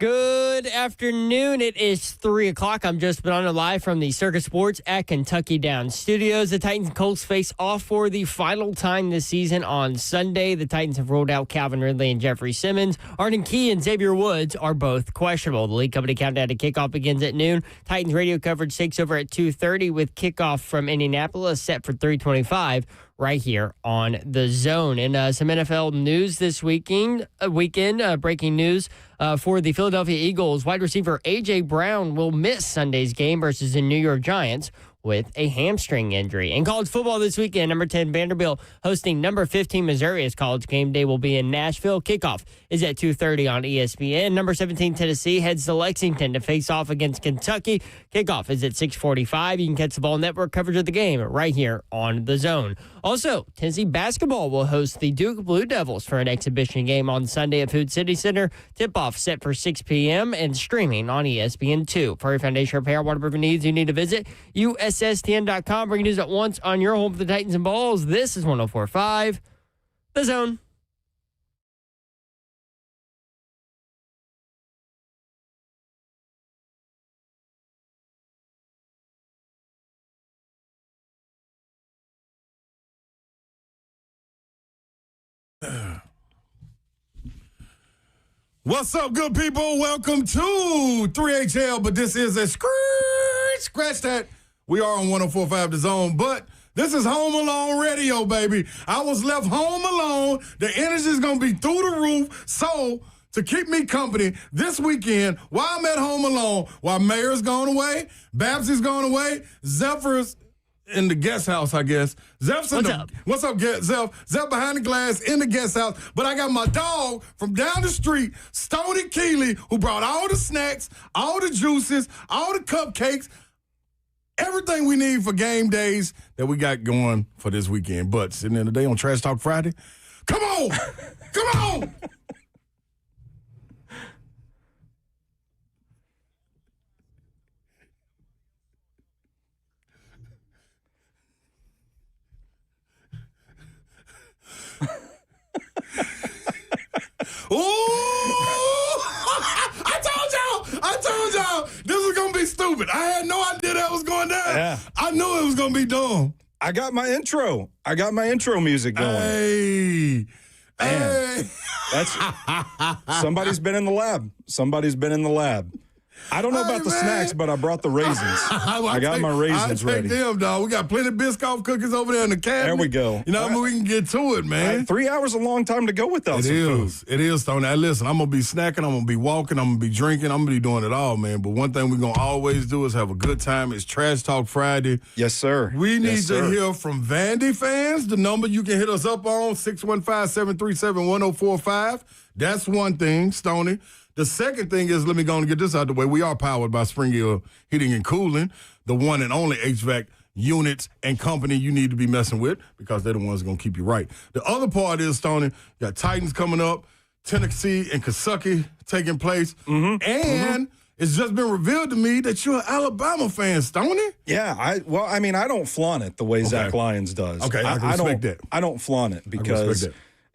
Good afternoon. It is 3 o'clock. I'm just been on it live from the Circus Sports at Kentucky Downs Studios. The Titans and Colts face off for the final time this season on Sunday. The Titans have ruled out Calvin Ridley and Jeffrey Simmons. Arden Key and Xavier Woods are both questionable. The League Company countdown to kickoff begins at noon. Titans radio coverage takes over at 2:30 with kickoff from Indianapolis set for 3:25. Right here on The Zone. And some NFL news this weekend. Breaking news for the Philadelphia Eagles. Wide receiver A.J. Brown will miss Sunday's game versus the New York Giants with a hamstring injury. In college football this weekend, number 10 Vanderbilt hosting number 15 Missouri as College game day will be in Nashville. Kickoff is at 2:30 on ESPN. Number 17 Tennessee heads to Lexington to face off against Kentucky. Kickoff is at 6:45. You can catch the Ball Network coverage of the game right here on The Zone. Also, Tennessee basketball will host the Duke Blue Devils for an exhibition game on Sunday at Food City Center. Tip-off set for 6 p.m. and streaming on ESPN2. For your foundation repair, waterproofing needs, you need to visit USSTN.com. Bring news at once on your home for the Titans and Vols. This is 104.5 The Zone. What's up, good people? Welcome to 3HL, but this is a scratch that. We are on 104.5 The Zone, but this is Home Alone Radio, baby. I was left home alone. The energy is going to be through the roof. So, to keep me company this weekend, while I'm at home alone, while Mayor's gone away, Babsy's gone away, Zephyr's in the guest house, I guess. Zeph's what's up, Zeph? Zeph behind the glass in the guest house. But I got my dog from down the street, Stoney Keeley, who brought all the snacks, all the juices, all the cupcakes, everything we need for game days that we got going for this weekend. But sitting in today on Trash Talk Friday, come on! Come on! Ooh! I told y'all, this was going to be stupid. I had no idea that was going down. Yeah. I knew it was going to be dumb. I got my intro music going. Hey. Man, that's somebody's been in the lab. I don't know about the snacks, but I brought the raisins. I got my raisins ready. Them, dog. We got plenty of Biscoff cookies over there in the cabinet. There we go. You know, I mean, we can get to it, man. 3 hours is a long time to go without some food. It is, Tony. Now, listen, I'm going to be snacking, I'm going to be walking, I'm going to be drinking, I'm going to be doing it all, man. But one thing we're going to always do is have a good time. It's Trash Talk Friday. Yes, sir. We need to hear from Vandy fans. The number you can hit us up on, 615-737-1045. That's one thing, Stoney. The second thing is, let me go and get this out of the way. We are powered by Spring Hill Heating and Cooling, the one and only HVAC units and company you need to be messing with because they're the ones going to keep you right. The other part is, Stoney, you got Titans coming up, Tennessee and Kentucky taking place, and it's just been revealed to me that you're an Alabama fan, Stoney. Yeah, I don't flaunt it the way Zach Lyons does. Okay, I can respect that. I don't flaunt it because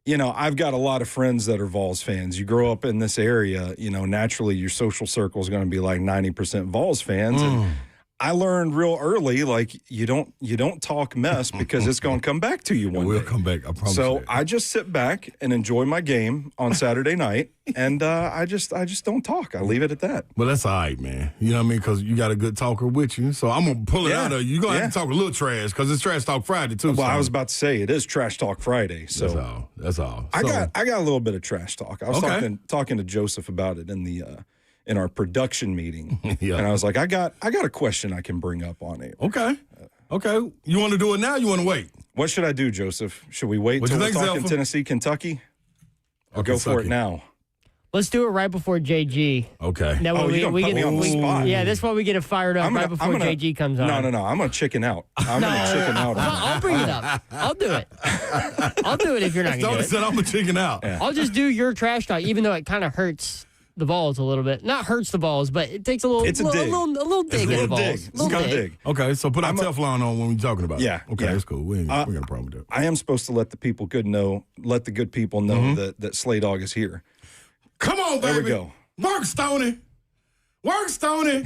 you know, I've got a lot of friends that are Vols fans. You grow up in this area, you know, naturally your social circle is going to be like 90% Vols fans. And I learned real early, like, you don't talk mess because it's going to come back to you one day. It will come back, I promise. So I just sit back and enjoy my game on Saturday night, and I just don't talk. I leave it at that. Well, that's all right, man. You know what I mean? Because you got a good talker with you. So I'm going to pull it out of you. You're going to have to talk a little trash because it's Trash Talk Friday, too. Well, I was about to say, it is Trash Talk Friday. So That's all. I got a little bit of trash talk. I was talking to Joseph about it in our production meeting. Yeah. And I was like, I got a question I can bring up on it. Okay. You want to do it now or you want to wait? What should I do, Joseph? Should we wait until we're talking Tennessee, Kentucky? Or go for it now? Let's do it right before JG. Okay. That way you're going to put me on the spot. Yeah, that's why we get it fired up right before JG comes on. No. I'm going to chicken out. I'll bring it up. I'll do it. I'll do it if you're not going to do it. Said I'm going to chicken out. Yeah. I'll just do your trash talk, even though it kind of hurts the Vols a little bit. Not hurts the Vols, but it takes a little dig at the Vols. It's a little dig. Okay, so put our Teflon on when we're talking about it. Yeah. Okay, that's cool. We ain't got a problem with that. I am supposed to let the good people know that Slay Dog is here. Come on, baby. There we go. Work, Stoney. Work, Stoney.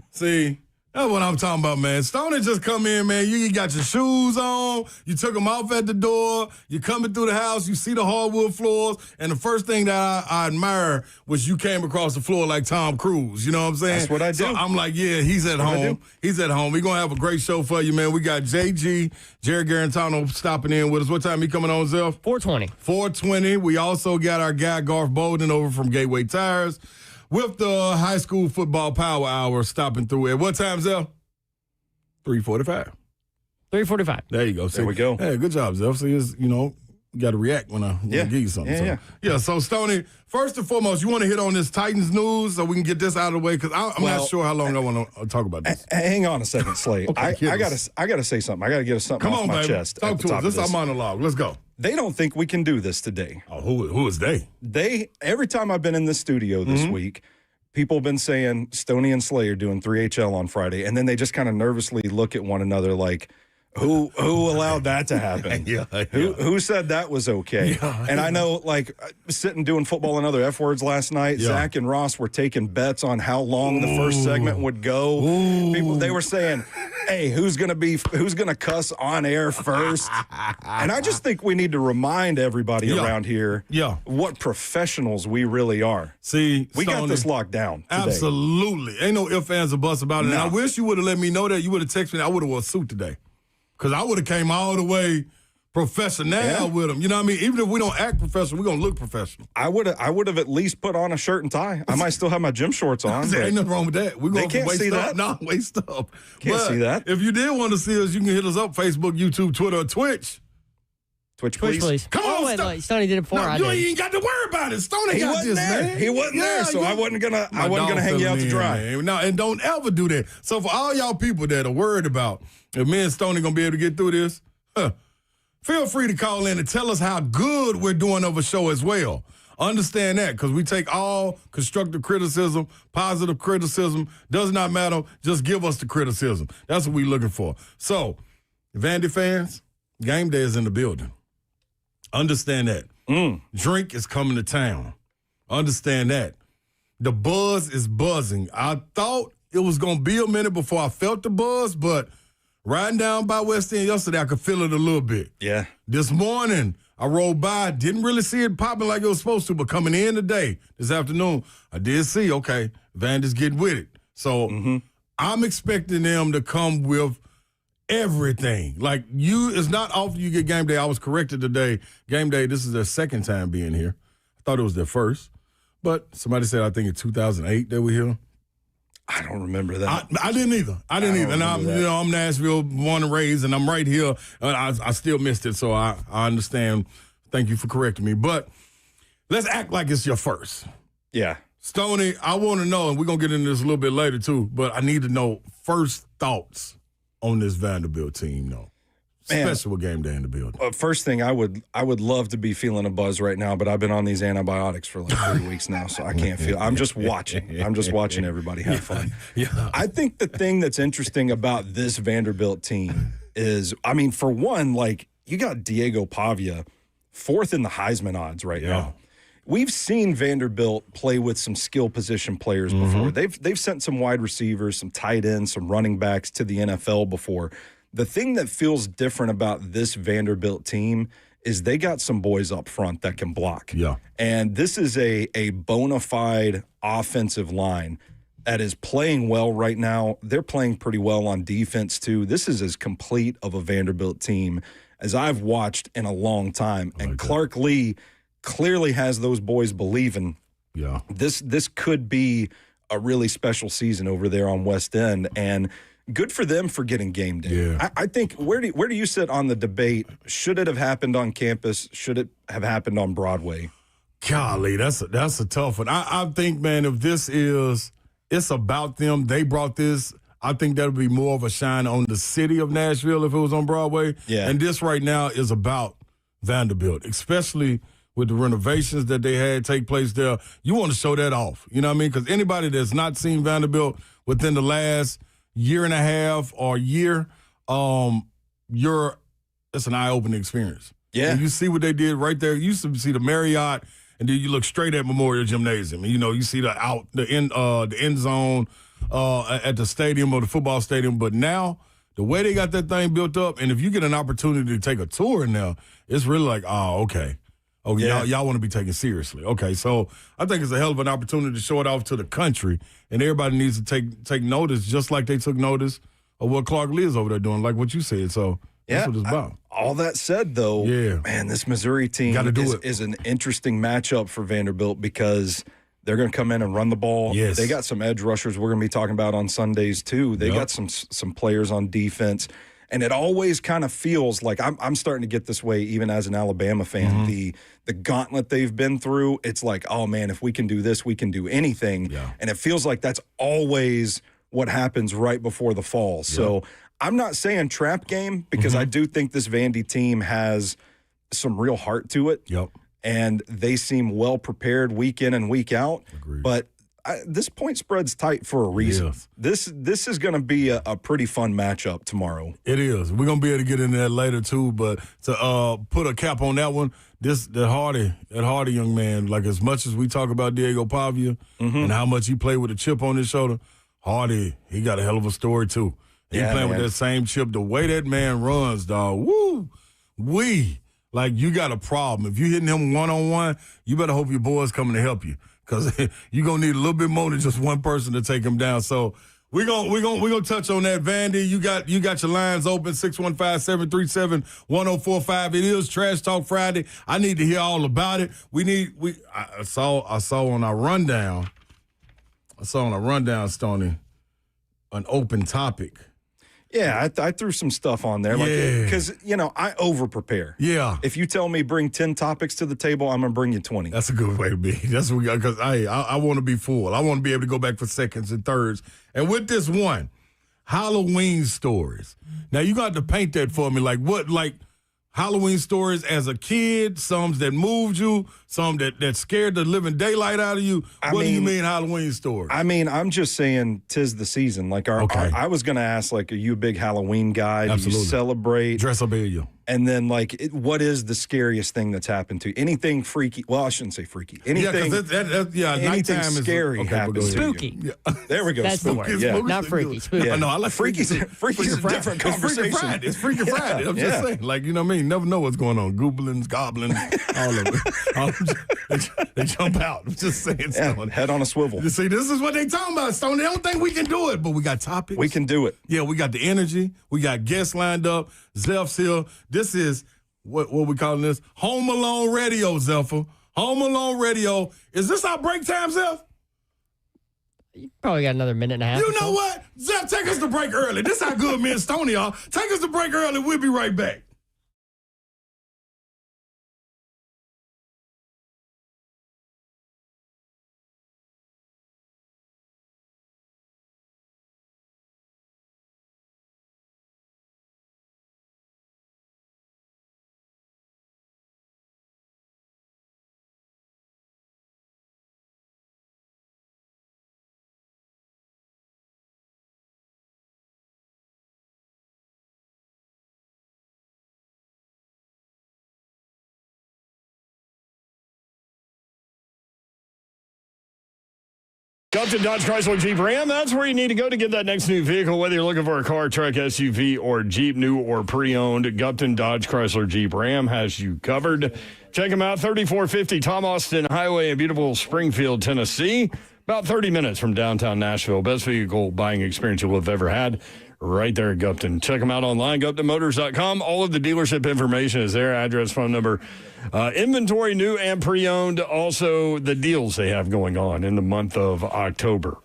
See, that's what I'm talking about, man. Stoney just come in, man. You got your shoes on. You took them off at the door. You coming through the house. You see the hardwood floors. And the first thing that I admire was you came across the floor like Tom Cruise. You know what I'm saying? That's what I do. So I'm like, yeah, he's at home. He's at home. We're going to have a great show for you, man. We got JG, Jerry Garantano, stopping in with us. What time he coming on, Zeph? 4:20. 4:20. We also got our guy, Garth Bolden, over from Gateway Tires with the high school football power hour stopping through. At what time, Zeph? 3:45. 3:45. There you go. There we go. Hey, good job, Zeph. So, you got to react when I give you something. So, Stoney, first and foremost, you want to hit on this Titans news so we can get this out of the way? Because I'm not sure how long I want to talk about this. Hang on a second, Slade. Okay, I gotta say something. I gotta get something off my chest. Talk to us. This is our monologue. Let's go. They don't think we can do this today. Oh, who is they? Every time I've been in the studio this week, people have been saying Stoney and Slay are doing 3HL on Friday, and then they just kind of nervously look at one another like, who allowed that to happen? Who said that was okay? And I know, like, sitting doing football and other F words last night, Zach and Ross were taking bets on how long the first segment would go. People, they were saying, hey, who's gonna cuss on air first? And I just think we need to remind everybody around here what professionals we really are. See, we got this locked down today. Absolutely. Ain't no ifs, ands, or buts about it. No. And I wish you would have let me know that. You would have texted me. I would have wore a suit today. Because I would have came all the way professional with them. You know what I mean? Even if we don't act professional, we're going to look professional. I would have at least put on a shirt and tie. I might still have my gym shorts on. Ain't nothing wrong with that. We're going to waist see up. that. No, waist up. Can't see that. If you did want to see us, you can hit us up, Facebook, YouTube, Twitter, or Twitch. Twitch, please. Come on, wait, Stoney did it before I did. You ain't got to worry about it. Stoney got this, man. He wasn't there, so I wasn't gonna hang you out to dry. Man. No, and don't ever do that. So for all y'all people that are worried about if me and Stoney gonna be able to get through this, feel free to call in and tell us how good we're doing of a show as well. Understand that, because we take all constructive criticism, positive criticism, does not matter. Just give us the criticism. That's what we're looking for. So, Vandy fans, game day is in the building. Understand that. Drink is coming to town. Understand that. The buzz is buzzing. I thought it was going to be a minute before I felt the buzz, but riding down by West End yesterday, I could feel it a little bit. Yeah. This morning, I rode by, didn't really see it popping like it was supposed to, but coming in today, this afternoon, I did see, okay, Vandy's getting with it. So I'm expecting them to come with everything. Like, it's not often you get game day. I was corrected today. Game day, this is their second time being here. I thought it was their first. But somebody said, I think in 2008 they were here. I don't remember that. I didn't either. And I'm Nashville born and raised, and I'm right here. I still missed it, so I understand. Thank you for correcting me. But let's act like it's your first. Yeah. Stoney, I want to know, and we're going to get into this a little bit later too, but I need to know first thoughts on this Vanderbilt team, though. Especially with game day in the building. First thing, I would love to be feeling a buzz right now, but I've been on these antibiotics for like 3 weeks now, so I can't feel. I'm just watching. I'm just watching everybody have fun. Yeah. I think the thing that's interesting about this Vanderbilt team is, I mean, for one, like, you got Diego Pavia, fourth in the Heisman odds right now. We've seen Vanderbilt play with some skill position players before. They've sent some wide receivers, some tight ends, some running backs to the NFL before. The thing that feels different about this Vanderbilt team is they got some boys up front that can block. Yeah. And this is a bona fide offensive line that is playing well right now. They're playing pretty well on defense, too. This is as complete of a Vanderbilt team as I've watched in a long time. And Clark Lee clearly has those boys believing this could be a really special season over there on West End. And good for them for getting game day. Yeah. I think, where do you sit on the debate? Should it have happened on campus? Should it have happened on Broadway? Golly, that's a tough one. I think, man, if it's about them, they brought this, I think that would be more of a shine on the city of Nashville if it was on Broadway. Yeah. And this right now is about Vanderbilt, especially with the renovations that they had take place there. You want to show that off. You know what I mean? Because anybody that's not seen Vanderbilt within the last year and a half or year, it's an eye-opening experience. Yeah. And you see what they did right there. You used to see the Marriott and then you look straight at Memorial Gymnasium. And, you see the end zone at the stadium or the football stadium. But now, the way they got that thing built up, and if you get an opportunity to take a tour in there, it's really like, oh, okay. Oh, yeah. y'all want to be taken seriously. Okay, so I think it's a hell of an opportunity to show it off to the country, and everybody needs to take notice, just like they took notice of what Clark Lee is over there doing, like what you said. So that's what it's about. All that said, though, man, this Missouri team is an interesting matchup for Vanderbilt because they're going to come in and run the ball. Yes. They got some edge rushers we're going to be talking about on Sundays, too. They got some players on defense. And it always kind of feels like I'm starting to get this way even as an Alabama fan. The gauntlet they've been through, it's like, oh, man, if we can do this, we can do anything. Yeah. And it feels like that's always what happens right before the fall. Yep. So I'm not saying trap game because I do think this Vandy team has some real heart to it. Yep. And they seem well prepared week in and week out. Agreed. But this point spread's tight for a reason. Yes. This is going to be a pretty fun matchup tomorrow. It is. We're going to be able to get into that later, too. But to put a cap on that one, that Hardy young man, like as much as we talk about Diego Pavia and how much he played with a chip on his shoulder, Hardy, he got a hell of a story, too. He playing with that same chip. The way that man runs, dog, like you got a problem. If you hitting him one-on-one, you better hope your boy's coming to help you. Because you're going to need a little bit more than just one person to take him down. So we're gonna touch on that. Vandy, you got your lines open, 615-737-1045. It is Trash Talk Friday. I need to hear all about it. I saw on our rundown, Stoney, an open topic. Yeah, I threw some stuff on there. Because, I over-prepare. Yeah. If you tell me bring 10 topics to the table, I'm going to bring you 20. That's a good way to be. That's what we got, because I want to be full. I want to be able to go back for seconds and thirds. And with this one, Halloween stories. Now, you got to paint that for me. Like what, Halloween stories as a kid, some that moved you, some that scared the living daylight out of you. What do you mean Halloween stories? I mean, I'm just saying 'tis the season. Like I was going to ask, are you a big Halloween guy? Absolutely. Do you celebrate? Dress up you. And then, what is the scariest thing that's happened to you? Anything freaky? Well, I shouldn't say freaky. Anything, anything scary happens spooky. To you. Yeah. There we go. That's spooky. the word. Not freaky. Spooky. No, I like freaky. Freaky's a different conversation. It's freaking Friday. I'm just saying. You know what I mean? Never know what's going on. Goblins, goblins, all of it. They jump out. I'm just saying. Yeah, head on a swivel. You see, this is what they talking about, Stone. They don't think we can do it, but we got topics. We can do it. Yeah, we got the energy. We got guests lined up. Zeph's here. This is what we calling this? Home Alone Radio, Zephyr. Home Alone Radio. Is this our break time, Zeph? You probably got another minute and a half. You know what? Zeph, take us to break early. This is how good me and Stoney are. Take us to break early. We'll be right back. Gupton Dodge Chrysler Jeep Ram, that's where you need to go to get that next new vehicle, whether you're looking for a car, truck, SUV, or Jeep, new or pre-owned. Gupton Dodge Chrysler Jeep Ram has you covered. Check them out, 3450 Tom Austin Highway in beautiful Springfield, Tennessee. About 30 minutes from downtown Nashville. Best vehicle buying experience you'll have ever had. Right there at Gupton. Check them out online, GuptonMotors.com. All of the dealership information is there, address, phone number, inventory, new and pre-owned. Also, the deals they have going on in the month of October.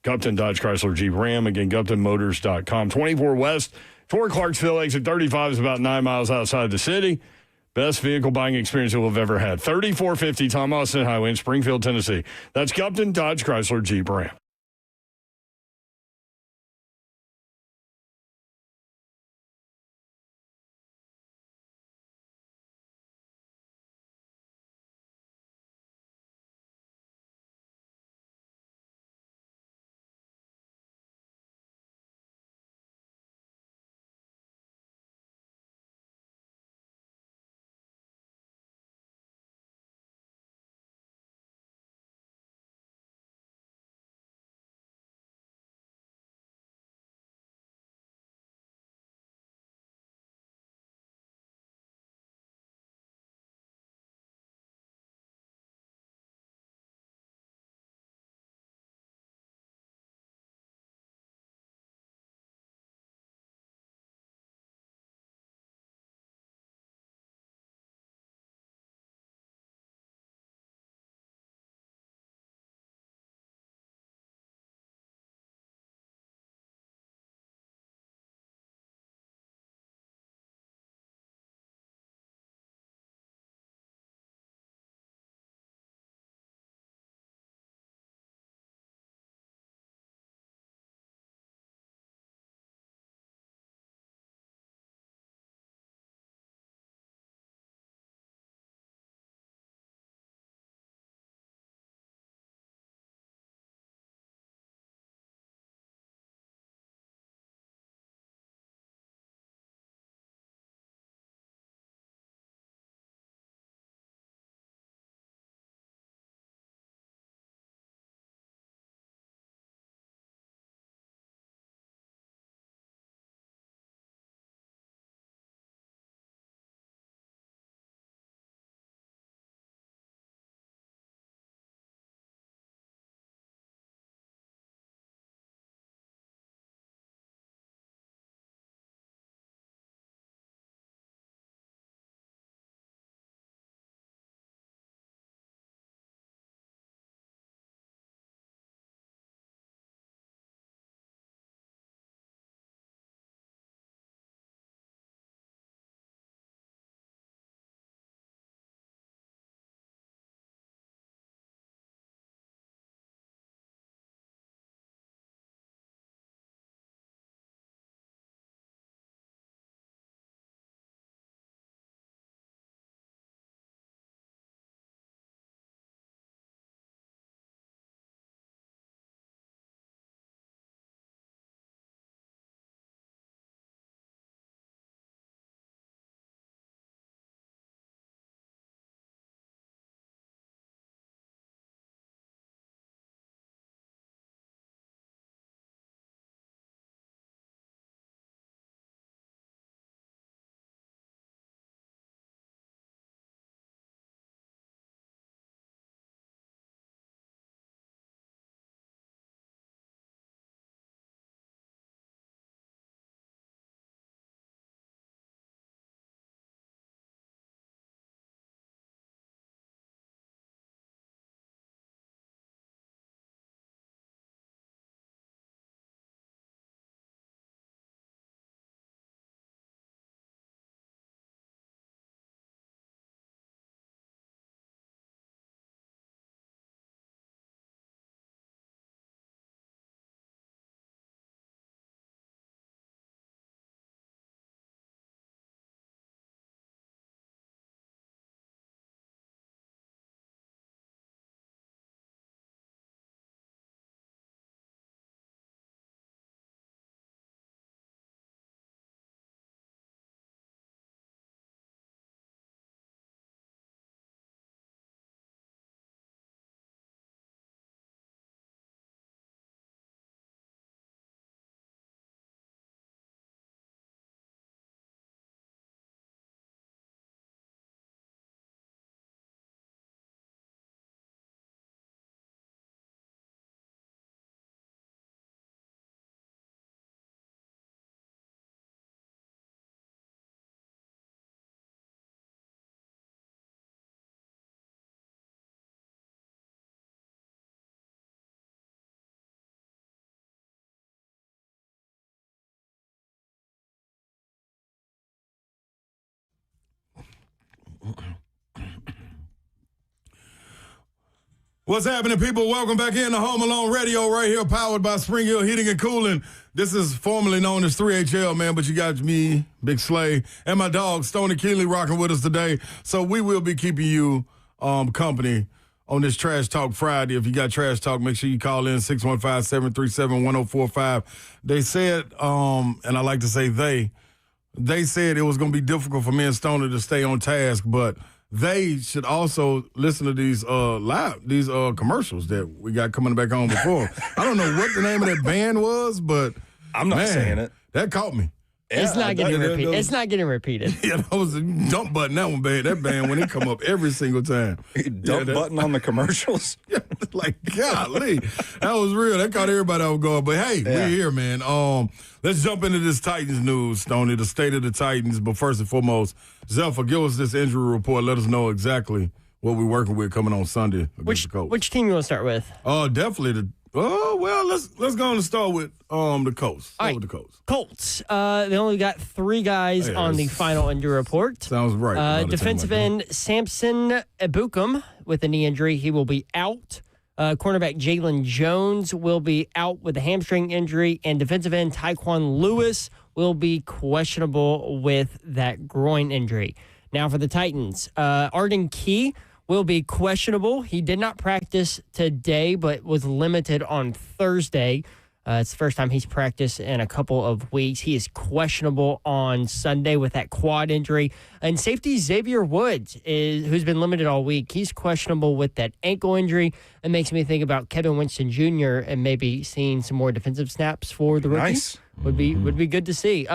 Gupton Dodge Chrysler Jeep Ram. Again, GuptonMotors.com. 24 West toward Clarksville. Exit 35 is about 9 miles outside the city. Best vehicle buying experience you'll have ever had. 3450 Tom Austin Highway in Springfield, Tennessee. That's Gupton Dodge Chrysler Jeep Ram. What's happening, people? Welcome back in to Home Alone Radio right here, powered by Spring Hill Heating and Cooling. This is formerly known as 3HL, man, but you got me, Big Slay, and my dog, Stoney Keeley, rocking with us today. So we will be keeping you company on this Trash Talk Friday. If you got Trash Talk, make sure you call in 615-737-1045. They said, and I like to say they said it was going to be difficult for me and Stoney to stay on task, but they should also listen to these commercials that we got coming back on before. I don't know what the name of that band was, but I'm not saying it. That caught me. It's not getting repeated. It's not getting repeated. Yeah, that was a dump button. That one, band. That band when it come up every single time. Dump button on the commercials. Yeah, like golly, that was real. That caught everybody off guard. But hey, we're here, man. Let's jump into this Titans news, Stoney. The state of the Titans. But first and foremost, Zephyr, give us this injury report. Let us know exactly what we're working with coming on Sunday against the Colts. Which team you want to start with? Definitely let's go and start with the Colts. Start with the Colts. Colts. They only got 3 guys on the final injury report. Sounds right. Defensive end Samson Ebukam with a knee injury. He will be out. Cornerback Jalen Jones will be out with a hamstring injury. And defensive end Tyquan Lewis will be questionable with that groin injury. Now for the Titans, Arden Key will be questionable. He did not practice today, but was limited on Thursday. It's the first time he's practiced in a couple of weeks. He is questionable on Sunday with that quad injury. And safety Xavier Woods, who's been limited all week, he's questionable with that ankle injury. It makes me think about Kevin Winston Jr. and maybe seeing some more defensive snaps for the rookies. Nice. Would be good to see.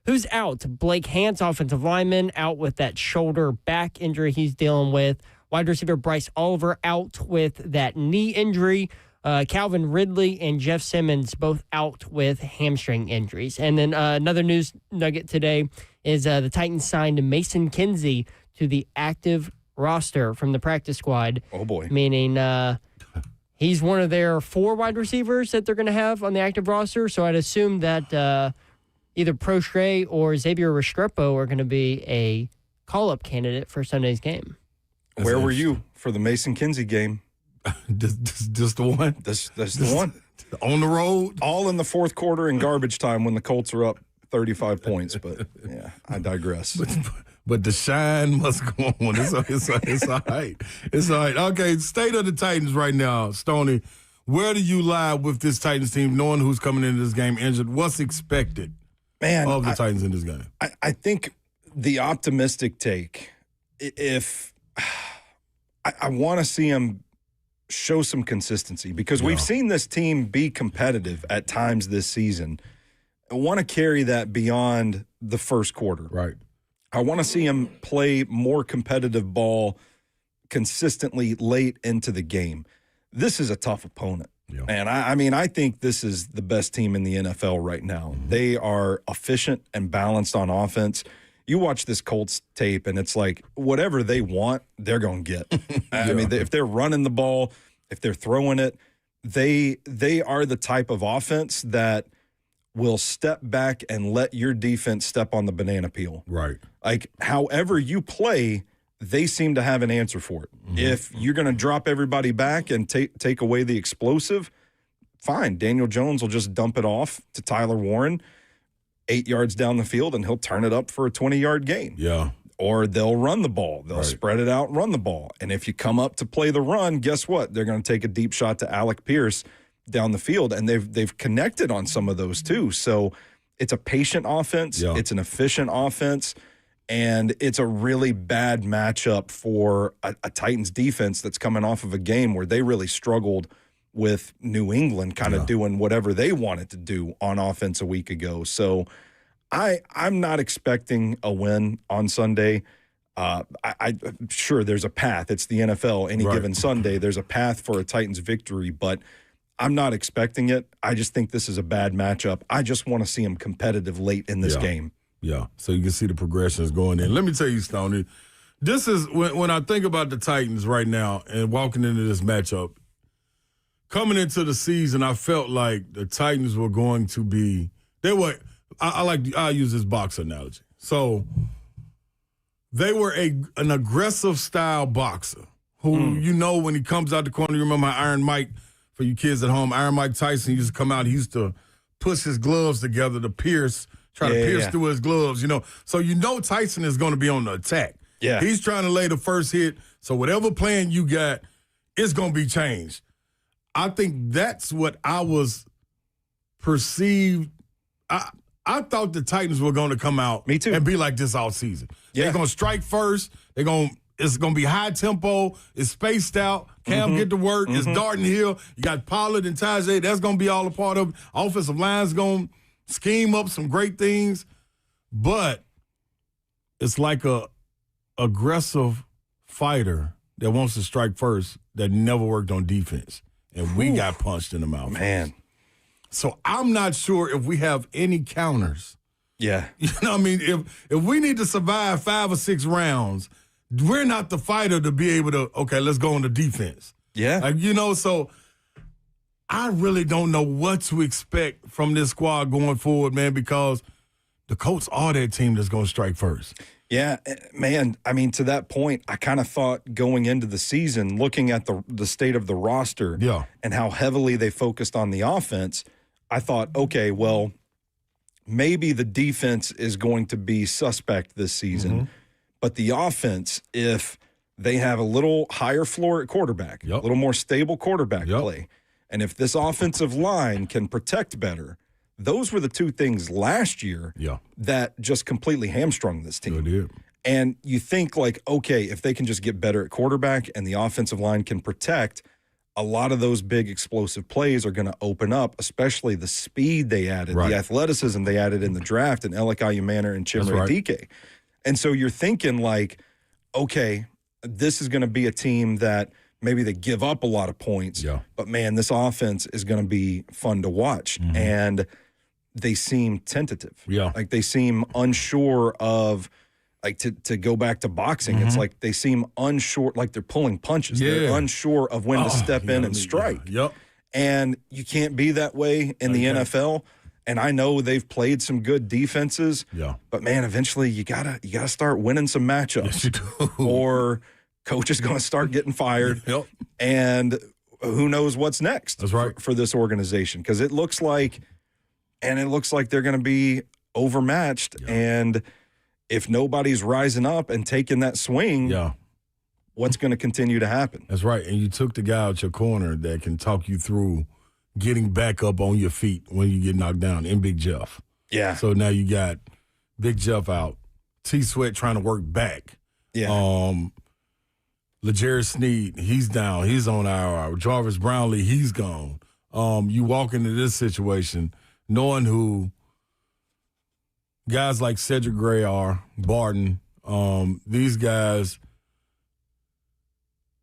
Who's out? Blake Hance, offensive lineman, out with that shoulder back injury he's dealing with. Wide receiver Bryce Oliver out with that knee injury. Calvin Ridley and Jeff Simmons both out with hamstring injuries. And then another news nugget today is the Titans signed Mason Kinsey to the active roster from the practice squad. Oh, boy. Meaning he's one of their 4 wide receivers that they're going to have on the active roster. So I'd assume that either Prochet or Xavier Restrepo are going to be a call-up candidate for Sunday's game. Where were you for the Mason Kinsey game? Just the one? That's the one. On the road? All in the fourth quarter in garbage time when the Colts are up 35 points. But, yeah, I digress. But the shine must go on. It's all right. It's all right. Okay, state of the Titans right now, Stoney. Where do you lie with this Titans team, knowing who's coming into this game injured? What's expected of the Titans in this game? I think the optimistic take, if I want to see them show some consistency, because we've seen this team be competitive at times this season. I want to carry that beyond the first quarter. Right. I want to see them play more competitive ball consistently late into the game. This is a tough opponent. Yeah. And I think this is the best team in the NFL right now. Mm-hmm. They are efficient and balanced on offense. You watch this Colts tape, and it's like whatever they want, they're going to get. I mean, if they're running the ball, if they're throwing it, they are the type of offense that will step back and let your defense step on the banana peel. Right. Like, however you play, they seem to have an answer for it. Mm-hmm. If you're going to drop everybody back and take away the explosive, fine. Daniel Jones will just dump it off to Tyler Warren 8 yards down the field, and he'll turn it up for a 20-yard gain. Yeah. Or they'll run the ball. They'll spread it out, run the ball. And if you come up to play the run, guess what? They're going to take a deep shot to Alec Pierce down the field, and they've connected on some of those too. So it's a patient offense. Yeah. It's an efficient offense, and it's a really bad matchup for a Titans defense that's coming off of a game where they really struggled with New England kind of doing whatever they wanted to do on offense a week ago. So I'm not expecting a win on Sunday. I'm sure there's a path. It's the NFL. Any given Sunday, there's a path for a Titans victory, but I'm not expecting it. I just think this is a bad matchup. I just want to see them competitive late in this game. Yeah, so you can see the progressions going in. Let me tell you, Stoney, this is when I think about the Titans right now and walking into this matchup, coming into the season, I felt like the Titans were going to be – I'll use this boxer analogy. So they were an aggressive style boxer who when he comes out the corner, you remember how Iron Mike, for you kids at home, Iron Mike Tyson used to come out, he used to push his gloves together to pierce through his gloves, So Tyson is going to be on the attack. Yeah. He's trying to lay the first hit, so whatever plan you got, it's going to be changed. I think that's what I was perceived. I thought the Titans were going to come out Me too. and be like this all season. Yeah. They're going to strike first. It's going to be high tempo. It's spaced out. Cam get to work. It's Darden Hill. You got Pollard and Tajay. That's going to be all a part of it. Offensive line's going to scheme up some great things. But it's like a aggressive fighter that wants to strike first that never worked on defense. And we got punched in the mouth. Man. So I'm not sure if we have any counters. Yeah. You know what I mean? If we need to survive 5 or 6 rounds, we're not the fighter to be able to, okay, let's go into defense. Yeah. So I really don't know what to expect from this squad going forward, man, because the Colts are that team that's going to strike first. Yeah, man, I mean, to that point, I kind of thought going into the season, looking at the state of the roster and how heavily they focused on the offense, I thought, okay, well, maybe the defense is going to be suspect this season, but the offense, if they have a little higher floor at quarterback, a little more stable quarterback play, and if this offensive line can protect better, those were the two things last year that just completely hamstrung this team. Good deal. And you think like, okay, if they can just get better at quarterback and the offensive line can protect, a lot of those big explosive plays are going to open up, especially the speed they added, the athleticism they added in the draft, and Alec Ayumanor and Chimere Dike. And so you're thinking like, okay, this is going to be a team that maybe they give up a lot of points, but man, this offense is going to be fun to watch. And they seem tentative. Like they seem unsure of, like to go back to boxing, it's like they seem unsure, like they're pulling punches. They're unsure of when to step in and strike. And you can't be that way in the NFL. And I know they've played some good defenses. But man, eventually you gotta start winning some matchups. Yes, you do. Or coach is going to start getting fired. And who knows what's next for this organization. Because it looks like they're going to be overmatched. And if nobody's rising up and taking that swing, what's going to continue to happen? That's right. And you took the guy out your corner that can talk you through getting back up on your feet when you get knocked down in Big Jeff. So now you got Big Jeff out. T-Sweat trying to work back. LeJarrette Sneed, he's down. He's on IR. Jarvis Brownlee, he's gone. You walk into this situation knowing who guys like Cedric Gray are, Barton, these guys,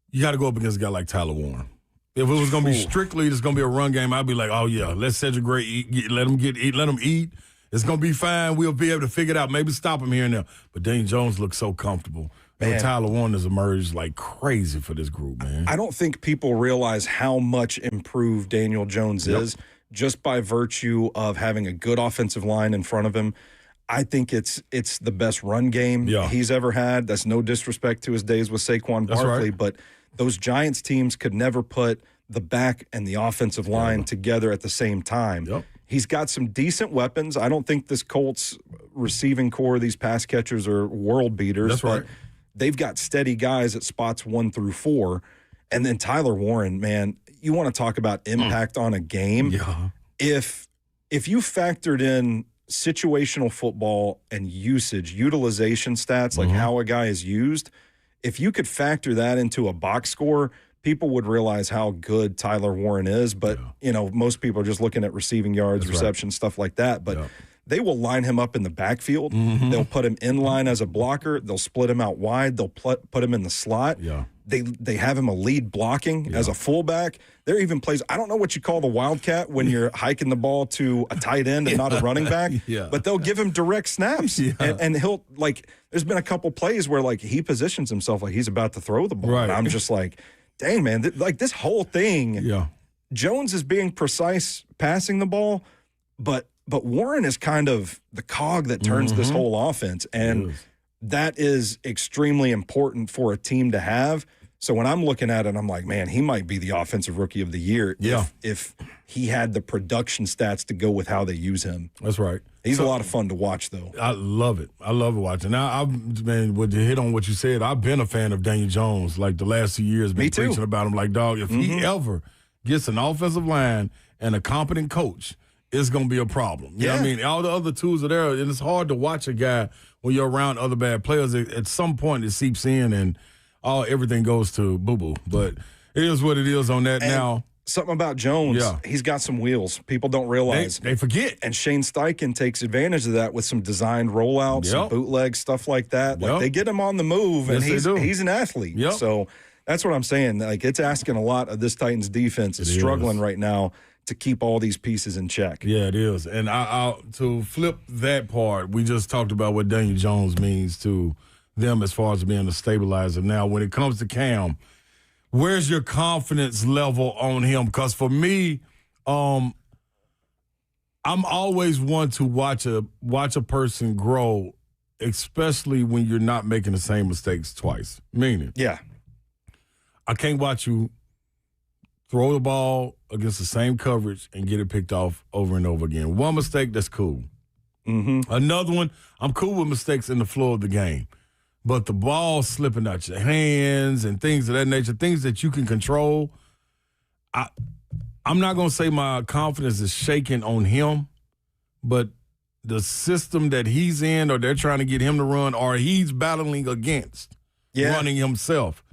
you got to go up against a guy like Tyler Warren. If it was going to be strictly, it's going to be a run game, I'd be like, oh, yeah, let Cedric Gray eat, let him eat. It's going to be fine. We'll be able to figure it out. Maybe stop him here and there. But Daniel Jones looks so comfortable. Man, Tyler Warren has emerged like crazy for this group, man. I don't think people realize how much improved Daniel Jones is just by virtue of having a good offensive line in front of him. I think it's the best run game he's ever had. That's no disrespect to his days with Saquon Barkley, but those Giants teams could never put the back and the offensive line together at the same time. He's got some decent weapons. I don't think this Colts receiving core, these pass catchers are world beaters. But they've got steady guys at spots 1 through 4. And then Tyler Warren, man, you want to talk about impact on a game. If you factored in situational football and utilization stats, like how a guy is used, if you could factor that into a box score, people would realize how good Tyler Warren is. But, most people are just looking at receiving yards, reception, stuff like that. But they will line him up in the backfield. They'll put him in line as a blocker. They'll split him out wide. They'll put him in the slot. They have him a lead blocking as a fullback. There are even plays, I don't know what you call the wildcat when you're hiking the ball to a tight end and not a running back, but they'll give him direct snaps. And he'll, like, there's been a couple plays where, like, he positions himself like he's about to throw the ball. And I'm just like, dang, man, like this whole thing, Jones is being precise passing the ball, but Warren is kind of the cog that turns this whole offense. And that is extremely important for a team to have, So when I'm looking at it, I'm like, man, he might be the offensive rookie of the year if he had the production stats to go with how they use him. That's right. He's a lot of fun to watch, though. I love it. I love watching. Now, would you hit on what you said? I've been a fan of Daniel Jones like the last 2 years. Been preaching about him like, dog, if he ever gets an offensive line and a competent coach, it's going to be a problem. You know what I mean? All the other tools are there, and it's hard to watch a guy when you're around other bad players. At some point, it seeps in, and everything goes to boo-boo. But it is what it is on that now. Something about Jones, he's got some wheels. People don't realize. They forget. And Shane Steichen takes advantage of that with some designed rollouts, some bootlegs, stuff like that. Like they get him on the move, and he's an athlete. So that's what I'm saying. Like, it's asking a lot of this Titans defense. It's struggling right now to keep all these pieces in check. Yeah, it is. And to flip that part, we just talked about what Daniel Jones means to them as far as being a stabilizer. Now, when it comes to Cam, where's your confidence level on him? Because for me, I'm always one to watch a person grow, especially when you're not making the same mistakes twice. Meaning, I can't watch you throw the ball against the same coverage and get it picked off over and over again. One mistake, that's cool. Another one, I'm cool with mistakes in the flow of the game. But the ball slipping out your hands and things of that nature, things that you can control, I'm not going to say my confidence is shaken on him, but the system that he's in or they're trying to get him to run or he's battling against running himself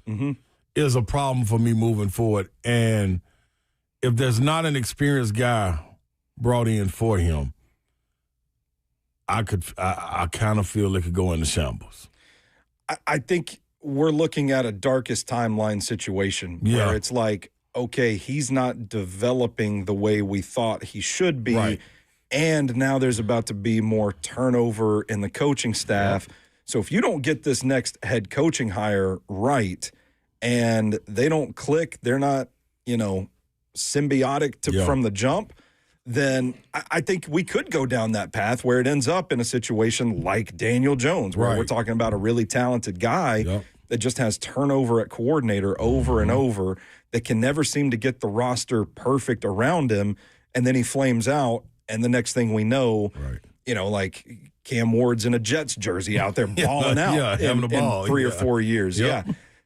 is a problem for me moving forward. And if there's not an experienced guy brought in for him, I kind of feel it could go into shambles. I think we're looking at a darkest timeline situation where it's like, okay, he's not developing the way we thought he should be. Right. And now there's about to be more turnover in the coaching staff. So if you don't get this next head coaching hire right and they don't click, they're not, symbiotic from the jump, then I think we could go down that path where it ends up in a situation like Daniel Jones, where we're talking about a really talented guy that just has turnover at coordinator over and over, that can never seem to get the roster perfect around him, and then he flames out, and the next thing we know, like Cam Ward's in a Jets jersey out there balling out having a ball in 3 or 4 years.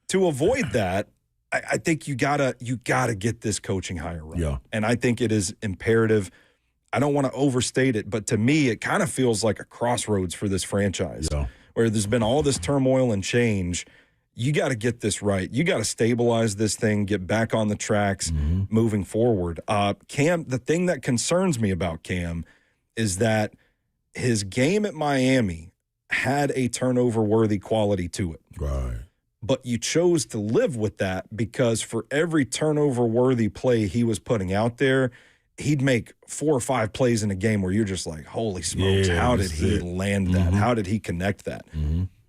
To avoid that, I think you gotta get this coaching hire right. And I think it is imperative. I don't want to overstate it, but to me, it kind of feels like a crossroads for this franchise where there's been all this turmoil and change. You got to get this right. You got to stabilize this thing, get back on the tracks moving forward. Cam, the thing that concerns me about Cam is that his game at Miami had a turnover-worthy quality to it. Right. But you chose to live with that because for every turnover-worthy play he was putting out there, he'd make 4 or 5 plays in a game where you're just like, holy smokes, how did he land that? How did he connect that?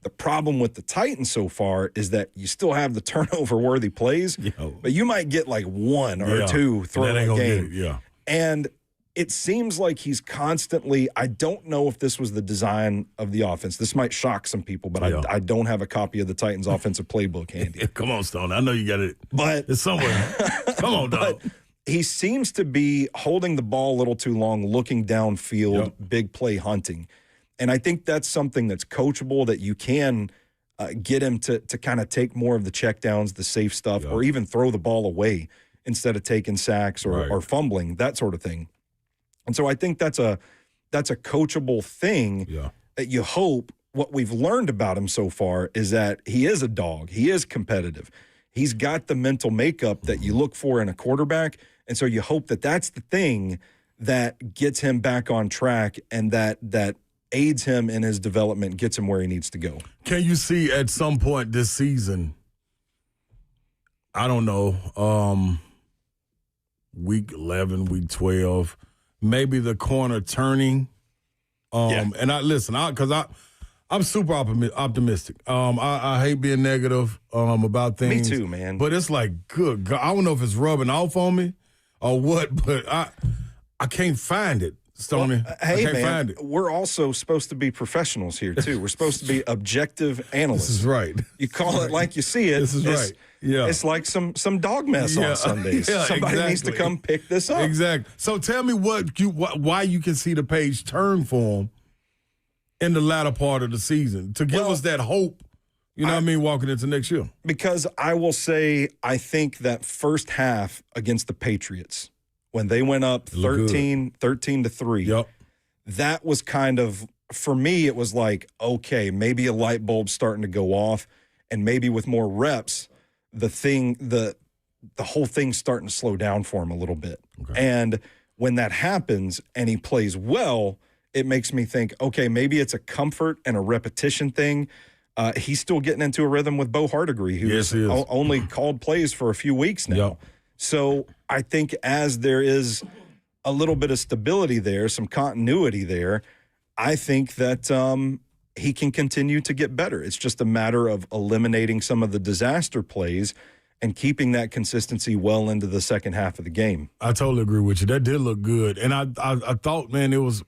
The problem with the Titans so far is that you still have the turnover-worthy plays, but you might get like 1 or 2 thrown a game. And it seems like he's constantly – I don't know if this was the design of the offense. This might shock some people, but I don't have a copy of the Titans offensive playbook handy. Come on, Stone. I know you got it. But it's somewhere. Come on, dog. He seems to be holding the ball a little too long, looking downfield, big play hunting. And I think that's something that's coachable, that you can get him to kind of take more of the checkdowns, the safe stuff, or even throw the ball away instead of taking sacks or fumbling, that sort of thing. And so I think that's a coachable thing that you hope. What we've learned about him so far is that he is a dog. He is competitive. He's got the mental makeup that you look for in a quarterback. And so you hope that that's the thing that gets him back on track and that aids him in his development, gets him where he needs to go. Can you see at some point this season, I don't know, week 11, week 12, maybe the corner turning? And I'm super optimistic. I hate being negative about things. Me too, man. But it's like, good God, I don't know if it's rubbing off on me or what, but I can't find it, Stoney. Well, hey, I can't find it. We're also supposed to be professionals here, too. We're supposed to be objective analysts. This is right. You call it like you see it. This is right. Yeah. It's like some dog mess on Sundays. Yeah, Somebody needs to come pick this up. Exactly. So tell me why you can see the page turn for him in the latter part of the season to give us that hope, you know what I mean, walking into next year. Because I will say, I think that first half against the Patriots, when they went up 13-3, yep. that was kind of, for me, it was like, okay, maybe a light bulb's starting to go off, and maybe with more reps, the whole thing's starting to slow down for him a little bit. Okay. And when that happens and he plays well, it makes me think, okay, maybe it's a comfort and a repetition thing. He's still getting into a rhythm with Bo Hardigree, who's only called plays for a few weeks now. Yep. So I think as there is a little bit of stability there, some continuity there, I think that he can continue to get better. It's just a matter of eliminating some of the disaster plays and keeping that consistency well into the second half of the game. I totally agree with you. That did look good. And I thought, man, it was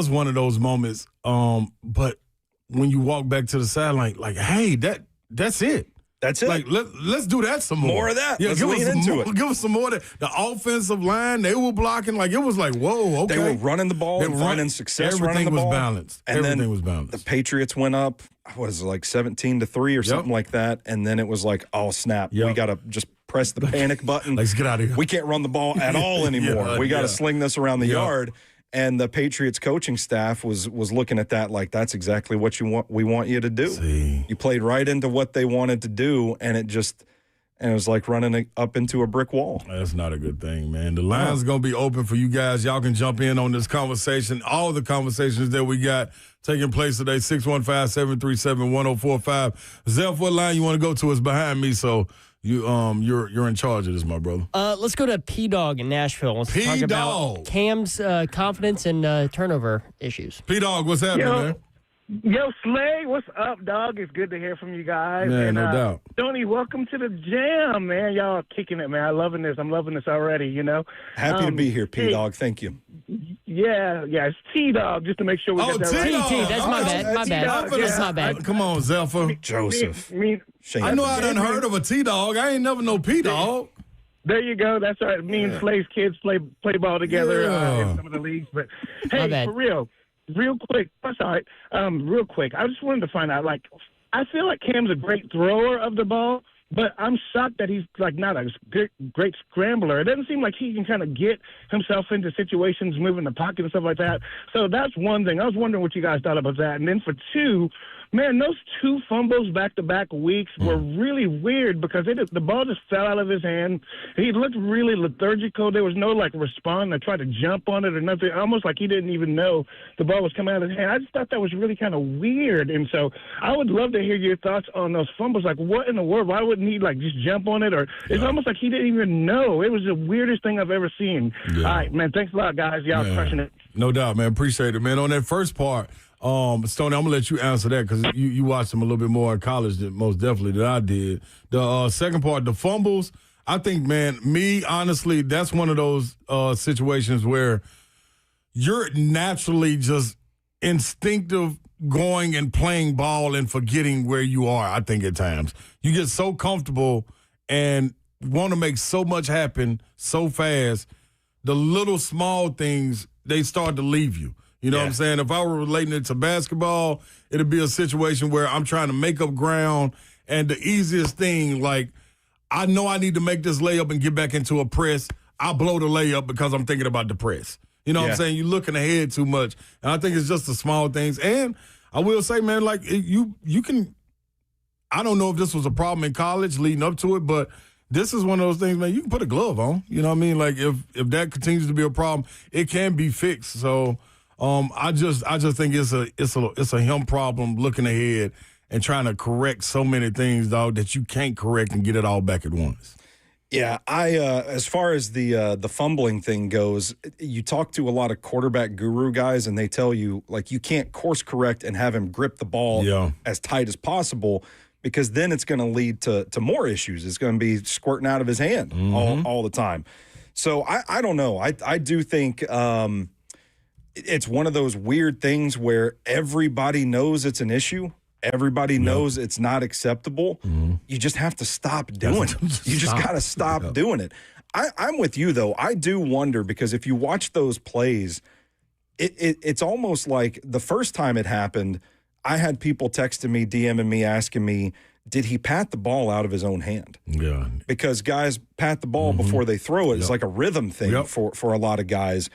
one of those moments. But when you walk back to the sideline, like, hey, that's it. That's it. Like, let's do that some more. More of that. Yeah, let's lean into it. Give us some more of that. The offensive line, they were blocking. Like, it was like, whoa, okay. They were running the ball and finding success running the ball. Everything was balanced. The Patriots went up, what is it, like 17-3 or something like that. And then it was like, oh, snap. Yep. We got to just press the panic button. Let's get out of here. We can't run the ball at all anymore. We got to sling this around the yard. And the Patriots coaching staff was looking at that like, that's exactly what we want you to do. See. You played right into what they wanted to do, and it was like running up into a brick wall. That's not a good thing, man. The line's going to be open for you guys. Y'all can jump in on this conversation. All the conversations that we got taking place today, 615-737-1045. Zeph, what line you want to go to is behind me, so you're in charge of this, my brother. Let's go to P-Dog in Nashville. Let's talk about Cam's confidence and turnover issues. P-Dog, what's happening, man? Yo, Slay, what's up, dog? It's good to hear from you guys. Man, no doubt. Tony, welcome to the jam, man. Y'all are kicking it, man. I'm loving this already, you know. Happy to be here, P-Dog. Thank you. Yeah, it's T-Dog, just to make sure we get that right. T, that's my bad. That's my bad. Come on, Zephyr. Joseph. I know I done heard of a T-Dog. I ain't never know P-Dog. There you go. That's right. Me and Slay's kids play ball together in some of the leagues. But, hey, for real. Real quick, that's all right. Real quick, I just wanted to find out, like, I feel like Cam's a great thrower of the ball, but I'm shocked that he's, like, not a great scrambler. It doesn't seem like he can kind of get himself into situations, moving the pocket and stuff like that. So that's one thing. I was wondering what you guys thought about that. And then for two, man, those two fumbles back-to-back weeks were really weird because the ball just fell out of his hand. He looked really lethargical. There was no, like, response. I tried to jump on it or nothing. Almost like he didn't even know the ball was coming out of his hand. I just thought that was really kind of weird. And so I would love to hear your thoughts on those fumbles. Like, what in the world? Why wouldn't he, like, just jump on it? Or it's almost like he didn't even know. It was the weirdest thing I've ever seen. Yeah. All right, man, thanks a lot, guys. Y'all crushing it. No doubt, man. Appreciate it, man. On that first part, Stoney, I'm going to let you answer that because you watched him a little bit more in college most definitely than I did. The second part, the fumbles, I think, man, honestly, that's one of those situations where you're naturally just instinctive going and playing ball and forgetting where you are, I think, at times. You get so comfortable and want to make so much happen so fast, the little small things, they start to leave you. You know what I'm saying? If I were relating it to basketball, it'd be a situation where I'm trying to make up ground, and the easiest thing, like, I know I need to make this layup and get back into a press. I blow the layup because I'm thinking about the press. You know what I'm saying? You're looking ahead too much. And I think it's just the small things. And I will say, man, like, you can – I don't know if this was a problem in college leading up to it, but this is one of those things, man, you can put a glove on. You know what I mean? Like, if that continues to be a problem, it can be fixed. So – I just think it's a him problem looking ahead and trying to correct so many things, dog, that you can't correct and get it all back at once. Yeah, as far as the fumbling thing goes, you talk to a lot of quarterback guru guys, and they tell you, like, you can't course correct and have him grip the ball as tight as possible, because then it's going to lead to more issues. It's going to be squirting out of his hand all the time. So I don't know. I do think it's one of those weird things where everybody knows it's an issue, Everybody knows it's not acceptable. You just have to stop doing it. You just got to stop doing it. I'm with you, though. I do wonder, because if you watch those plays, it's almost like the first time it happened, I had people texting me, DMing me, asking me, did he pat the ball out of his own hand? Yeah. Because guys pat the ball before they throw it. It's like a rhythm thing for a lot of guys.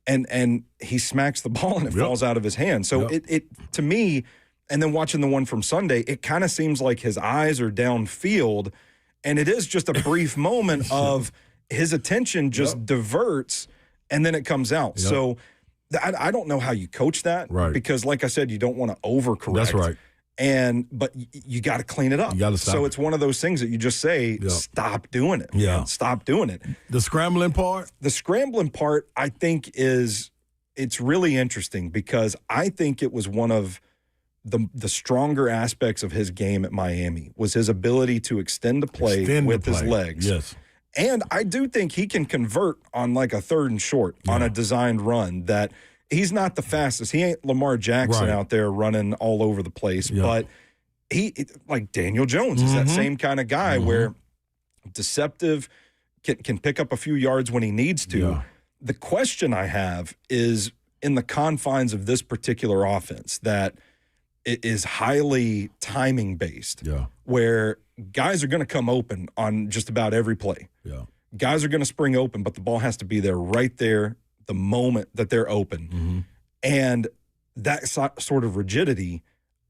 And he smacks the ball and it falls out of his hand. So it to me, and then watching the one from Sunday, it kind of seems like his eyes are downfield, and it is just a brief moment of his attention just diverts, and then it comes out. So I don't know how you coach that, because like I said, you don't want to overcorrect. That's right. But you got to clean it up. You got to stop. So it's one of those things that you just say, stop doing it. Yeah. Man. Stop doing it. The scrambling part? The scrambling part, I think, it's really interesting, because I think it was one of the stronger aspects of his game at Miami was his ability to extend the play with his legs. Yes. And I do think he can convert on like a 3rd and short on a designed run that – he's not the fastest. He ain't Lamar Jackson out there running all over the place, but he, like Daniel Jones, is that same kind of guy where deceptive, can pick up a few yards when he needs to. Yeah. The question I have is in the confines of this particular offense that it is highly timing based, where guys are going to come open on just about every play. Yeah. Guys are going to spring open, but the ball has to be there right there the moment that they're open. And that sort of rigidity,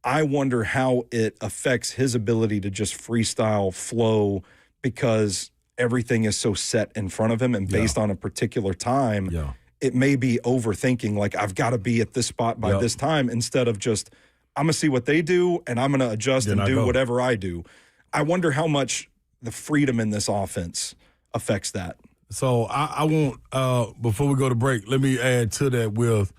I wonder how it affects his ability to just freestyle flow, because everything is so set in front of him and based on a particular time. It may be overthinking, like I've got to be at this spot by this time, instead of just I'm going to see what they do and I'm going to adjust and do whatever I do. I wonder how much the freedom in this offense affects that. So I want, before we go to break, let me add to that with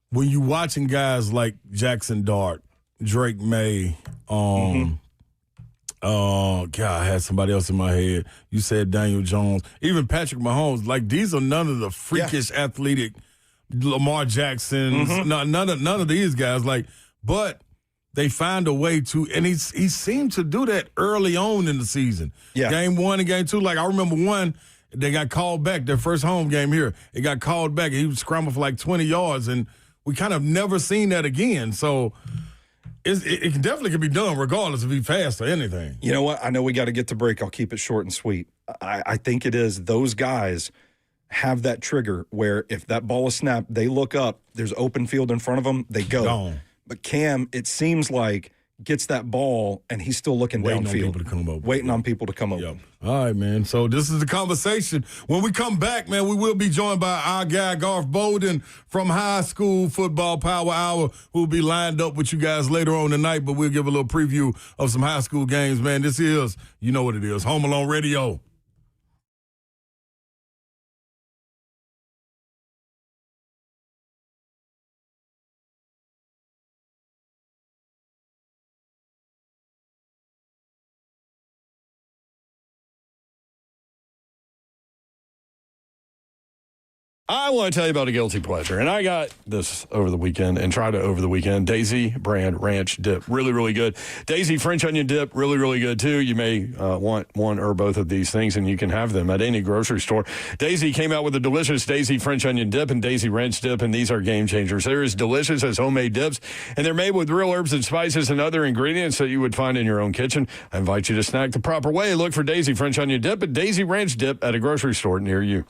when you're watching guys like Jackson Dart, Drake May, God, I had somebody else in my head. You said Daniel Jones, even Patrick Mahomes. Like, these are none of the freakish athletic Lamar Jacksons, none of these guys. Like, but they find a way to, and he seemed to do that early on in the season. Game 1 and game 2. Like, I remember one. They got called back, their first home game here. It got called back. He was scrambling for like 20 yards, and we kind of never seen that again. So it definitely can be done regardless if he's fast or anything. You know what? I know we got to get to break. I'll keep it short and sweet. I think it is those guys have that trigger where if that ball is snapped, they look up, there's open field in front of them, they go. Gone. But Cam, it seems like, gets that ball, and he's still looking downfield. Waiting on people to come over. All right, man. So this is the conversation. When we come back, man, we will be joined by our guy, Garth Bolden, from High School Football Power Hour, who will be lined up with you guys later on tonight, but we'll give a little preview of some high school games, man. This is, you know what it is, Home Alone Radio. I want to tell you about a guilty pleasure, and I got this over the weekend and tried it over the weekend. Daisy brand ranch dip, really, really good. Daisy French onion dip, really, really good too. You may want one or both of these things, and you can have them at any grocery store. Daisy came out with a delicious Daisy French onion dip and Daisy ranch dip, and these are game changers. They're as delicious as homemade dips, and they're made with real herbs and spices and other ingredients that you would find in your own kitchen. I invite you to snack the proper way. Look for Daisy French onion dip and Daisy ranch dip at a grocery store near you.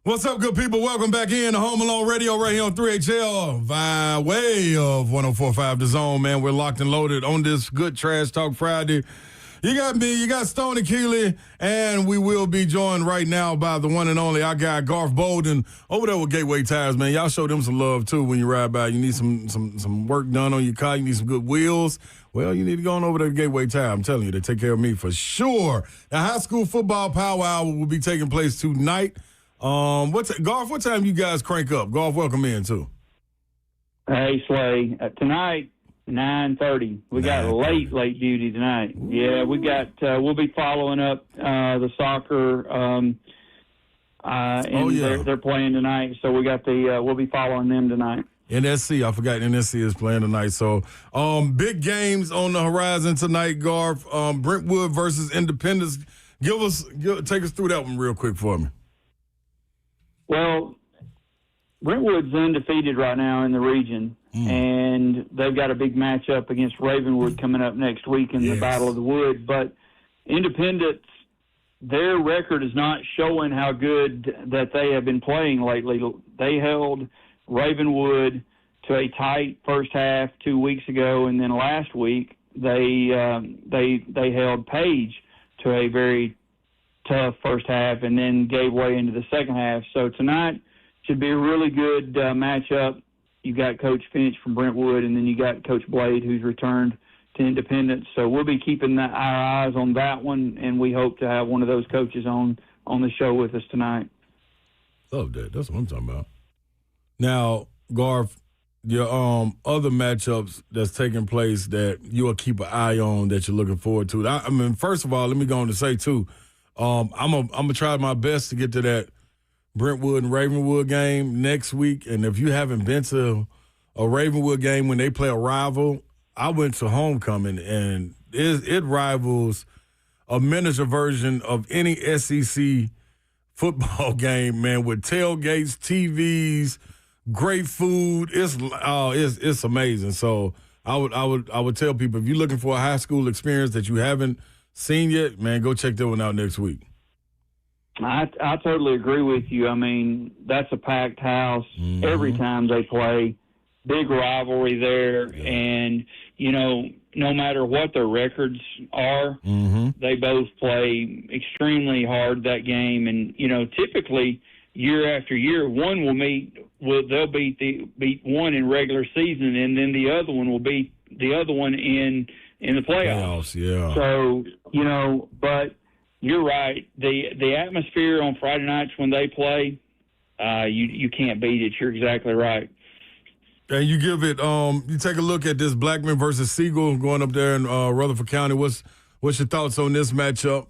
What's up, good people? Welcome back in to Home Alone Radio right here on 3HL by way of 104.5 The Zone, man. We're locked and loaded on this good Trash Talk Friday. You got me, you got Stoney Keeley, and we will be joined right now by the one and only our guy, Garth Bolden, over there with Gateway Tires, man. Y'all show them some love, too, when you ride by. You need some work done on your car. You need some good wheels. Well, you need to go on over to Gateway Tire. I'm telling you, they take care of me for sure. The high school football power hour will be taking place tonight. Garth, what time you guys crank up? Garth, welcome in, too. Hey, Slay. Tonight, 9:30. We got late duty tonight. Yeah, we got. We'll be following up the soccer. They're playing tonight, so we got we'll be following them tonight. NSC, I forgot NSC is playing tonight. So, big games on the horizon tonight, Garth. Brentwood versus Independence. Take us through that one real quick for me. Well, Brentwood's undefeated right now in the region, and they've got a big matchup against Ravenwood coming up next week in the Battle of the Wood. But Independence, their record is not showing how good that they have been playing lately. They held Ravenwood to a tight first half 2 weeks ago, and then last week they held Page to a very tough first half and then gave way into the second half. So tonight should be a really good matchup. You got Coach Finch from Brentwood, and then you got Coach Blade, who's returned to Independence. So we'll be keeping our eyes on that one, and we hope to have one of those coaches on the show with us tonight. Love that. That's what I'm talking about. Now, Garth, your other matchups that's taking place that you'll keep an eye on that you're looking forward to. I mean, first of all, let me go on to say, too, I'm gonna try my best to get to that Brentwood and Ravenwood game next week. And if you haven't been to a Ravenwood game when they play a rival, I went to homecoming, and it rivals a miniature version of any SEC football game, man, with tailgates, TVs, great food. It's amazing. So I would tell people, if you're looking for a high school experience that you haven't seen yet, man, go check that one out next week. I totally agree with you. I mean, that's a packed house every time they play. Big rivalry there, and, you know, no matter what their records are, they both play extremely hard that game. And, you know, typically year after year, one they'll beat one in regular season, and then the other one will beat the other one in the playoffs. Yeah. So, you know, but you're right. The atmosphere on Friday nights when they play, you can't beat it. You're exactly right. And you give it, you take a look at this Blackman versus Siegel going up there in Rutherford County. What's your thoughts on this matchup?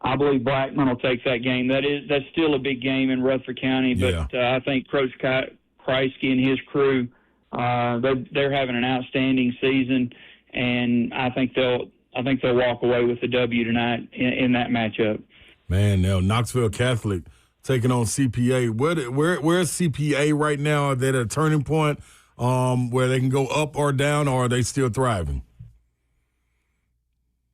I believe Blackman will take that game. That's still a big game in Rutherford County, but I think Coach Kreisky and his crew, they're having an outstanding season, and I think they'll walk away with the W tonight in that matchup. Man, now Knoxville Catholic taking on CPA. Where's CPA right now? Are they at a turning point where they can go up or down, or are they still thriving?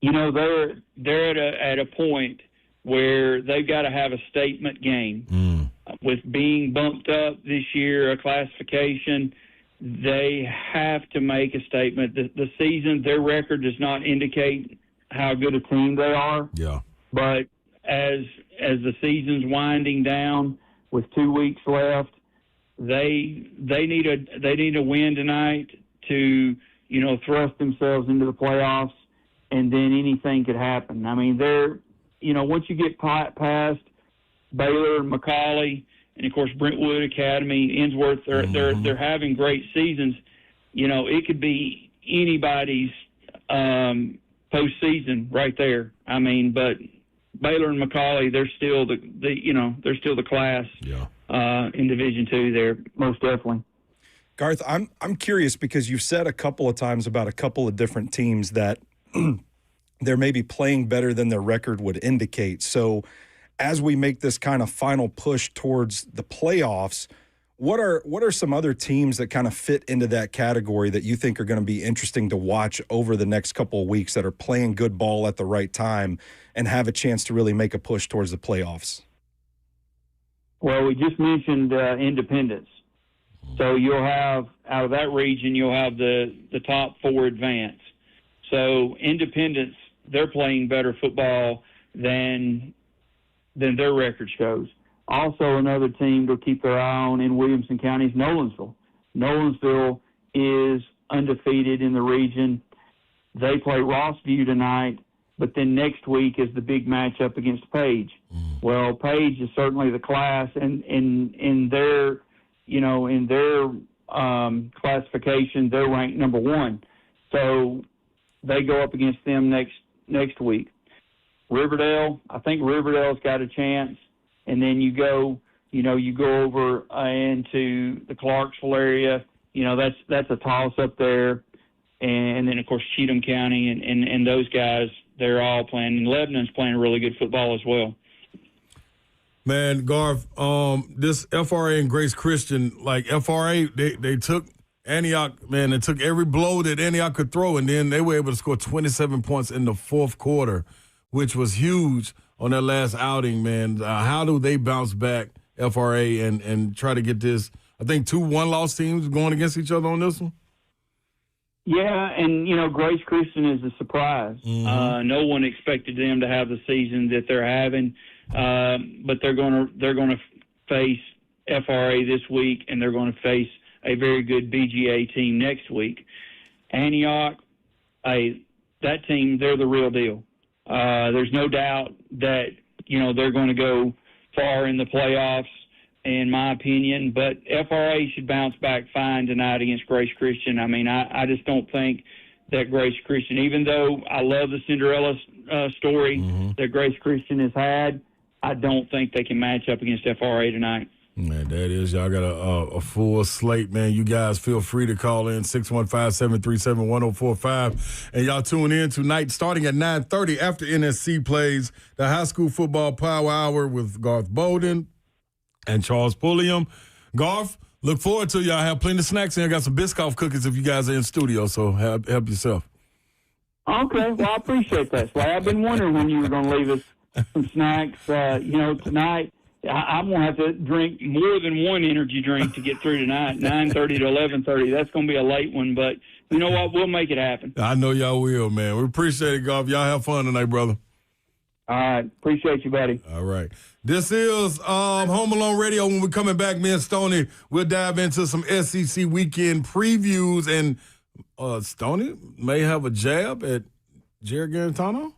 You know, they're at a point where they've got to have a statement game. With being bumped up this year, a classification, they have to make a statement. The season, their record does not indicate how good a team they are. Yeah. But as the season's winding down with 2 weeks left, they need a win tonight to, you know, thrust themselves into the playoffs, and then anything could happen. I mean, once you get past Baylor and McCallie, and of course Brentwood Academy, Innsworth, they're having great seasons. You know, it could be anybody's postseason right there. I mean, but Baylor and McCallie, they're still the class in Division II there, most definitely. Garth, I'm curious because you've said a couple of times about a couple of different teams that they're maybe playing better than their record would indicate. So as we make this kind of final push towards the playoffs, what are some other teams that kind of fit into that category that you think are going to be interesting to watch over the next couple of weeks that are playing good ball at the right time and have a chance to really make a push towards the playoffs? Well, we just mentioned Independence. So you'll have, out of that region, you'll have the top 4 advance. So Independence, they're playing better football than their record shows. Also, another team to keep their eye on in Williamson County is Nolensville. Nolensville is undefeated in the region. They play Rossview tonight, but then next week is the big matchup against Page. Well, Page is certainly the class, and in their classification, they're ranked number 1. So they go up against them next week. Riverdale, I think Riverdale's got a chance. And then you go over into the Clarksville area. That's a toss up there. And then, of course, Cheatham County and those guys, they're all playing. And Lebanon's playing really good football as well. Man, Garth, this FRA and Grace Christian, like FRA, they took Antioch, man, they took every blow that Antioch could throw, and then they were able to score 27 points in the fourth quarter, which was huge on their last outing, man. How do they bounce back, FRA, and try to get this? I think 2 one-loss teams going against each other on this one. Yeah, and Grace Christian is a surprise. No one expected them to have the season that they're having, but they're going to face FRA this week, and they're going to face a very good BGA team next week. Antioch, that team, they're the real deal. There's no doubt that, they're going to go far in the playoffs, in my opinion, but FRA should bounce back fine tonight against Grace Christian. I mean, I just don't think that Grace Christian, even though I love the Cinderella story that Grace Christian has had, I don't think they can match up against FRA tonight. Man, that is. Y'all got a full slate, man. You guys feel free to call in 615-737-1045. And y'all tune in tonight starting at 9:30 after NSC plays the High School Football Power Hour with Garth Bowden and Charles Pulliam. Garth, look forward to y'all. Have plenty of snacks in. I got some Biscoff cookies if you guys are in studio, so help yourself. Okay, well, I appreciate that, Slay. I've been wondering when you were going to leave us some snacks. Tonight, I'm going to have to drink more than one energy drink to get through tonight, 9:30 to 11:30. That's going to be a late one, but you know what? We'll make it happen. I know y'all will, man. We appreciate it, Garth. Y'all have fun tonight, brother. All right. Appreciate you, buddy. All right. This is Home Alone Radio. When we're coming back, me and Stoney, we'll dive into some SEC weekend previews. And Stoney may have a jab at Jared Garantano?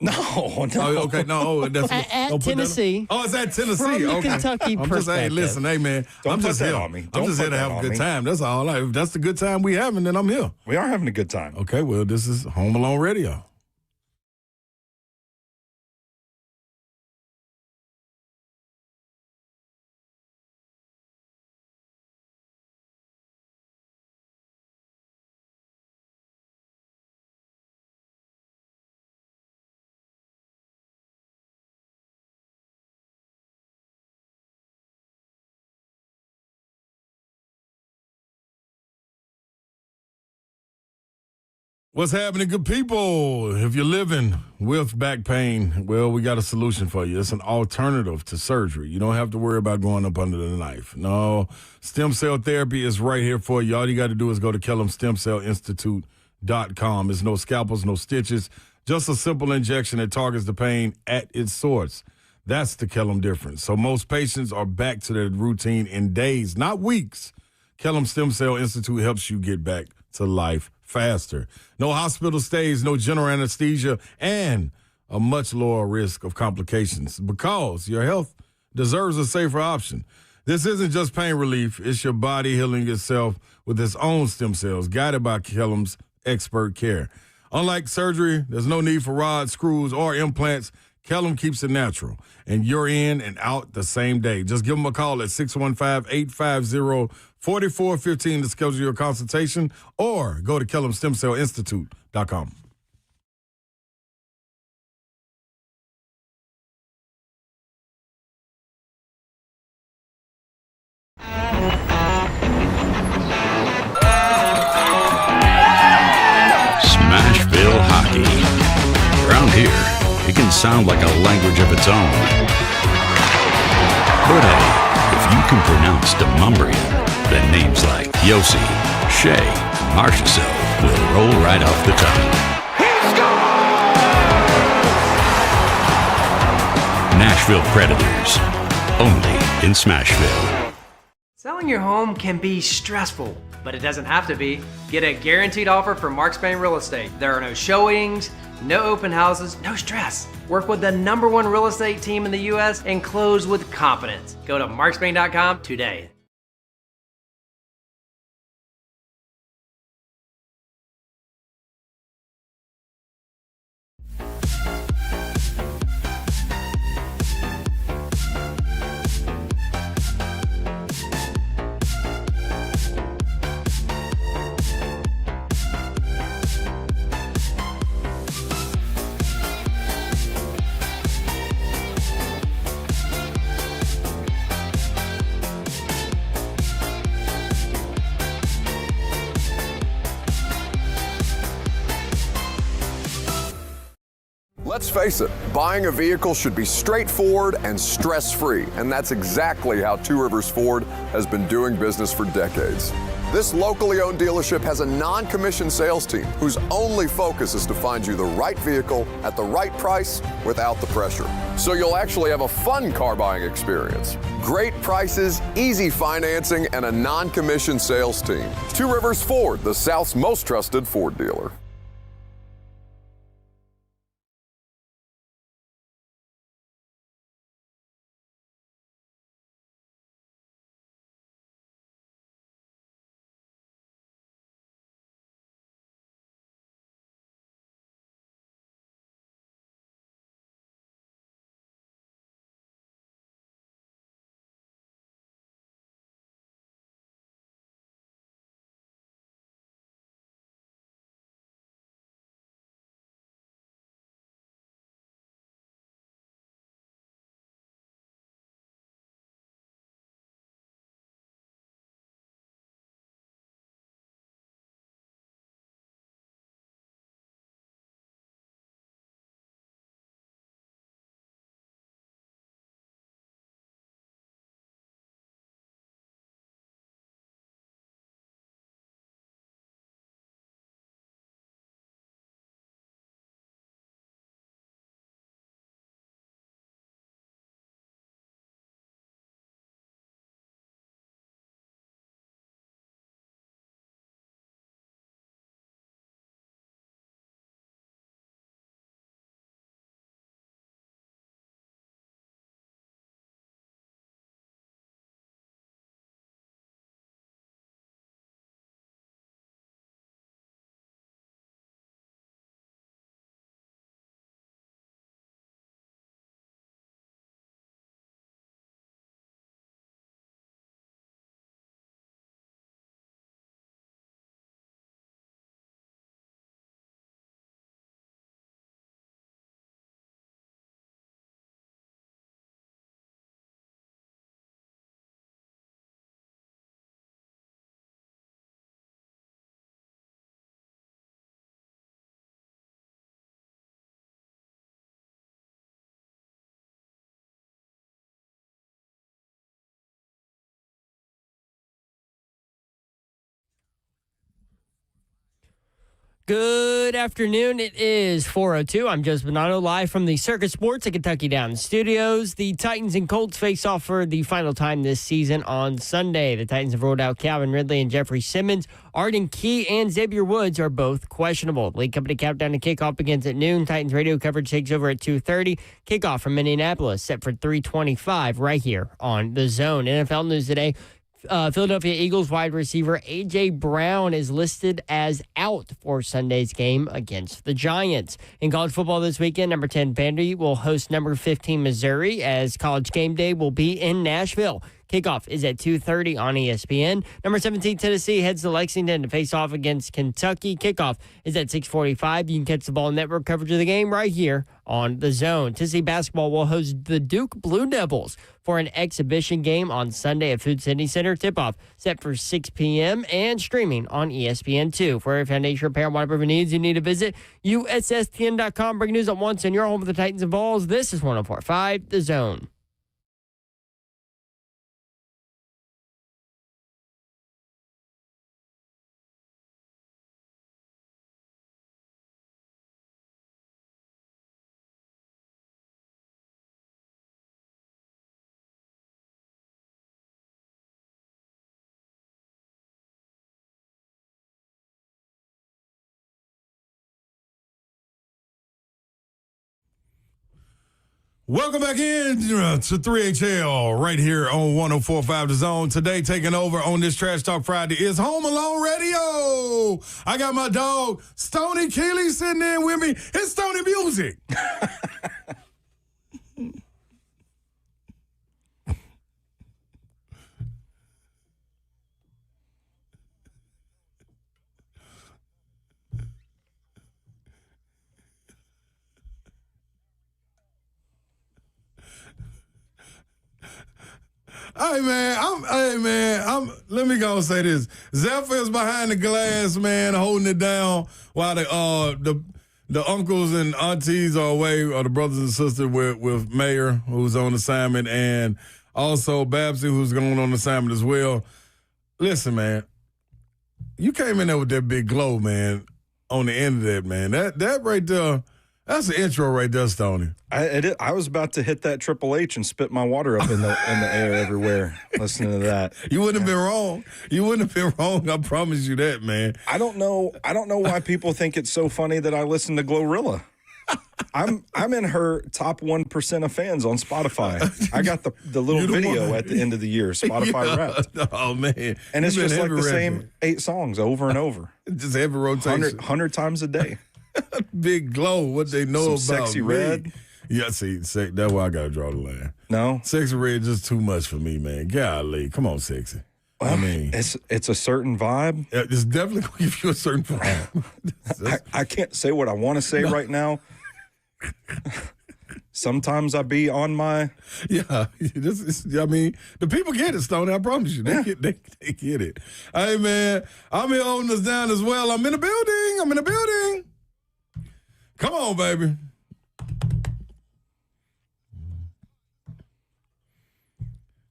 No. Oh, okay, no. That's at Tennessee. It's at Tennessee. From the okay. Kentucky I'm just, hey, listen, hey, man. I'm just here to have a good time. That's all. If that's the good time we having, then I'm here. We are having a good time. Okay, well, this is Home Alone Radio. What's happening, good people? If you're living with back pain, well, we got a solution for you. It's an alternative to surgery. You don't have to worry about going up under the knife. No, stem cell therapy is right here for you. All you got to do is go to KellumStemCellInstitute.com. There's no scalpels, no stitches, just a simple injection that targets the pain at its source. That's the Kellum difference. So most patients are back to their routine in days, not weeks. Kellum Stem Cell Institute helps you get back to life faster. No hospital stays, no general anesthesia, and a much lower risk of complications because your health deserves a safer option. This isn't just pain relief. It's your body healing itself with its own stem cells, guided by Kellum's expert care. Unlike surgery, there's no need for rods, screws, or implants. Kellum keeps it natural, and you're in and out the same day. Just give them a call at 615-850-4415 to schedule your consultation, or go to KellumStemCellInstitute.com. Smashville hockey. Around here, it can sound like a language of its own. But hey, if you can pronounce Demumbrian, then names like Yossi, Shea, and Marchessault will roll right off the tongue. Nashville Predators, only in Smashville. Selling your home can be stressful, but it doesn't have to be. Get a guaranteed offer from Mark Spain Real Estate. There are no showings, no open houses, no stress. Work with the #1 real estate team in the U.S. and close with confidence. Go to markspain.com today. Let's face it, buying a vehicle should be straightforward and stress-free, and that's exactly how Two Rivers Ford has been doing business for decades. This locally owned dealership has a non-commissioned sales team whose only focus is to find you the right vehicle at the right price without the pressure. So you'll actually have a fun car buying experience. Great prices, easy financing, and a non-commissioned sales team. Two Rivers Ford, the South's most trusted Ford dealer. Good afternoon. It is 4:02. I'm Joseph Bonanno, live from the Circus Sports at Kentucky Downs Studios. The Titans and Colts face off for the final time this season on Sunday. The Titans have rolled out Calvin Ridley and Jeffrey Simmons. Arden Key and Xavier Woods are both questionable. League Company countdown to kickoff begins at noon. Titans radio coverage takes over at 2:30. Kickoff from Indianapolis set for 3:25 right here on The Zone. NFL news today. Philadelphia Eagles wide receiver A.J. Brown is listed as out for Sunday's game against the Giants. In college football this weekend, number 10 Vandy will host number 15 Missouri as College Game Day will be in Nashville. Kickoff is at 2:30 on ESPN. Number 17 Tennessee heads to Lexington to face off against Kentucky. Kickoff is at 6:45. You can catch the Ball Network coverage of the game right here on The Zone. Tennessee basketball will host the Duke Blue Devils for an exhibition game on Sunday at Food City Center. Tip-off set for 6 p.m. and streaming on ESPN2. For every foundation repair and whatever needs, you need to visit USSTN.com. Bring news at once in your home of the Titans and Vols. This is 104.5 The Zone. Welcome back in to 3HL right here on 104.5 The Zone. Today, taking over on this Trash Talk Friday is Home Alone Radio. I got my dog, Stoney Keeley, sitting in with me. It's Stoney Music. Hey man, let me go and say this. Zephyr is behind the glass, man, holding it down while the uncles and aunties are away, or the brothers and sisters with Mayor, who's on assignment, and also Babsy, who's going on assignment as well. Listen, man, you came in there with that big glow, man, on the end of that, man. That right there, that's the intro right there, Stoney. I was about to hit that Triple H and spit my water up in the air everywhere listening to that. You wouldn't have been wrong. You wouldn't have been wrong. I promise you that, man. I don't know why people think it's so funny that I listen to Glorilla. I'm in her top 1% of fans on Spotify. I got the little video at the end of the year, Spotify Wrapped. Oh, man. And it's just like the same 8 songs over and over. Just heavy rotation. 100 times a day. Big glow, what they know Some about Sexy me. Red. Yeah, see, that's why I got to draw the line. No? Sexy Red just too much for me, man. Golly, come on, Sexy. Well, I mean, it's a certain vibe. It's definitely going to give you a certain vibe. I can't say what I want to say right now. Sometimes I be on my... Yeah, I mean, the people get it, Stoney. I promise you. They get it. Hey, man, I'm here holding us down as well. I'm in the building. Come on, baby.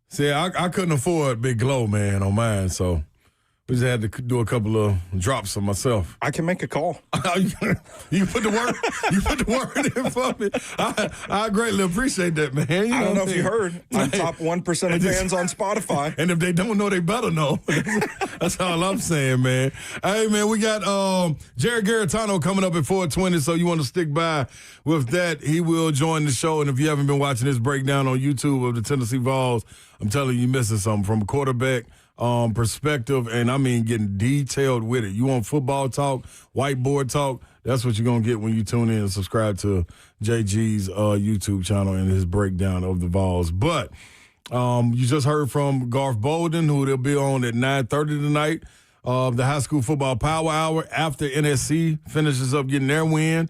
See, I couldn't afford Big Glow, man, on mine, so we just had to do a couple of drops on myself. I can make a call. You put the word in for me. I greatly appreciate that, man. I don't know if you heard. I'm top 1% of fans on Spotify. And if they don't know, they better know. That's all I'm saying, man. Hey, man, we got Jared Garantano coming up at 4:20, so you want to stick by with that. He will join the show, and if you haven't been watching this breakdown on YouTube of the Tennessee Vols, I'm telling you, you're missing something from a quarterback perspective, and I mean getting detailed with it. You want football talk, whiteboard talk, that's what you're going to get when you tune in and subscribe to JG's YouTube channel and his breakdown of the Vols. But you just heard from Garth Bolden, who they'll be on at 9:30 tonight, the High School Football Power Hour after NSC finishes up getting their win.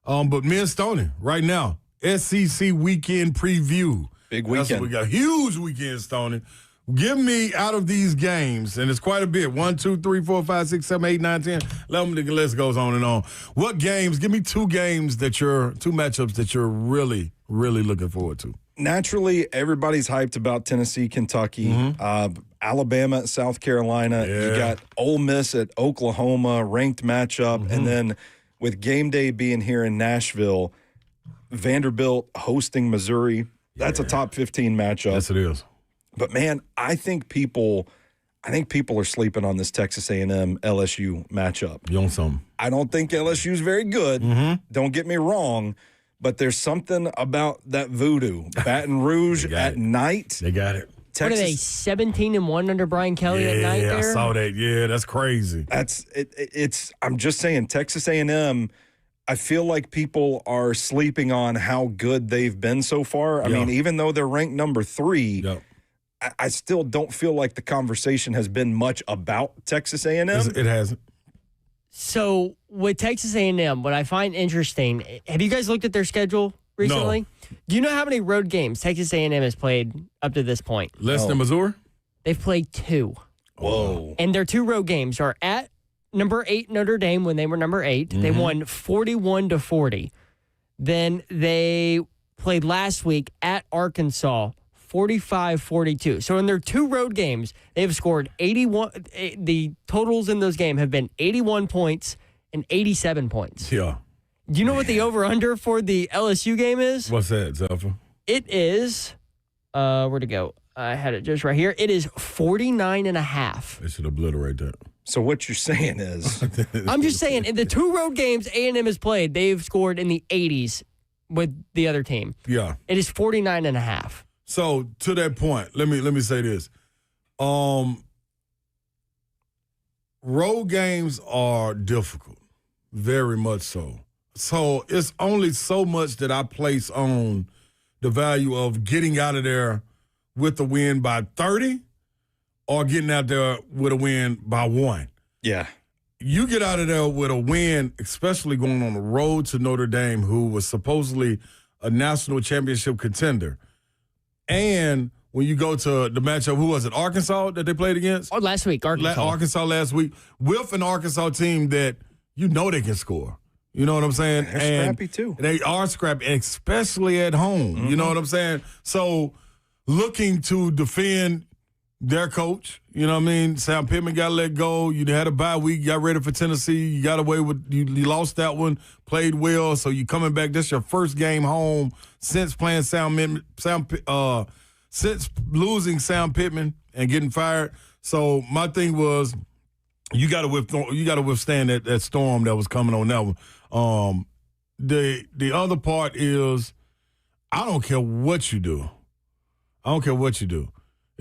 But me and Stoney, right now, SEC weekend preview. Big weekend. That's what we got. Huge weekend, Stoney. Give me out of these games, and it's quite a bit. 1, 2, 3, 4, 5, 6, 7, 8, 9, 10. The list goes on and on. What games? Give me two matchups that you're really, really looking forward to. Naturally, everybody's hyped about Tennessee, Kentucky, Alabama at South Carolina. Yeah. You got Ole Miss at Oklahoma, ranked matchup. And then with game day being here in Nashville, Vanderbilt hosting Missouri. That's a top 15 matchup. Yes, it is. But, man, I think people are sleeping on this Texas A&M LSU matchup. You on something? I don't think LSU's very good. Don't get me wrong. But there's something about that voodoo. Baton Rouge at night. They got it. Texas. What are they, 17-1 under Brian Kelly at night there? Yeah, I saw that. Yeah, that's crazy. I'm just saying, Texas A&M, I feel like people are sleeping on how good they've been so far. I mean, even though they're ranked number 3, I still don't feel like the conversation has been much about Texas A&M. It hasn't. So with Texas A&M, what I find interesting, have you guys looked at their schedule recently? No. Do you know how many road games Texas A&M has played up to this point? Less than Missouri? They've played 2. Whoa. And their 2 road games are at number 8 Notre Dame when they were number 8. They won 41-40. Then they played last week at Arkansas, 45-42. So in their 2 road games, they've scored 81. The totals in those games have been 81 points and 87 points. Yeah. Do you know what the over-under for the LSU game is? What's that, Zephyr? It is, where'd it go? I had it just right here. It is 49.5. They should obliterate that. So what you're saying is... I'm just saying, in the 2 road games A&M has played, they've scored in the 80s with the other team. Yeah. It is 49.5. So to that point, let me say this. Road games are difficult, very much so. So it's only so much that I place on the value of getting out of there with the win by 30 or getting out there with a win by 1. Yeah. You get out of there with a win, especially going on the road to Notre Dame, who was supposedly a national championship contender. And when you go to the matchup, who was it, Arkansas that they played against? Oh, last week, Arkansas. Arkansas last week, with an Arkansas team that you know they can score. You know what I'm saying? They're scrappy, too. They are scrappy, especially at home. Mm-hmm. You know what I'm saying? So looking to defend their coach, you know what I mean? Sam Pittman got let go. You had a bye week. You got ready for Tennessee. You got away with – you lost that one, played well. So you coming back. That's your first game home since playing since losing Sam Pittman and getting fired. So my thing was you got to withstand that storm that was coming on that one. The other part is I don't care what you do.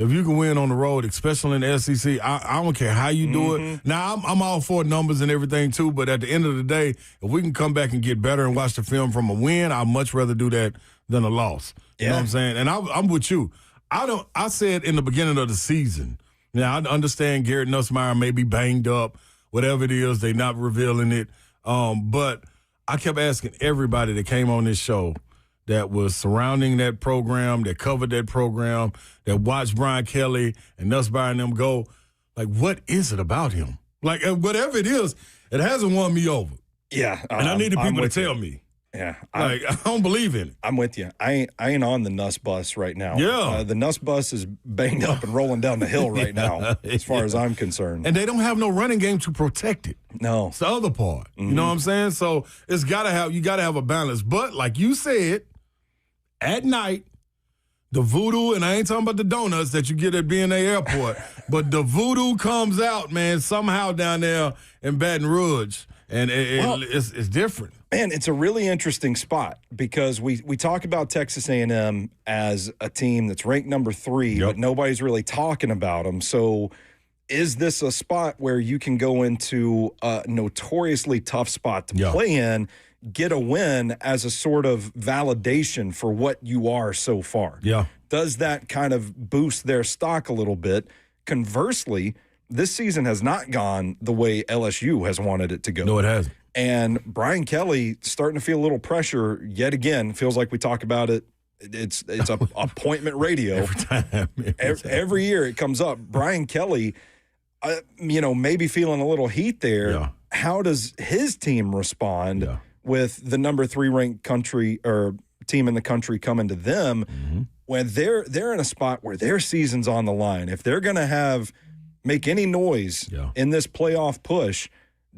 If you can win on the road, especially in the SEC, I don't care how you do it. Now, I'm all for numbers and everything, too, but at the end of the day, if we can come back and get better and watch the film from a win, I'd much rather do that than a loss. You know what I'm saying? And I'm with you. I said in the beginning of the season, now I understand Garrett Nussmeier may be banged up, whatever it is, they're not revealing it. But I kept asking everybody that came on this show that was surrounding that program, that covered that program, that watched Brian Kelly and Nussmeier and them go, like, what is it about him? Like, whatever it is, it hasn't won me over. Yeah. And I need the people to tell me. Yeah. I don't believe in it. I'm with you. I ain't on the Nuss bus right now. Yeah. The Nuss bus is banged up and rolling down the hill right now, as far as I'm concerned. And they don't have no running game to protect it. No. It's the other part. You know what I'm saying? So you gotta have a balance. But like you said, at night, the voodoo, and I ain't talking about the donuts that you get at B&A Airport, but the voodoo comes out, man, somehow down there in Baton Rouge, and it's different. Man, it's a really interesting spot because we talk about Texas A&M as a team that's ranked number 3, but nobody's really talking about them. So is this a spot where you can go into a notoriously tough spot to play in, get a win as a sort of validation for what you are so far? Yeah. Does that kind of boost their stock a little bit? Conversely, this season has not gone the way LSU has wanted it to go. No, it hasn't. And Brian Kelly starting to feel a little pressure yet again. Feels like we talk about it. It's a appointment radio. Every year it comes up. Brian Kelly, maybe feeling a little heat there. Yeah. How does his team respond with the number 3 ranked country or team in the country coming to them when they're in a spot where their season's on the line? If they're going to make any noise in this playoff push,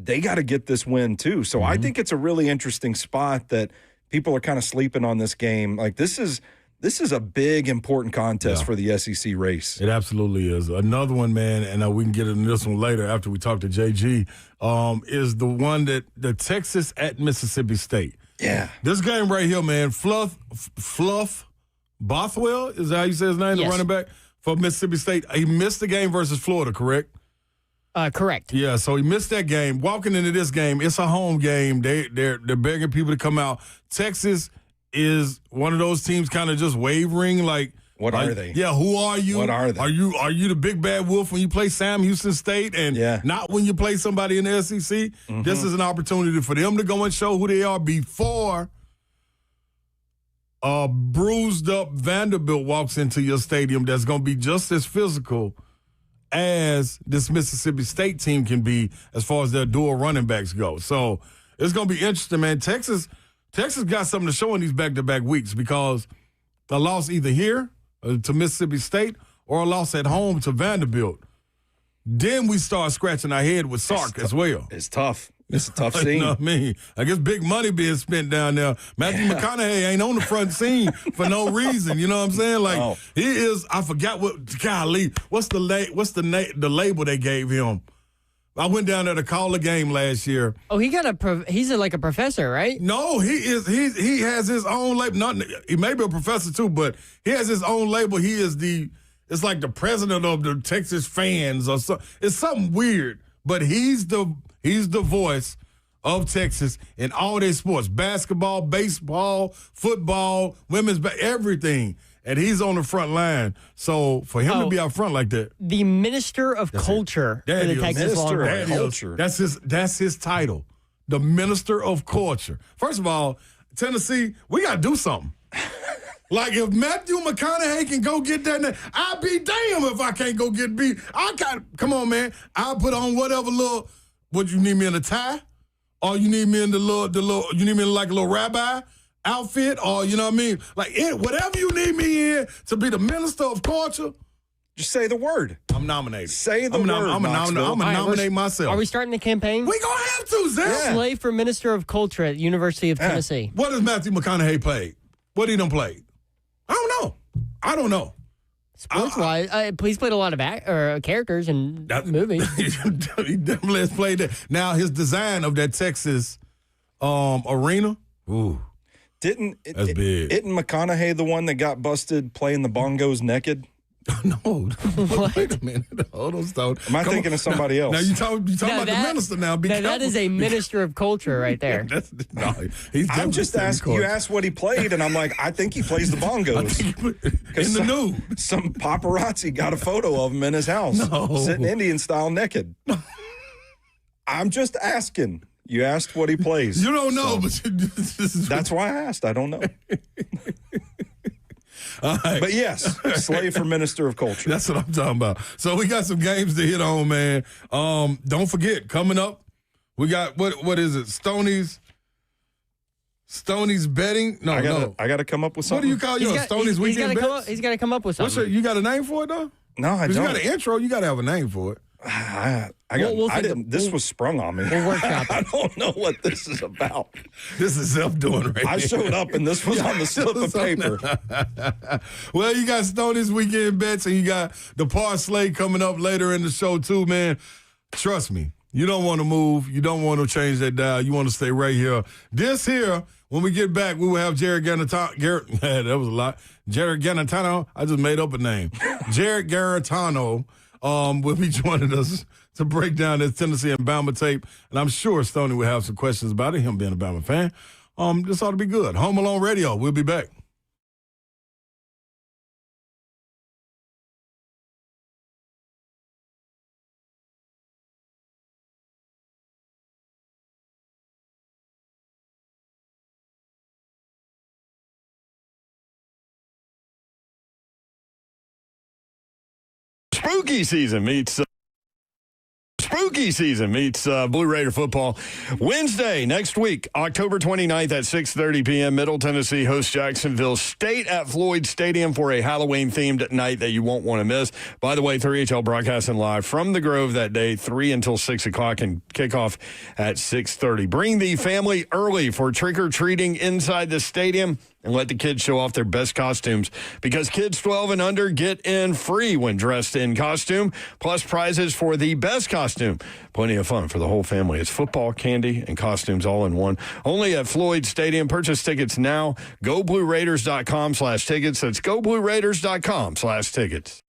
they got to get this win too. So I think it's a really interesting spot that people are kind of sleeping on this game. Like this is a big, important contest for the SEC race. It absolutely is. Another one, man, and we can get into this one later after we talk to JG, is the one that the Texas at Mississippi State. Yeah. This game right here, man, Fluff Bothwell, is that how you say his name, the running back for Mississippi State? He missed the game versus Florida, correct? Correct. Yeah, so he missed that game. Walking into this game, it's a home game. They're begging people to come out. Texas is one of those teams kind of just wavering, like what are they? Yeah, who are you? What are they? Are you the big bad wolf when you play Sam Houston State and not when you play somebody in the SEC? This is an opportunity for them to go and show who they are before a bruised up Vanderbilt walks into your stadium that's going to be just as physical as this Mississippi State team can be as far as their dual running backs go. So it's going to be interesting, man. Texas got something to show in these back-to-back weeks because a loss either here to Mississippi State or a loss at home to Vanderbilt. Then we start scratching our head with Sark as well. It's tough. It's a tough scene. You know what I mean? I guess big money being spent down there. Matthew McConaughey ain't on the front scene for no reason. You know what I'm saying? Like he is. I forgot what's the label they gave him? I went down there to call a game last year. Oh, he's like a professor, right? No, he has his own label. He may be a professor too, but he has his own label. He is it's like the president of the Texas fans or so. It's something weird, but he's the voice of Texas in all their sports: basketball, baseball, football, women's, everything. And he's on the front line. So for him to be out front like that. The Minister of Culture for the Texas Longhorns. That's his title. The Minister of Culture. First of all, Tennessee, we got to do something. Like if Matthew McConaughey can go get that, I'll be damn if I can't go get beat. Come on, man. I'll put on whatever what you need me in a tie? Or you need me in you need me in like a little rabbi outfit, or you know what I mean? Like whatever you need me in to be the Minister of Culture. Just say the word. I'm nominated. Say the word. I'm going to nominate myself. Are we starting the campaign? We going to have to, Zach. Yeah. Slave for Minister of Culture at University of Tennessee. What has Matthew McConaughey played? What he done played? I don't know. Sports-wise, he's played a lot of characters in movies. He definitely has played that. Now, his design of that Texas arena, ooh. That's big. Isn't McConaughey the one that got busted playing the bongos naked? No. Wait a minute. Hold on, Stone. Am I thinking of somebody else? Now you talking about the minister now. That is a Minister of Culture right there. I'm just asking. You asked what he played, and I'm like, I think he plays the bongos. In the nude. Some paparazzi got a photo of him in his house, sitting Indian style naked. I'm just asking. You asked what he plays. You don't know, but that's why I asked. I don't know. All right. But yes, slave for Minister of Culture. That's what I'm talking about. So we got some games to hit on, man. Don't forget, coming up, we got what is it? Stoney's betting? No, I got to come up with something. What do you call yours? Stoney's weekend bets? He's got to come up with something. You got a name for it though? No, I don't. You got an intro. You got to have a name for it. This was sprung on me. We'll workshop it. I don't know what this is about. This is self-doing right I showed up and this was on the slip of paper. Well, you got Stoney's weekend bets and you got the parlay coming up later in the show too, man. Trust me, you don't want to move. You don't want to change that dial. You want to stay right here. This here, when we get back, we will have Jared Garantano. That was a lot. Jared Garantano. I just made up a name. Jared Garantano. Will be joining us to break down this Tennessee and Bama tape. And I'm sure Stoney will have some questions about it, him being a Bama fan. This ought to be good. Home Alone Radio. We'll be back. Spooky season meets Blue Raider football. Wednesday next week, October 29th at 6:30 p.m., Middle Tennessee hosts Jacksonville State at Floyd Stadium for a Halloween-themed night that you won't want to miss. By the way, 3HL broadcasting live from the Grove that day, 3 until 6 o'clock, and kickoff at 6:30. Bring the family early for trick-or-treating inside the stadium and let the kids show off their best costumes, because kids 12 and under get in free when dressed in costume, plus prizes for the best costume. Plenty of fun for the whole family. It's football, candy, and costumes all in one. Only at Floyd Stadium. Purchase tickets now. GoBlueRaiders.com/tickets. That's GoBlueRaiders.com/tickets.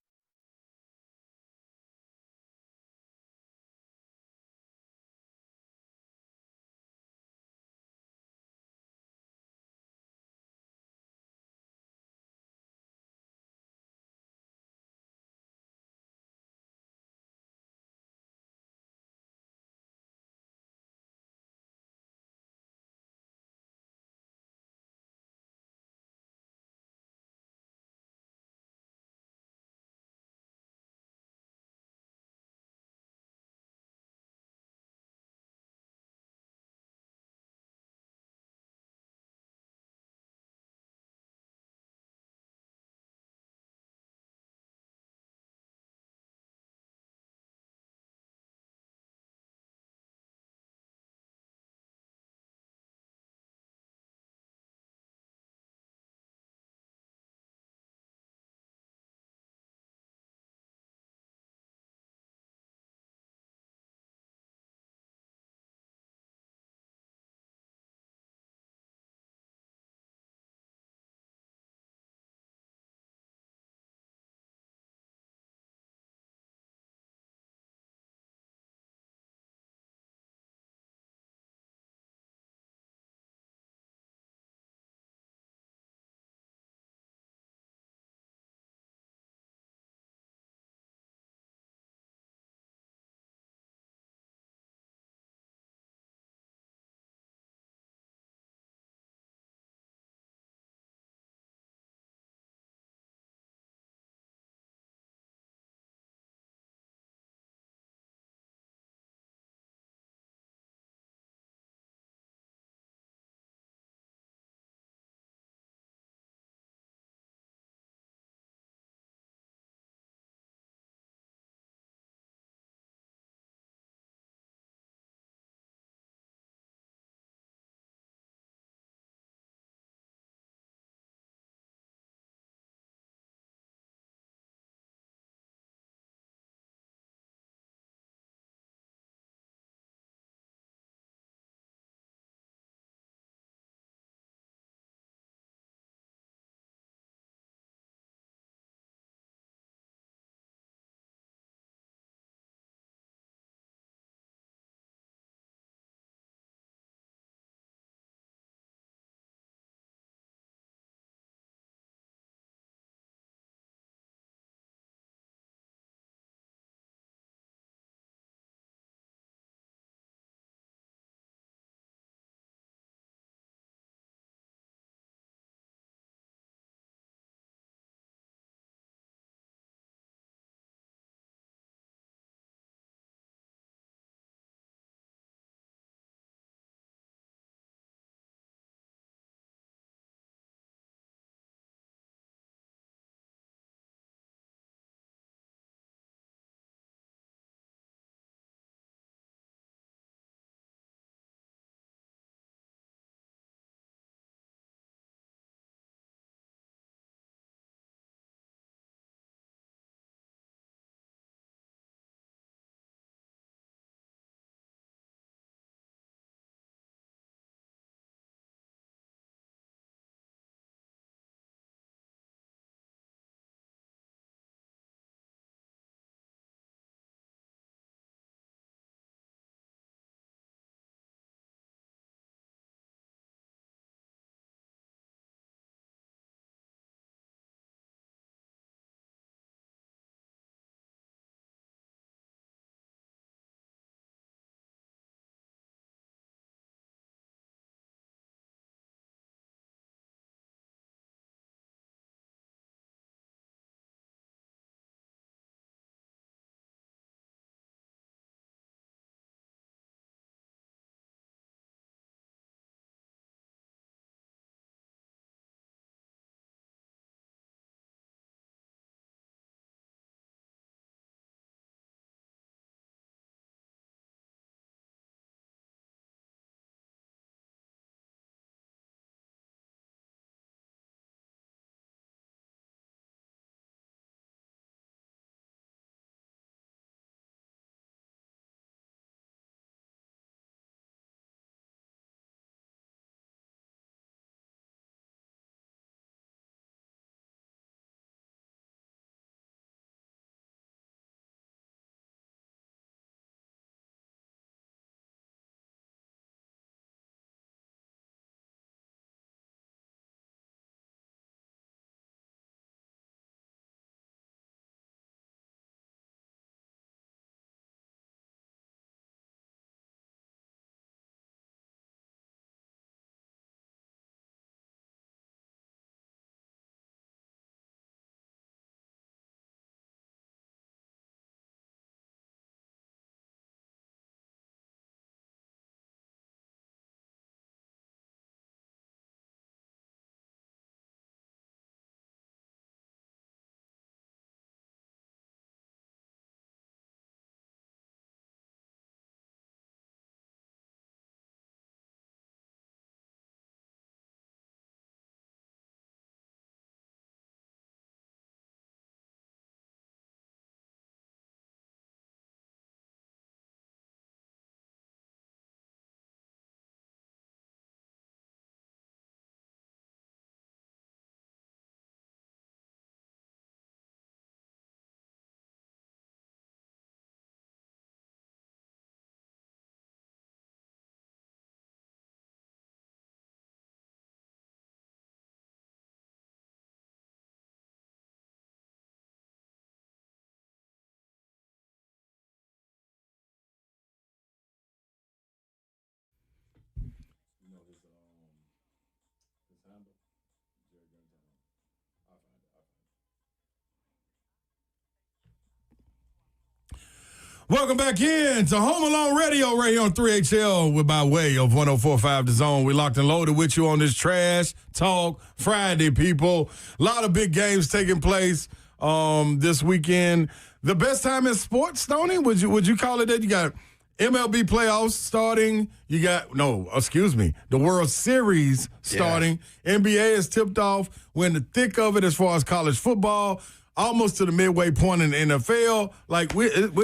Welcome back in to Home Alone Radio right here on 3HL. We're by way of 104.5 The Zone. We locked and loaded with you on this Trash Talk Friday, people. A lot of big games taking place this weekend. The best time in sports, Stoney? Would you call it that? You got MLB playoffs starting. You got, the World Series starting. Yeah. NBA is tipped off. We're in the thick of it as far as college football. Almost to the midway point in the NFL. Like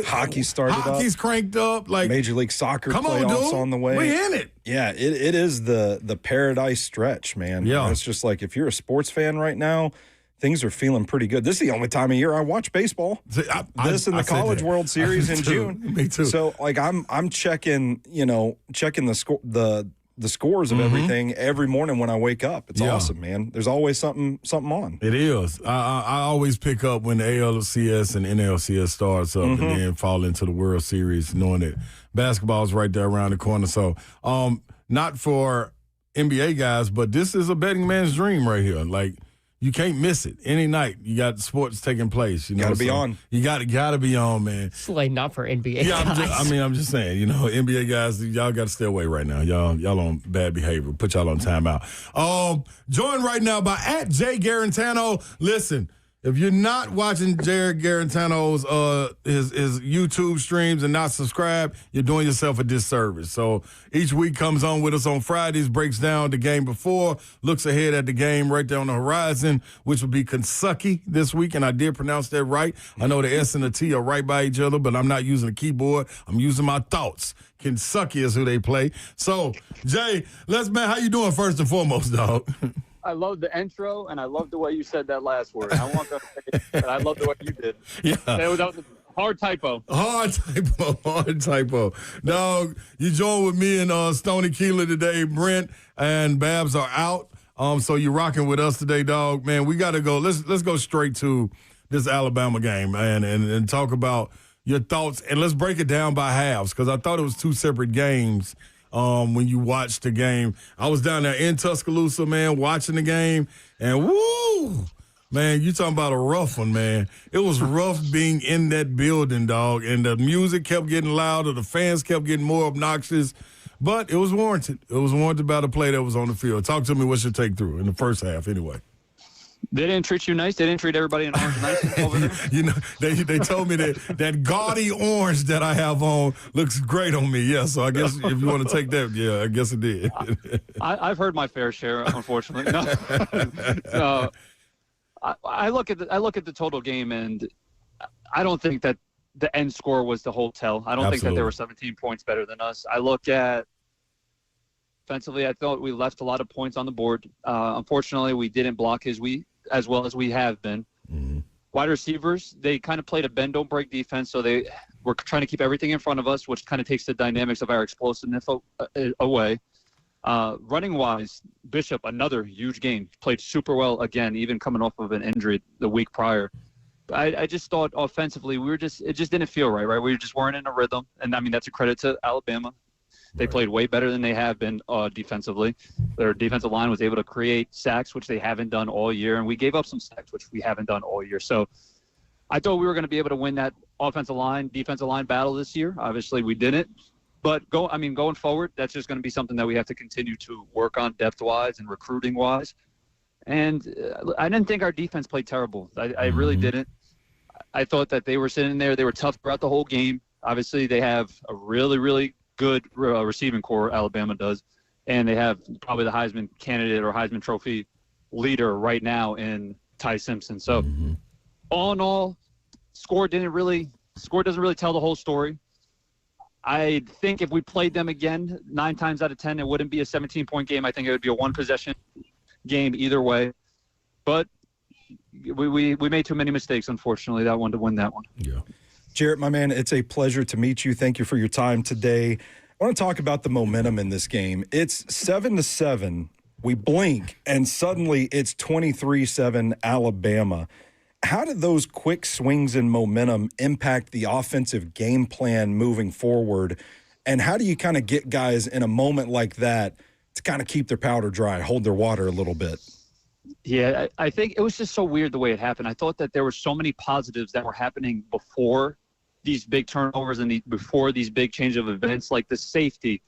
hockey started up. Hockey's cranked up. Like Major League Soccer playoffs on the way. We in it. Yeah, it is the paradise stretch, man. Yeah. It's just like if you're a sports fan right now, things are feeling pretty good. This is the only time of year I watch baseball. This and the College World Series in June. Me too. So like I'm checking the scores of everything every morning when I wake up. It's awesome, man. There's always something on. It is. I always pick up when the ALCS and NLCS starts up and then fall into the World Series knowing that basketball is right there around the corner. So not for NBA guys, but this is a betting man's dream right here. Like, you can't miss it. Any night, you got sports taking place. You know, gotta be on. You gotta be on, man. It's like not for NBA guys. I'm just saying, NBA guys, y'all got to stay away right now. Y'all on bad behavior. Put y'all on timeout. Joined right now by @Jay Listen, if you're not watching Jared Garantano's his YouTube streams and not subscribed, you're doing yourself a disservice. So each week comes on with us on Fridays, breaks down the game before, looks ahead at the game right there on the horizon, which will be Kentucky this week, and I did pronounce that right. I know the S and the T are right by each other, but I'm not using a keyboard. I'm using my thoughts. Kentucky is who they play. So, Jay, man, how you doing first and foremost, dog? I love the intro, and I love the way you said that last word. I want to say that I love the way you did. Yeah. That was a hard typo. Hard typo. Dog, you joined with me and Stoney Keeler today. Brent and Babs are out, so you're rocking with us today, dog. Man, we got to go. Let's go straight to this Alabama game, man, and talk about your thoughts. And let's break it down by halves, because I thought it was two separate games. When you watch the game, I was down there in Tuscaloosa, man, watching the game, and woo, man, you talking about a rough one, man. It was rough being in that building, dog, and the music kept getting louder, the fans kept getting more obnoxious, but it was warranted. It was warranted by the play that was on the field. Talk to me, what's your take through in the first half, anyway? They didn't treat you nice. They didn't treat everybody in orange nice over there. They told me that gaudy orange that I have on looks great on me. Yeah, so I guess if you want to take that, yeah, I guess it did. I've heard my fair share, unfortunately. No. I look at the total game, and I don't think that the end score was the whole tell. I don't think that they were 17 points better than us. I look at offensively, I thought we left a lot of points on the board. Unfortunately, we didn't block as well as we have been. Mm-hmm. Wide receivers, they kind of played a bend-don't-break defense, so they were trying to keep everything in front of us, which kind of takes the dynamics of our explosiveness away. Running-wise, Bishop, another huge game, played super well again, even coming off of an injury the week prior. I just thought offensively, it just didn't feel right? We just weren't in a rhythm, and I mean that's a credit to Alabama. They played way better than they have been defensively. Their defensive line was able to create sacks, which they haven't done all year, and we gave up some sacks, which we haven't done all year. So I thought we were going to be able to win that defensive line battle this year. Obviously, we didn't. But going forward, that's just going to be something that we have to continue to work on depth-wise and recruiting-wise. And I didn't think our defense played terrible. I really didn't. I thought that they were sitting there. They were tough throughout the whole game. Obviously, they have a really, really good receiving core, Alabama does, and they have probably the Heisman candidate or Heisman Trophy leader right now in Ty Simpson. So, all in all, score doesn't really tell the whole story. I think if we played them again 9 times out of 10, it wouldn't be a 17-point game. I think it would be a one-possession game either way. But we made too many mistakes, unfortunately, that one to win that one. Yeah. Jarrett, my man, it's a pleasure to meet you. Thank you for your time today. I want to talk about the momentum in this game. It's 7-7. We blink, and suddenly it's 23-7 Alabama. How did those quick swings in momentum impact the offensive game plan moving forward? And how do you kind of get guys in a moment like that to kind of keep their powder dry, hold their water a little bit? Yeah, I think it was just so weird the way it happened. I thought that there were so many positives that were happening before these big turnovers and before these big change of events, like the safety.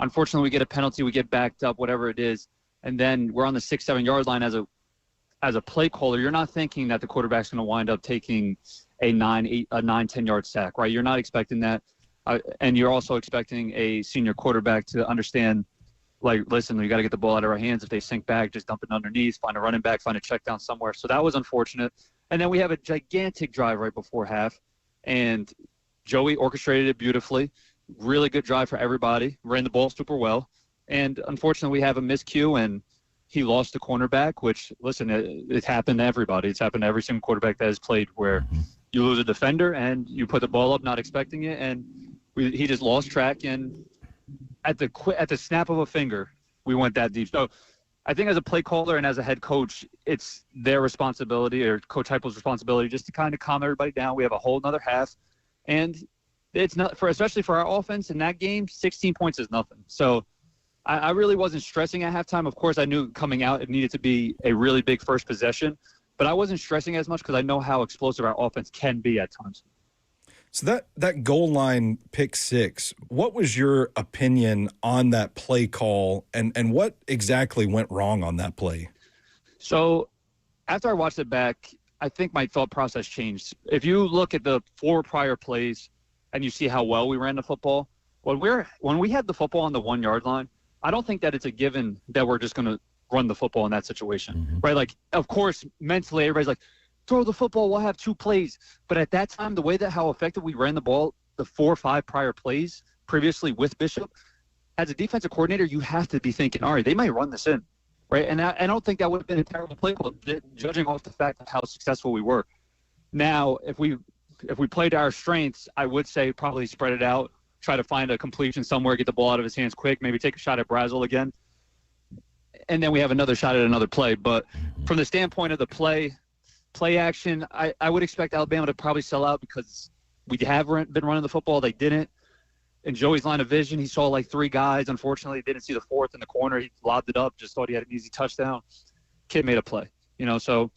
Unfortunately, we get a penalty, we get backed up, whatever it is, and then we're on the 6-7 yard line as a play caller. You're not thinking that the quarterback's going to wind up taking a 9-10 yard sack, right? You're not expecting that, and you're also expecting a senior quarterback to understand, like, listen, you got to get the ball out of our hands. If they sink back, just dump it underneath, find a running back, find a check down somewhere. So that was unfortunate. And then we have a gigantic drive right before half, and Joey orchestrated it beautifully. Really good drive for everybody. Ran the ball super well. And unfortunately, we have a miscue, and he lost the cornerback, which, listen, it happened to everybody. It's happened to every single quarterback that has played, where you lose a defender and you put the ball up not expecting it, and he just lost track. And at the snap of a finger, we went that deep. So I think as a play caller and as a head coach, it's their responsibility, or Coach Heupel's responsibility, just to kind of calm everybody down. We have a whole nother half, and it's not especially for our offense in that game, 16 points is nothing. So I really wasn't stressing at halftime. Of course, I knew coming out it needed to be a really big first possession, but I wasn't stressing as much because I know how explosive our offense can be at times. So that goal line pick six, what was your opinion on that play call, and what exactly went wrong on that play? So after I watched it back, I think my thought process changed. If you look at the 4 prior plays and you see how well we ran the football, when we had the football on the 1 yard line, I don't think that it's a given that we're just going to run the football in that situation, right? Like, of course, mentally, everybody's like, throw the football, we'll have 2 plays. But at that time, the way that how effective we ran the ball, the 4 or 5 prior plays previously with Bishop, as a defensive coordinator, you have to be thinking, all right, they might run this in, right? And I don't think that would have been a terrible play call, judging off the fact of how successful we were. Now, if we played to our strengths, I would say probably spread it out, try to find a completion somewhere, get the ball out of his hands quick, maybe take a shot at Brazel again, and then we have another shot at another play. But from the standpoint of the play action, I would expect Alabama to probably sell out because we have been running the football. They didn't. In Joey's line of vision, he saw like 3 guys. Unfortunately, didn't see the 4th in the corner. He lobbed it up, just thought he had an easy touchdown. Kid made a play, so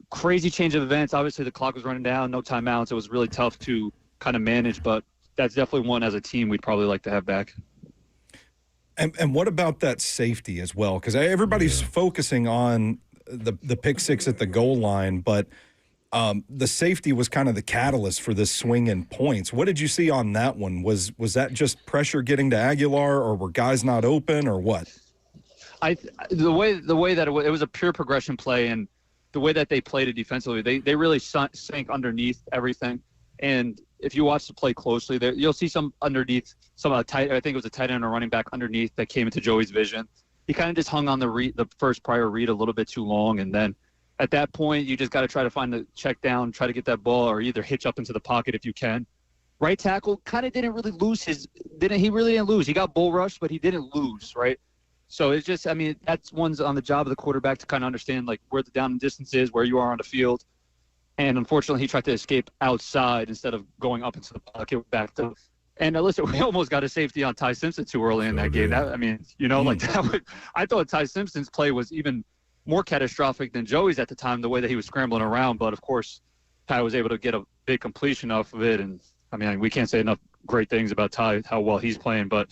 crazy change of events. Obviously, the clock was running down, no timeouts. It was really tough to kind of manage, but that's definitely one as a team we'd probably like to have back. And what about that safety as well? Because everybody's focusing on the pick six at the goal line, but the safety was kind of the catalyst for this swing in points. What did you see on that one? Was that just pressure getting to Aguilar, or were guys not open, or what? The way that it was a pure progression play, and the way that they played it defensively, they really sank underneath everything. And if you watch the play closely, you'll see some underneath, I think it was a tight end or running back underneath that came into Joey's vision. He kind of just hung on the first prior read a little bit too long, and then at that point, you just got to try to find the check down, try to get that ball, or either hitch up into the pocket if you can. Right tackle kind of didn't really lose he really didn't lose. He got bull rushed, but he didn't lose, right? So it's just, that's one's on the job of the quarterback to kind of understand, like, where the down and distance is, where you are on the field. And unfortunately, he tried to escape outside instead of going up into the pocket back to. And listen, we almost got a safety on Ty Simpson too early in that game. I thought Ty Simpson's play was even more catastrophic than Joey's at the time, the way that he was scrambling around. But of course, Ty was able to get a big completion off of it. And we can't say enough great things about Ty, how well he's playing. But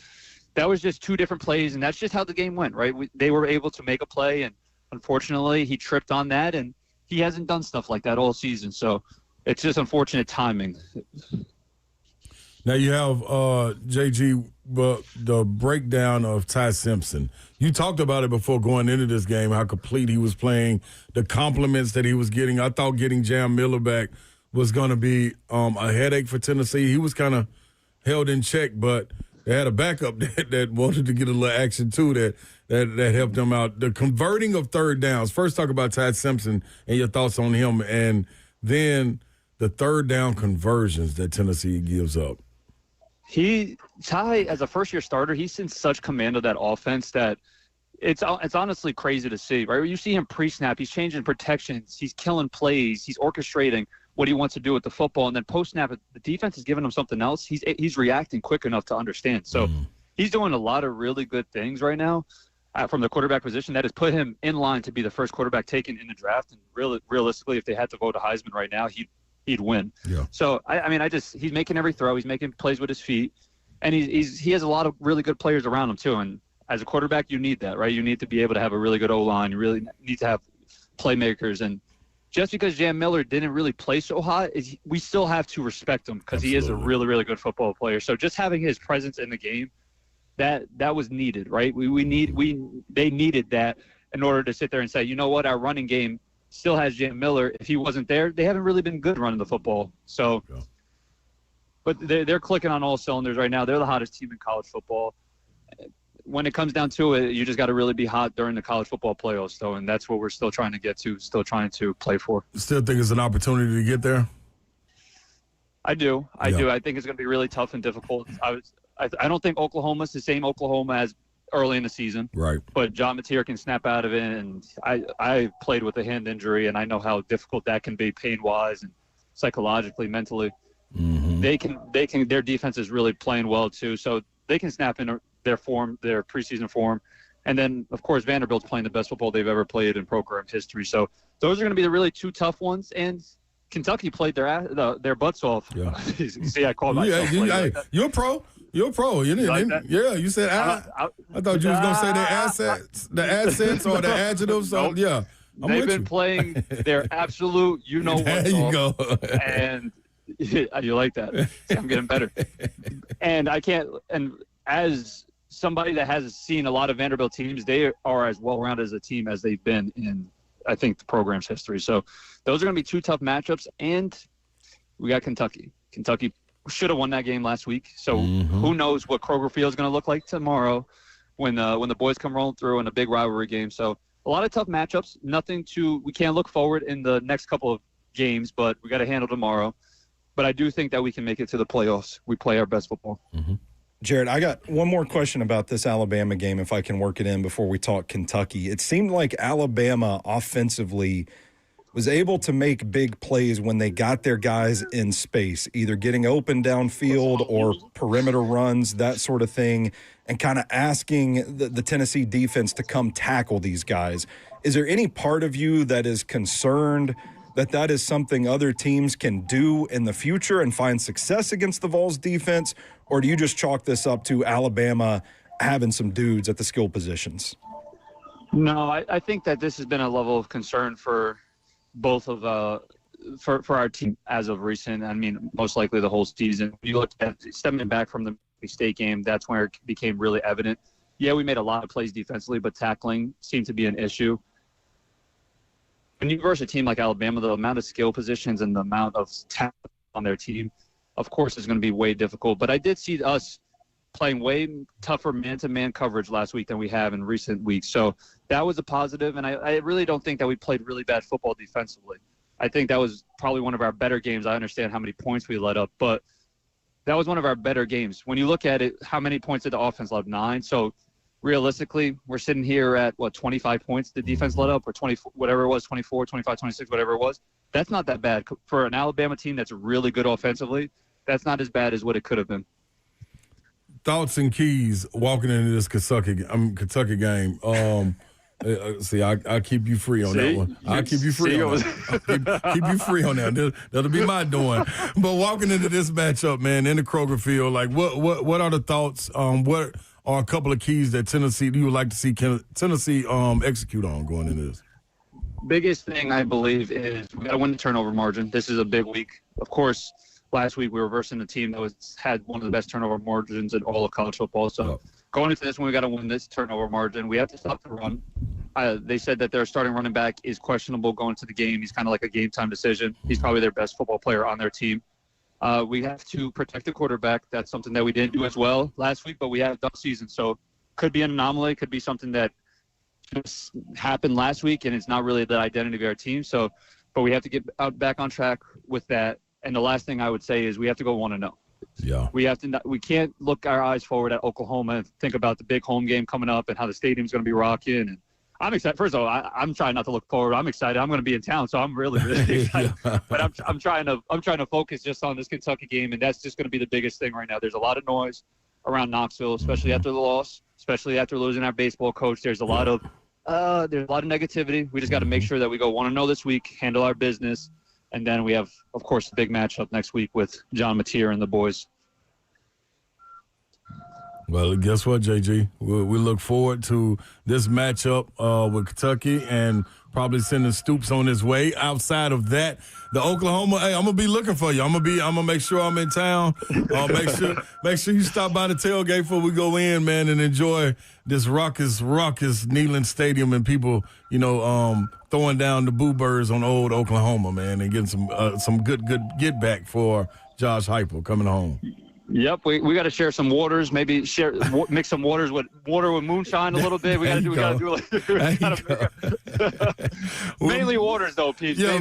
that was just 2 different plays, and that's just how the game went, right? They were able to make a play, and unfortunately, he tripped on that, and he hasn't done stuff like that all season. So it's just unfortunate timing. Now you have, JG, the breakdown of Ty Simpson. You talked about it before going into this game, how complete he was playing, the compliments that he was getting. I thought getting Jam Miller back was going to be a headache for Tennessee. He was kind of held in check, but they had a backup that wanted to get a little action too that helped them out. The converting of third downs. First, talk about Ty Simpson and your thoughts on him, and then the third down conversions that Tennessee gives up. Ty, as a first-year starter, he's in such command of that offense that it's honestly crazy to see, right? You see him pre-snap, he's changing protections, he's killing plays, he's orchestrating what he wants to do with the football, and then post-snap, the defense is giving him something else. He's reacting quick enough to understand. So he's doing a lot of really good things right now from the quarterback position that has put him in line to be the first quarterback taken in the draft. And realistically, if they had to vote a Heisman right now, he'd win. Yeah. So he's making every throw. He's making plays with his feet, and he has a lot of really good players around him too. And as a quarterback, you need that, right? You need to be able to have a really good O-line. You really need to have playmakers. And just because Jam Miller didn't really play so hot, we still have to respect him because he is a really, really good football player. So just having his presence in the game, that was needed, right? They needed that in order to sit there and say, you know what, our running game still has Jam Miller. If he wasn't there, they haven't really been good running the football. So, but they're clicking on all cylinders right now. They're the hottest team in college football. When it comes down to it, you just got to really be hot during the college football playoffs, though, and that's what we're still trying to get to, still trying to play for. Still think it's an opportunity to get there? I do. I think it's going to be really tough and difficult. I don't think Oklahoma's the same Oklahoma as early in the season. Right. But John Mateer can snap out of it, and I played with a hand injury, and I know how difficult that can be pain-wise and psychologically, mentally. Mm-hmm. Their defense is really playing well, too, so they can snap in their form, their preseason form. And then, of course, Vanderbilt's playing the best football they've ever played in program history. So those are going to be the really two tough ones. And Kentucky played their butts off. Yeah. See, I called myself. You're a pro. You're a pro. You didn't. Like you said I thought you was going to say the assets or the adjectives. So, nope. Yeah. They've been playing their absolute what. There you go. And you like that. I'm getting better. And as somebody that has seen a lot of Vanderbilt teams, they are as well-rounded as a team as they've been in, I think, the program's history. So those are going to be two tough matchups, and we got Kentucky. Kentucky should have won that game last week. So who knows what Kroger Field is going to look like tomorrow when the boys come rolling through in a big rivalry game. So a lot of tough matchups. We can't look forward in the next couple of games, but we got to handle tomorrow. But I do think that we can make it to the playoffs. We play our best football. Mm-hmm. Jared, I got one more question about this Alabama game, if I can work it in before we talk Kentucky. It seemed like Alabama offensively was able to make big plays when they got their guys in space, either getting open downfield or perimeter runs, that sort of thing, and kind of asking the Tennessee defense to come tackle these guys. Is there any part of you that is concerned that is something other teams can do in the future and find success against the Vols defense, or do you just chalk this up to Alabama having some dudes at the skill positions? No, I think that this has been a level of concern for both of for our team as of recent. I mean, most likely the whole season. When you look at stemming back from the State game, that's where it became really evident. Yeah, we made a lot of plays defensively, but tackling seemed to be an issue. When you verse a team like Alabama, the amount of skill positions and the amount of talent on their team, of course, is going to be way difficult. But I did see us playing way tougher man-to-man coverage last week than we have in recent weeks. So that was a positive, and I really don't think that we played really bad football defensively. I think that was probably one of our better games. I understand how many points we let up, but that was one of our better games. When you look at it, how many points did the offense let up? 9. So realistically, we're sitting here at, 25 points the defense let up, or 24, whatever it was, 24, 25, 26, whatever it was. That's not that bad. For an Alabama team that's really good offensively, that's not as bad as what it could have been. Thoughts and keys walking into this Kentucky game. See, I'll keep you free on that one. I'll keep you free on that. Keep you free on that. That'll be my doing. But walking into this matchup, man, in the Kroger Field, like what are the thoughts? What are a couple of keys that Tennessee you would like to see Tennessee execute on going into this? Biggest thing I believe is we got to win the turnover margin. This is a big week. Of course, last week we were versing a team that had one of the best turnover margins in all of college football. So going into this one, we got to win this turnover margin. We have to stop the run. They said that their starting running back is questionable going to the game. He's kind of like a game-time decision. He's probably their best football player on their team. We have to protect the quarterback. That's something that we didn't do as well last week, but we have done season. So could be an anomaly, could be something that just happened last week, and it's not really the identity of our team. So, but we have to get back on track with that. And the last thing I would say is we have to go 1-0. Yeah. We can't look our eyes forward at Oklahoma and think about the big home game coming up and how the stadium's going to be rocking. And I'm excited. First of all, I'm trying not to look forward. I'm excited. I'm going to be in town, so I'm really, really excited. But I'm trying to focus just on this Kentucky game, and that's just going to be the biggest thing right now. There's a lot of noise around Knoxville, especially after the loss, especially after losing our baseball coach. There's a lot of negativity. We just got to make sure that we go 1-0 this week, handle our business, And then we have, of course, the big matchup next week with John Mateer and the boys. Well, guess what, JG? We look forward to this matchup with Kentucky and probably sending Stoops on his way. Outside of that, the Oklahoma, hey, I'm gonna be looking for you. I'm gonna make sure I'm in town. Make sure you stop by the tailgate before we go in, man, and enjoy this raucous Neyland Stadium and people, throwing down the Boo Birds on old Oklahoma, man, and getting some good get back for Josh Heupel coming home. Yep, we got to share some waters. Maybe mix some waters with moonshine a little bit. We got to do mainly waters though, Pete. Yeah,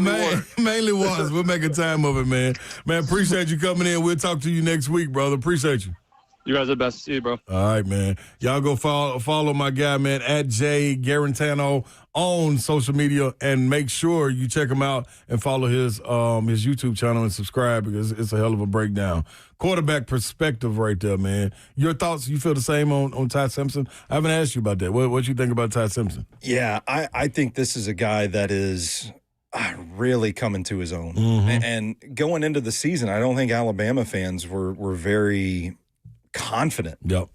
mainly waters. We're making time of it, man. Man, appreciate you coming in. We'll talk to you next week, brother. Appreciate you. You guys are the best. See you, bro. All right, man. Y'all go follow my guy, man, at Jay Garantano on social media, and make sure you check him out and follow his YouTube channel and subscribe, because it's a hell of a breakdown. Quarterback perspective right there, man. Your thoughts? You feel the same on Ty Simpson? I haven't asked you about that. What you think about Ty Simpson? Yeah, I think this is a guy that is really coming to his own. Mm-hmm. And going into the season, I don't think Alabama fans were very confident. Yep.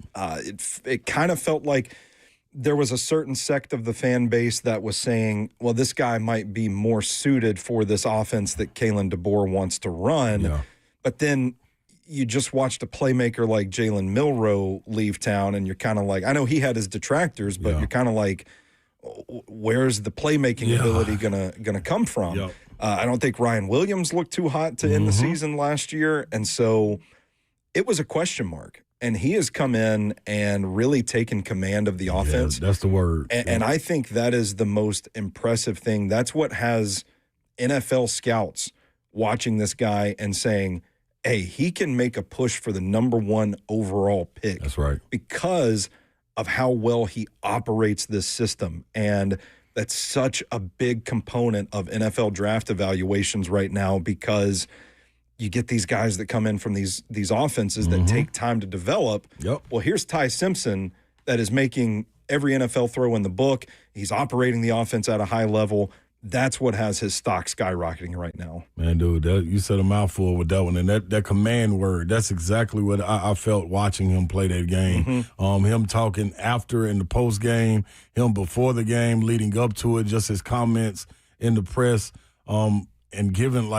It kind of felt like there was a certain sect of the fan base that was saying, well, this guy might be more suited for this offense that Kalen DeBoer wants to run. Yeah. But then you just watched a playmaker like Jalen Milroe leave town, and you're kind of like, I know he had his detractors, but you're kind of like, where's the playmaking ability gonna come from? Yep. I don't think Ryan Williams looked too hot to end the season last year, and so it was a question mark. And he has come in and really taken command of the offense. Yeah, that's the word. And I think that is the most impressive thing. That's what has NFL scouts watching this guy and saying, hey, he can make a push for the number 1 overall pick. That's right. Because of how well he operates this system. And that's such a big component of NFL draft evaluations right now, because you get these guys that come in from these offenses that take time to develop. Yep. Well, here's Ty Simpson that is making every NFL throw in the book. He's operating the offense at a high level. That's what has his stock skyrocketing right now. Man, dude, you said a mouthful with that one. And that command word, that's exactly what I felt watching him play that game. Him talking after in the post game, him before the game, leading up to it, just his comments in the press, and giving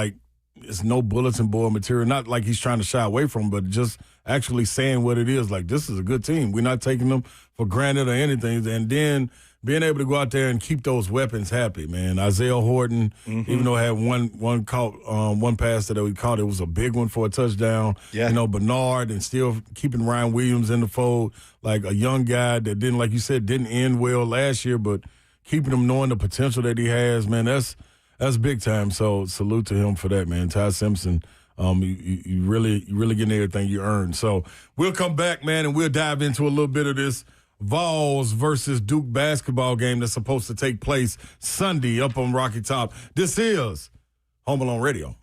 it's no bulletin board material. Not like he's trying to shy away from it, but just actually saying what it is. Like, this is a good team. We're not taking them for granted or anything. And then being able to go out there and keep those weapons happy, man. Isaiah Horton, even though he had one pass that we caught, it was a big one for a touchdown. Yeah. Bernard, and still keeping Ryan Williams in the fold, like a young guy that didn't, like you said, didn't end well last year, but keeping him knowing the potential that he has, man, that's big time. So salute to him for that, man. Ty Simpson, you really getting everything you earned. So we'll come back, man, and we'll dive into a little bit of this Vols versus Duke basketball game that's supposed to take place Sunday up on Rocky Top. This is Home Alone Radio.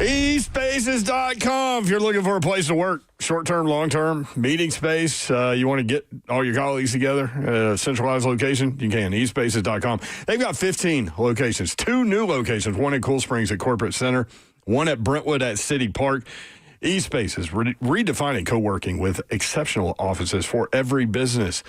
eSpaces.com. If you're looking for a place to work, short-term, long-term, meeting space, you want to get all your colleagues together at a centralized location, you can. eSpaces.com. They've got 15 locations, 2 new locations, one in Cool Springs at Corporate Center, one at Brentwood at City Park. eSpaces, redefining co-working with exceptional offices for every business.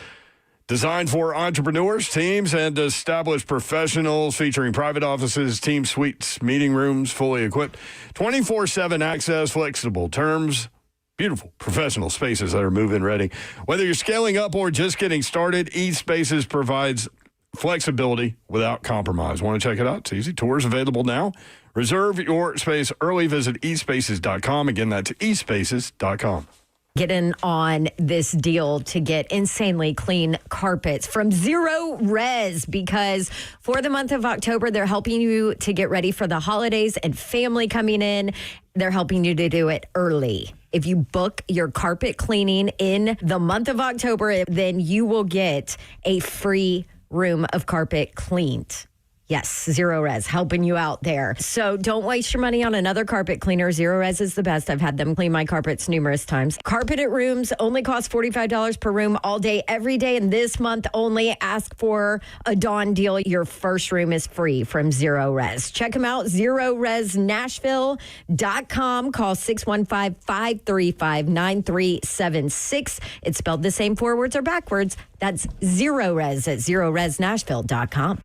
Designed for entrepreneurs, teams, and established professionals, featuring private offices, team suites, meeting rooms, fully equipped, 24/7 access, flexible terms, beautiful professional spaces that are move-in ready. Whether you're scaling up or just getting started, eSpaces provides flexibility without compromise. Want to check it out? It's easy. Tours available now. Reserve your space early. Visit eSpaces.com. Again, that's eSpaces.com. Get in on this deal to get insanely clean carpets from Zero Res, because for the month of October, they're helping you to get ready for the holidays and family coming in. They're helping you to do it early. If you book your carpet cleaning in the month of October, then you will get a free room of carpet cleaned. Yes, Zero Res helping you out there. So don't waste your money on another carpet cleaner. Zero Res is the best. I've had them clean my carpets numerous times. Carpeted rooms only cost $45 per room all day, every day. And this month only, ask for a Dawn deal. Your first room is free from Zero Res. Check them out, ZeroResNashville.com. Call 615-535-9376. It's spelled the same forwards or backwards. That's Zero Res at ZeroResNashville.com.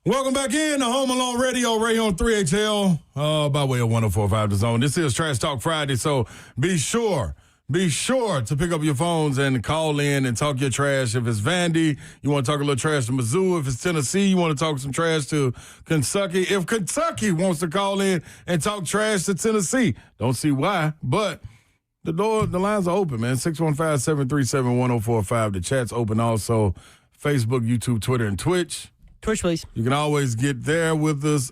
Welcome back in to Home Alone Radio right here on 3HL by way of 104.5 The Zone. This is Trash Talk Friday, so be sure to pick up your phones and call in and talk your trash. If it's Vandy, you want to talk a little trash to Mizzou. If it's Tennessee, you want to talk some trash to Kentucky. If Kentucky wants to call in and talk trash to Tennessee, don't see why, but the lines are open, man. 615-737-1045. The chat's open also. Facebook, YouTube, Twitter, and Twitch. Twitch, please. You can always get there with us.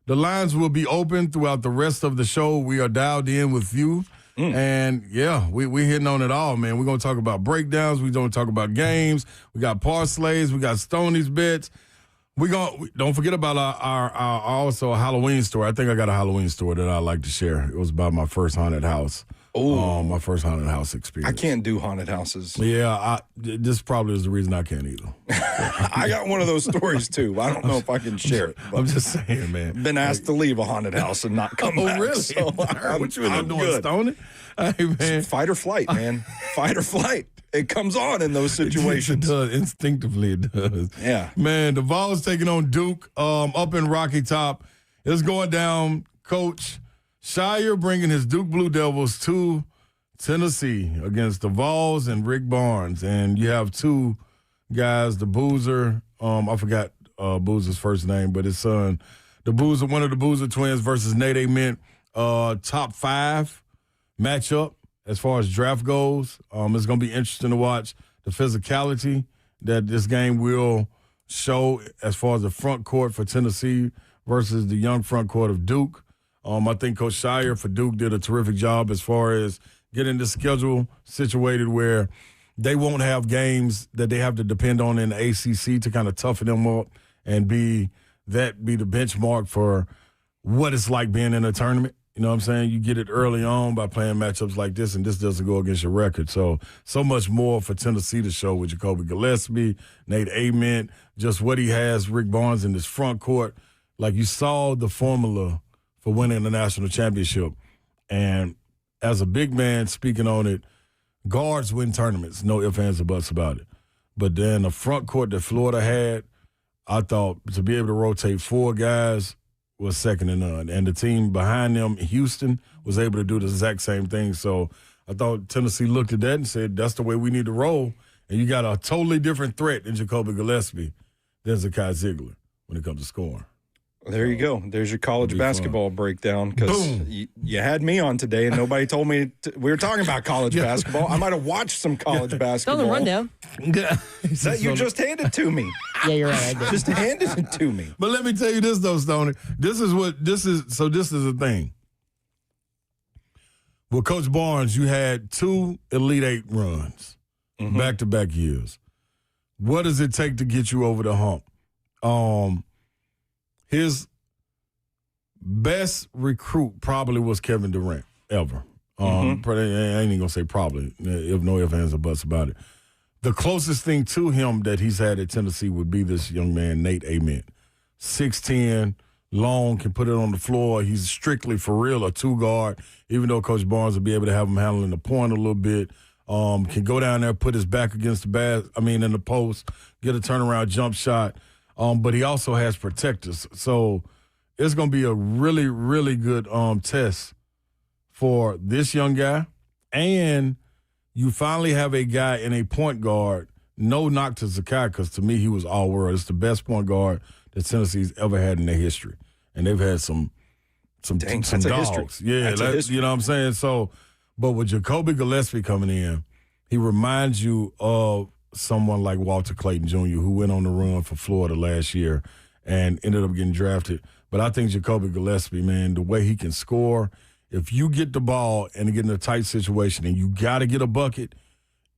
The lines will be open throughout the rest of the show. We are dialed in with you. And, yeah, we hitting on it all, man. We're going to talk about breakdowns. We're going to talk about games. We got parlays. We got Stoney's bets. Don't forget about our also a Halloween story. I think I got a Halloween story that I'd like to share. It was about my first haunted house. Oh, my first haunted house experience. I can't do haunted houses. Yeah, this probably is the reason I can't either. I got one of those stories too. I don't know if I can share it. I'm just saying, man. Been asked to leave a haunted house and not come back. Oh, really? So What you end up doing, Stoney? Hey, man. Fight or flight, man. Fight or flight. It comes on in those situations. It does. Instinctively, it does. Yeah. Man, the Vols taking on Duke up in Rocky Top. It's going down. Coach Shire bringing his Duke Blue Devils to Tennessee against the Vols and Rick Barnes. And you have two guys, the Boozer, I forgot Boozer's first name, but his son, one of the Boozer twins versus Nate Ament, top 5 matchup as far as draft goes. It's going to be interesting to watch the physicality that this game will show as far as the front court for Tennessee versus the young front court of Duke. I think Coach Shire for Duke did a terrific job as far as getting the schedule situated where they won't have games that they have to depend on in the ACC to kind of toughen them up and be the benchmark for what it's like being in a tournament. You know what I'm saying? You get it early on by playing matchups like this, and this doesn't go against your record. So much more for Tennessee to show with Jacoby Gillespie, Nate Ament, just what he has, Rick Barnes in this front court. Like, you saw the formula for winning the national championship. And as a big man speaking on it, guards win tournaments, no ifs, ands, or buts about it. But then the front court that Florida had, I thought to be able to rotate 4 guys was second to none. And the team behind them, Houston, was able to do the exact same thing. So I thought Tennessee looked at that and said, that's the way we need to roll. And you got a totally different threat in Jacoby Gillespie than Zakai Ziegler when it comes to scoring. There you go. There's your college basketball breakdown, because you had me on today and nobody told me we were talking about college basketball. I might have watched some college basketball. It's on the rundown. You just handed to me. Yeah, you're right. I did. Just handed it to me. But let me tell you this, though, Stoney. This is the thing. With Coach Barnes, you had 2 Elite 8 runs back-to-back years. What does it take to get you over the hump? His best recruit probably was Kevin Durant ever. I ain't even going to say probably, if no ifs, ands, or buts about it. The closest thing to him that he's had at Tennessee would be this young man, Nate Ament. 6'10", long, can put it on the floor. He's strictly, for real, a 2-guard, even though Coach Barnes will be able to have him handling the point a little bit. Can go down there, put his back against in the post, get a turnaround jump shot. But he also has protectors. So it's going to be a really, really good test for this young guy. And you finally have a guy in a point guard. No knock to Zakai, because to me he was all world. It's the best point guard that Tennessee's ever had in their history. And they've had some dogs. Yeah, you know what I'm saying? So, but with Jacoby Gillespie coming in, he reminds you of someone like Walter Clayton Jr., who went on the run for Florida last year and ended up getting drafted. But I think Jacoby Gillespie, man, the way he can score, if you get the ball and get in a tight situation and you got to get a bucket,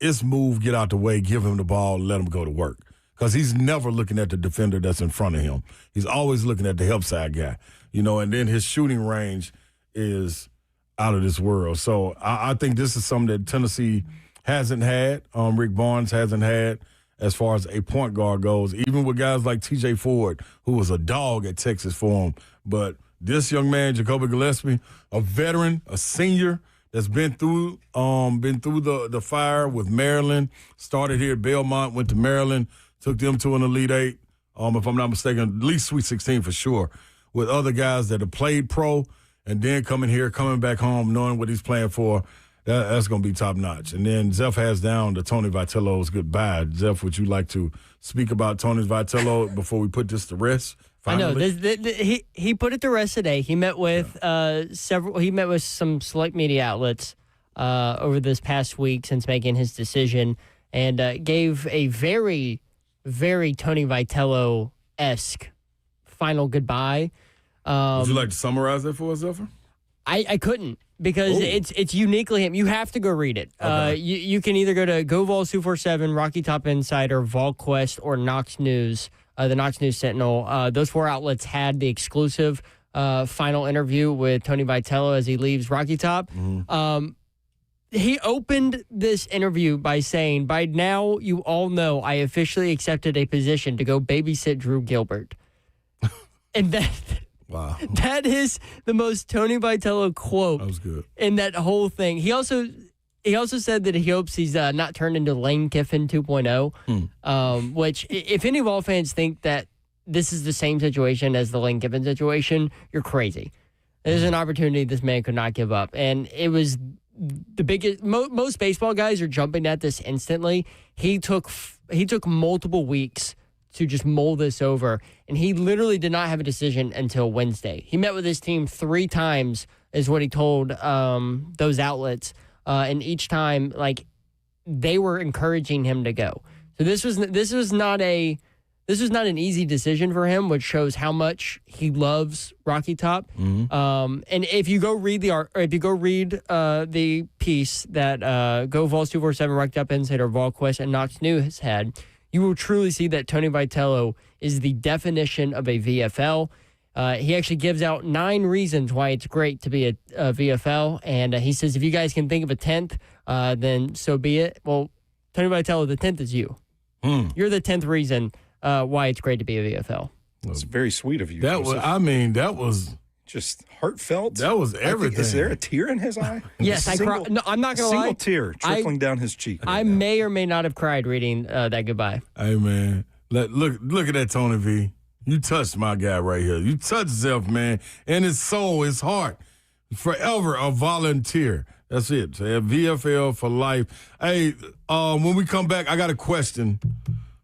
it's move, get out the way, give him the ball, let him go to work. Because he's never looking at the defender that's in front of him. He's always looking at the help side guy, and then his shooting range is out of this world. So I think this is something that Tennessee hasn't had, Rick Barnes hasn't had as far as a point guard goes, even with guys like TJ Ford, who was a dog at Texas for him. But this young man, Jacoby Gillespie, a veteran, a senior that's been through the fire with Maryland, started here at Belmont, went to Maryland, took them to an Elite 8, if I'm not mistaken, at least Sweet 16 for sure, with other guys that have played pro, and then coming back home, knowing what he's playing for. That's going to be top-notch. And then Zeph has down the Tony Vitello's goodbye. Zeph, would you like to speak about Tony Vitello before we put this to rest? Finally? I know. He put it to rest today. He met with He met with some select media outlets over this past week since making his decision, and gave a very, very Tony Vitello-esque final goodbye. Would you like to summarize that for us, Zephyr? I couldn't because it's uniquely him. You have to go read it. Okay. You can either go to Go Vols 247, Rocky Top Insider, VolQuest, or Knox News, the Knox News Sentinel. Those 4 outlets had the exclusive final interview with Tony Vitello as he leaves Rocky Top. Mm-hmm. He opened this interview by saying, "By now, you all know I officially accepted a position to go babysit Drew Gilbert." And wow. That is the most Tony Vitello quote That was good. in that whole thing. He also said that he hopes he's not turned into Lane Kiffin 2.0, which if any Vol fans think that this is the same situation as the Lane Kiffin situation, you're crazy. There's an opportunity this man could not give up. And it was the biggest. Most baseball guys are jumping at this instantly. He took multiple weeks to just mull this over, and he literally did not have a decision until Wednesday. He met with his team 3 times, is what he told those outlets, and each time, like, they were encouraging him to go. So this was not an easy decision for him, which shows how much he loves Rocky Top. Mm-hmm. And if you go read the piece that Go Vols 247, Rocky Top Insider, VolQuest, and Knox News had, you will truly see that Tony Vitello is the definition of a VFL. He actually gives out 9 reasons why it's great to be a VFL, and he says if you guys can think of a 10th, then so be it. Well, Tony Vitello, the 10th is you. You're the 10th reason why it's great to be a VFL. It's very sweet of you. That was just heartfelt. That was everything. Is there a tear in his eye? Yes, I cried. No, I'm not going to lie. Single tear trickling down his cheek. I may or may not have cried reading that goodbye. Hey, man. Look at that, Tony V. You touched my guy right here. You touched Zeph, man. And his soul, his heart. Forever a volunteer. That's it. So VFL for life. Hey, when we come back, I got a question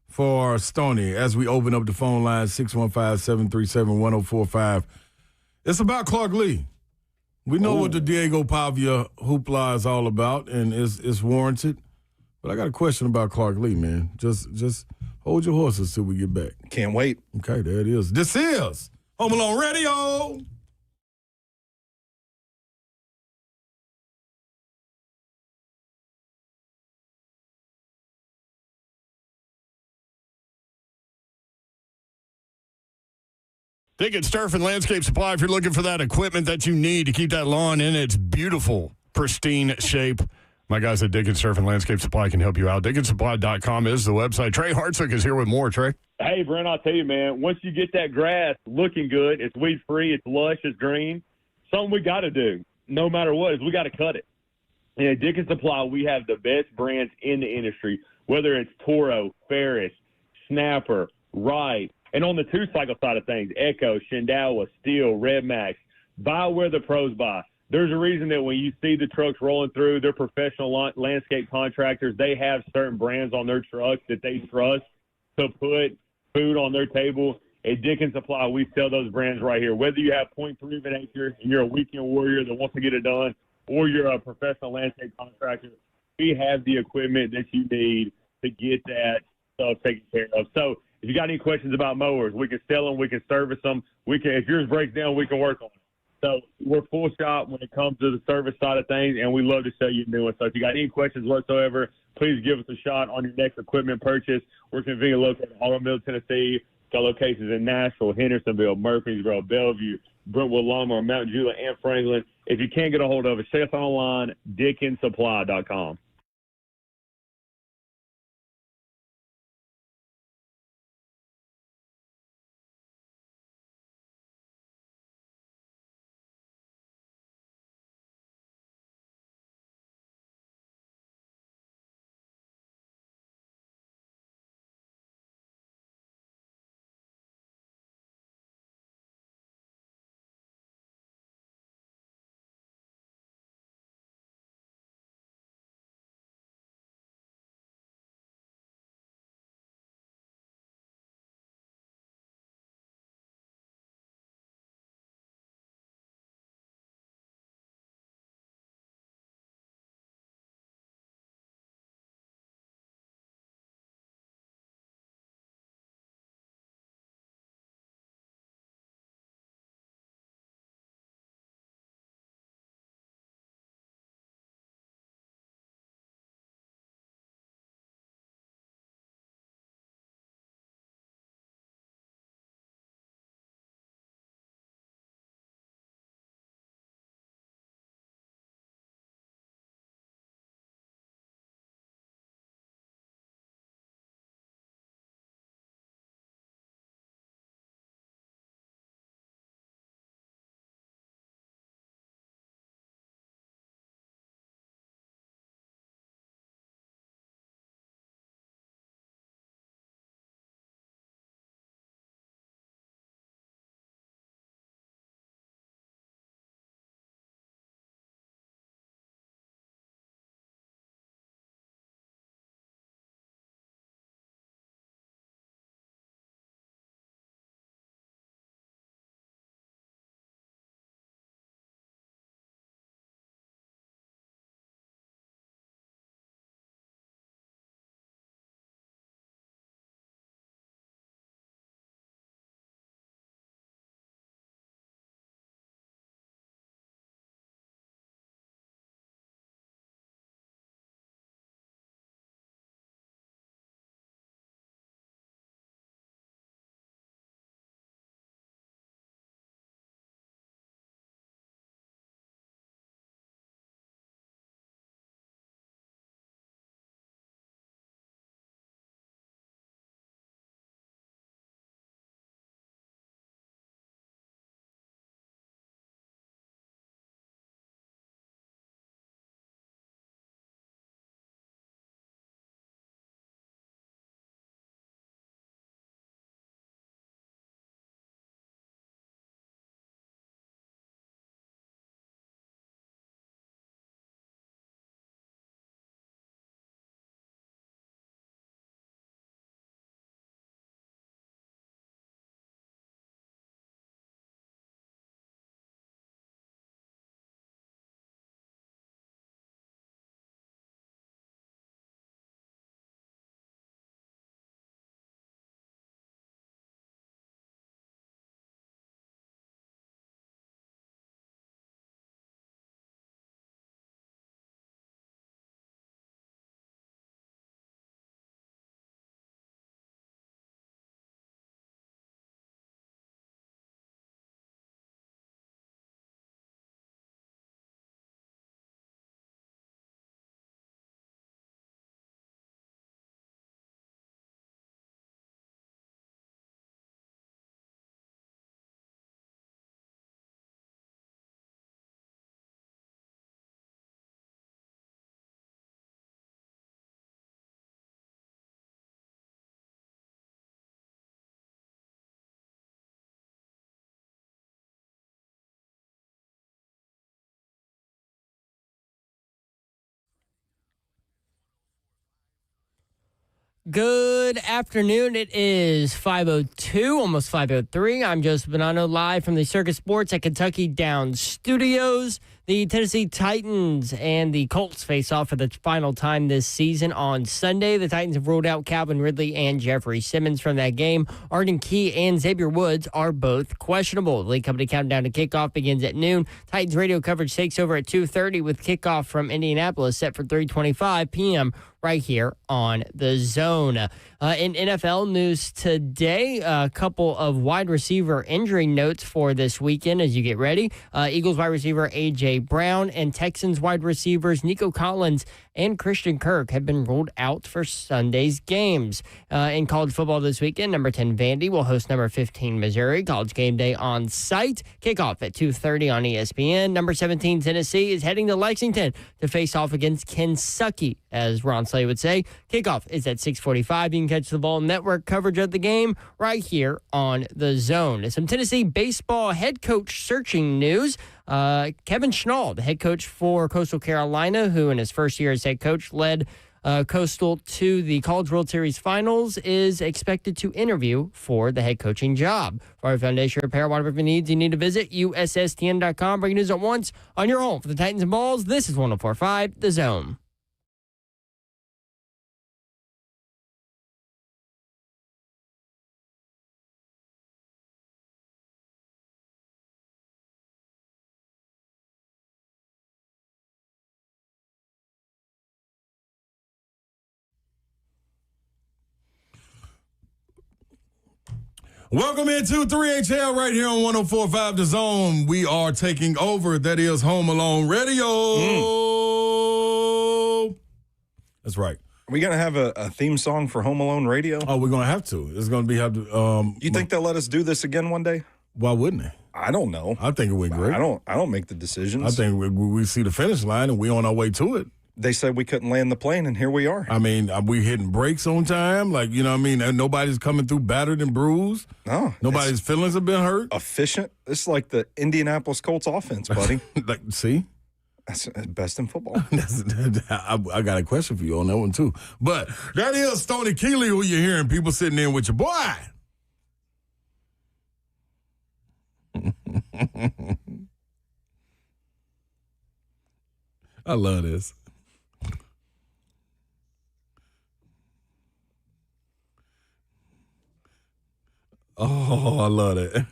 for Stoney as we open up the phone line, 615-737-1045. It's about Clark Lee. We know what the Diego Pavia hoopla is all about, and it's warranted. But I got a question about Clark Lee, man. Just hold your horses till we get back. Can't wait. Okay, there it is. This is Home Alone Radio. Dickens Turf and Landscape Supply, if you're looking for that equipment that you need to keep that lawn in its beautiful, pristine shape, my guys at Dickens Turf and Landscape Supply can help you out. DickensSupply.com is the website. Trey Hartsook is here with more. Trey? Hey, Brent, I'll tell you, man, once you get that grass looking good, it's weed-free, it's lush, it's green, something we got to do, no matter what, is we got to cut it. And at Dickens Supply, we have the best brands in the industry, whether it's Toro, Ferris, Snapper, Wright, and on the 2-cycle side of things, Echo, Shindawa, Steel, Red Max, buy where the pros buy. There's a reason that when you see the trucks rolling through, they're professional landscape contractors. They have certain brands on their trucks that they trust to put food on their table. At Dickens Supply, we sell those brands right here. Whether you have 0.3 of an acre and you're a weekend warrior that wants to get it done, or you're a professional landscape contractor, we have the equipment that you need to get that stuff taken care of. So if you got any questions about mowers, we can sell them, we can service them. If yours breaks down, we can work on it. So we're full shop when it comes to the service side of things, and we love to sell you new ones. So if you got any questions whatsoever, please give us a shot on your next equipment purchase. We're conveniently located in Auburn, Middle Tennessee. Got locations in Nashville, Hendersonville, Murfreesboro, Bellevue, Brentwood, Lamar, Mount Juliet, and Franklin. If you can't get a hold of us, check us online, DickensSupply.com. Good afternoon. It is 5:02, almost 5:03. I'm Joseph Bonanno, live from the Circus Sports at Kentucky Downs Studios. The Tennessee Titans and the Colts face off for the final time this season on Sunday. The Titans have ruled out Calvin Ridley and Jeffrey Simmons from that game. Arden Key and Xavier Woods are both questionable. The League Company countdown to kickoff begins at noon. Titans radio coverage takes over at 2:30 with kickoff from Indianapolis set for 3:25 p.m. right here on The Zone. In NFL news today, a couple of wide receiver injury notes for this weekend as you get ready. Eagles wide receiver A.J. Brown and Texans wide receivers Nico Collins and Christian Kirk have been ruled out for Sunday's games. In college football this weekend, number 10 Vandy will host number 15 Missouri. College game day on site. Kickoff at 2:30 on ESPN. Number 17 Tennessee is heading to Lexington to face off against Kentucky, as Ron Slay would say. Kickoff is at 6:45. You can catch the Vol Network coverage of the game right here on The Zone. Some Tennessee baseball head coach searching news. Kevin Schnall, the head coach for Coastal Carolina, who in his first year as head coach led Coastal to the College World Series finals, is expected to interview for the head coaching job. For our foundation repair, whatever needs, you need to visit USSTN.com. Breaking news at once on your home for the Titans and Vols. This is 104.5 The Zone. Welcome into 3HL right here on 104.5 The Zone. We are taking over. That is Home Alone Radio. That's right. Are we going to have a theme song for Home Alone Radio? Oh, we're going to have to. It's going to be you think they'll let us do this again one day? Why wouldn't they? I don't know. I think it went great. I don't make the decisions. I think we see the finish line and we're on our way to it. They said we couldn't land the plane, and here we are. I mean, we hitting brakes on time. Like, you know what I mean? And nobody's coming through battered and bruised. No. Nobody's feelings have been hurt. Efficient. It's like the Indianapolis Colts offense, buddy. See? That's best in football. I got a question for you on that one, too. But that is Stoney Keeley, who you're hearing. People sitting in with your boy. I love this. Oh, I love it.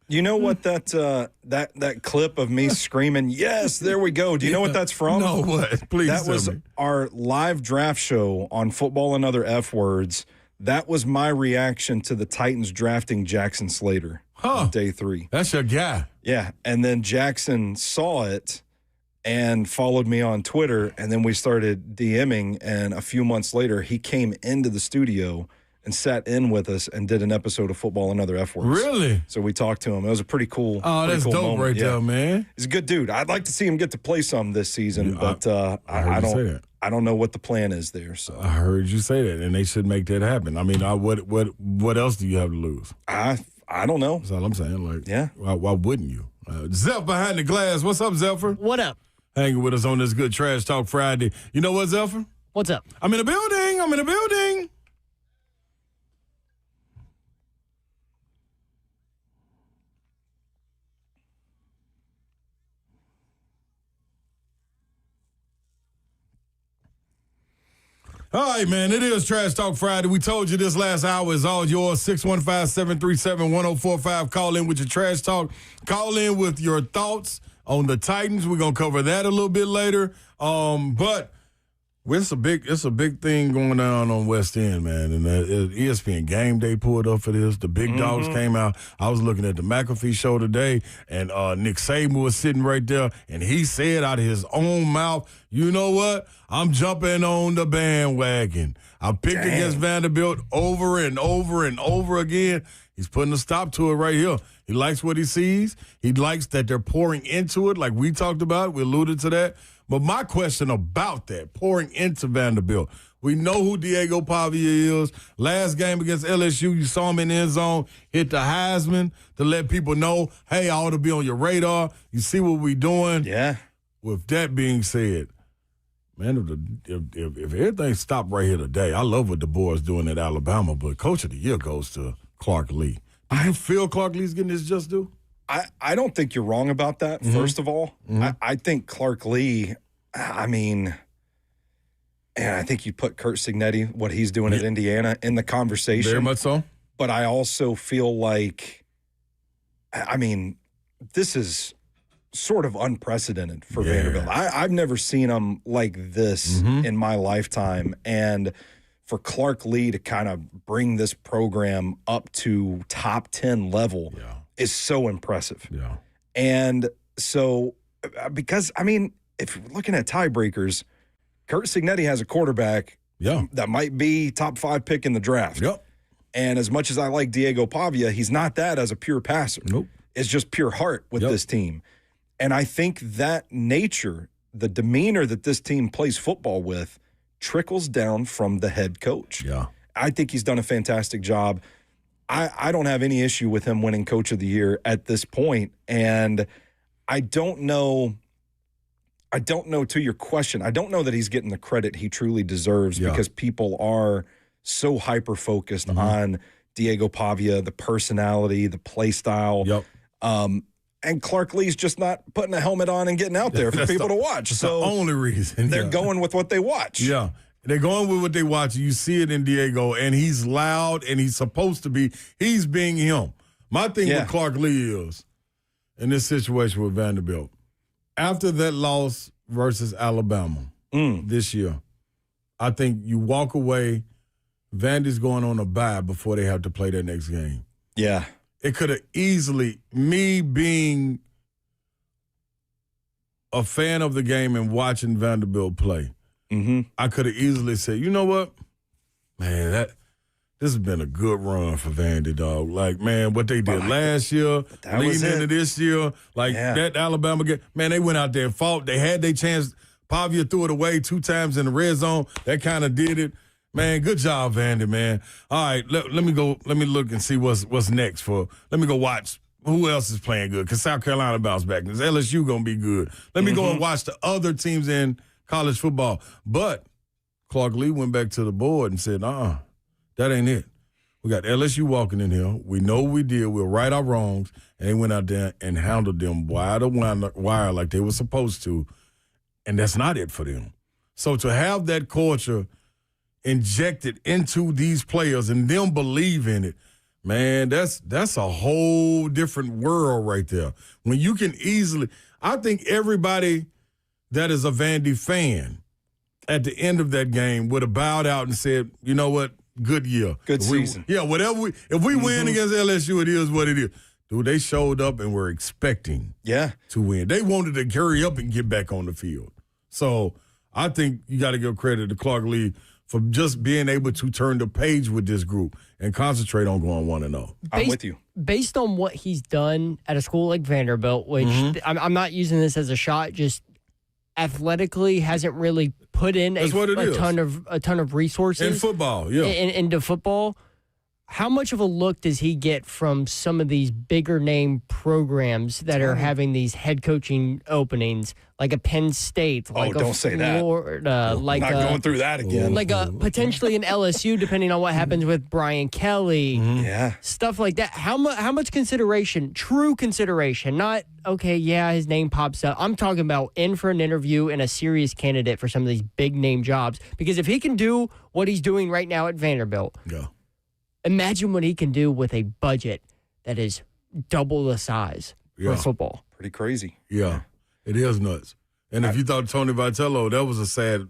You know what that clip of me screaming, yes, there we go. Do you know what that's from? No, what? Please that was me. Our live draft show on Football and Other F Words. That was my reaction to the Titans drafting Jackson Slater on day 3. That's your guy. Yeah, and then Jackson saw it and followed me on Twitter, and then we started DMing, and a few months later, he came into the studio and sat in with us and did an episode of Football and Other F Words. Really? So we talked to him. It was a pretty cool that's cool dope moment. right there, man. He's a good dude. I'd like to see him get to play some this season, but I don't know what the plan is there. So I heard you say that, and they should make that happen. I mean, what else do you have to lose? I don't know. That's all I'm saying. Like, yeah. Why wouldn't you? Zeph behind the glass. What's up, Zephyr? What up? Hanging with us on this good Trash Talk Friday. You know what, Zephyr? What's up? I'm in the building. All right, man, it is Trash Talk Friday. We told you this last hour is all yours. 615-737-1045. Call in with your trash talk. Call in with your thoughts on the Titans. We're going to cover that a little bit later. But it's a big thing going on West End, man. And ESPN Game Day pulled up for this. The big dogs came out. I was looking at the McAfee show today, and Nick Saban was sitting right there, and he said out of his own mouth, you know what? I'm jumping on the bandwagon. I picked against Vanderbilt over and over and over again. He's putting a stop to it right here. He likes what he sees. He likes that they're pouring into it like we talked about. We alluded to that. But my question about that, pouring into Vanderbilt, we know who Diego Pavia is. Last game against LSU, you saw him in the end zone, hit the Heisman to let people know, hey, I ought to be on your radar. You see what we're doing? Yeah. With that being said, Man, if everything stopped right here today, I love what the boys doing at Alabama, but Coach of the Year goes to Clark Lee. Do you feel Clark Lee's getting his just due? I don't think you're wrong about that, first of all. I think Clark Lee, I mean, and I think you put Curt Cignetti, what he's doing at Indiana, in the conversation. Very much so. But I also feel like, I mean, this is sort of unprecedented for Vanderbilt. I've never seen them like this in my lifetime. And for Clark Lee to kind of bring this program up to top 10 level is so impressive. Yeah. And so, because, I mean, if you're looking at tiebreakers, Curt Cignetti has a quarterback that might be top 5 pick in the draft. Yep. And as much as I like Diego Pavia, he's not that as a pure passer. Nope. It's just pure heart with this team. And I think that nature, the demeanor that this team plays football with, trickles down from the head coach. Yeah. I think he's done a fantastic job. I don't have any issue with him winning Coach of the Year at this point. And I don't know, to your question, I don't know that he's getting the credit he truly deserves because people are so hyper-focused on Diego Pavia, the personality, the play style. Yep. And Clark Lee's just not putting a helmet on and getting out there for people to watch. That's so the only reason. They're going with what they watch. Yeah. They're going with what they watch. You see it in Diego, and he's loud, and he's supposed to be. He's being him. My thing with Clark Lee is, in this situation with Vanderbilt, after that loss versus Alabama this year, I think you walk away, Vandy's going on a bye before they have to play their next game. Yeah. It could have easily, me being a fan of the game and watching Vanderbilt play, I could have easily said, you know what, man, this has been a good run for Vandy, dog. Like, man, what they did last year, leading into this year, like that Alabama game, man, they went out there and fought. They had their chance. Pavia threw it away 2 times in the red zone. That kind of did it. Man, good job, Vandy, man. All right, let me go. Let me look and see what's next let me go watch who else is playing good, because South Carolina bounced back. Is LSU going to be good? Let me go and watch the other teams in college football. But Clark Lee went back to the board and said, that ain't it. We got LSU walking in here. We know what we did. We'll right our wrongs. And they went out there and handled them wire like they were supposed to. And that's not it for them. So to have that culture injected into these players and them believe in it, man, that's a whole different world right there. When you can easily, I think everybody that is a Vandy fan at the end of that game would have bowed out and said, you know what, good year. Good season. Whatever if we win against LSU, it is what it is. Dude, they showed up and were expecting to win. They wanted to hurry up and get back on the field. So I think you got to give credit to Clark Lee for just being able to turn the page with this group and concentrate on going 1-0. I'm with you. Based on what he's done at a school like Vanderbilt, which I'm not using this as a shot, just athletically hasn't really put in a ton of resources in football, into football. How much of a look does he get from some of these bigger name programs that are having these head coaching openings, like a Penn State, like don't say that. Florida, like not going through that again, like potentially an LSU, depending on what happens with Brian Kelly, stuff like that. How much consideration, true consideration, not his name pops up. I'm talking about in for an interview and a serious candidate for some of these big name jobs, because if he can do what he's doing right now at Vanderbilt, imagine what he can do with a budget that is double the size for football. Pretty crazy. Yeah, it is nuts. And if you thought Tony Vitello, that was a sad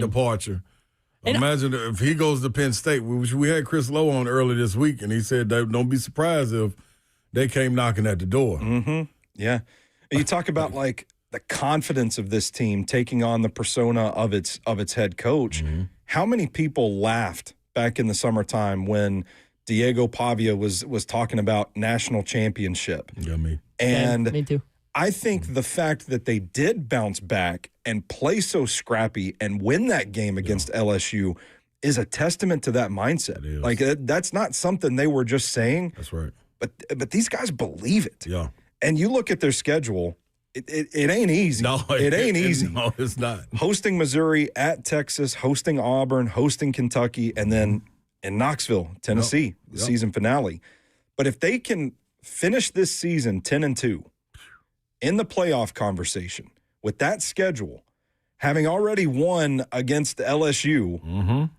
departure. And imagine if he goes to Penn State. We had Chris Lowe on early this week, and he said, don't be surprised if they came knocking at the door. Yeah. You talk about, like, the confidence of this team taking on the persona of its head coach. How many people laughed back in the summertime when Diego Pavia was talking about national championship? Yeah, me. And me too. I think the fact that they did bounce back and play so scrappy and win that game against LSU is a testament to that mindset. Like, that's not something they were just saying. That's right. But these guys believe it. Yeah. And you look at their schedule, It ain't easy. No, it ain't easy. No, it's not. Hosting Missouri, at Texas, hosting Auburn, hosting Kentucky, and then in Knoxville, Tennessee, the season finale. But if they can finish this season 10-2 in the playoff conversation with that schedule, having already won against LSU,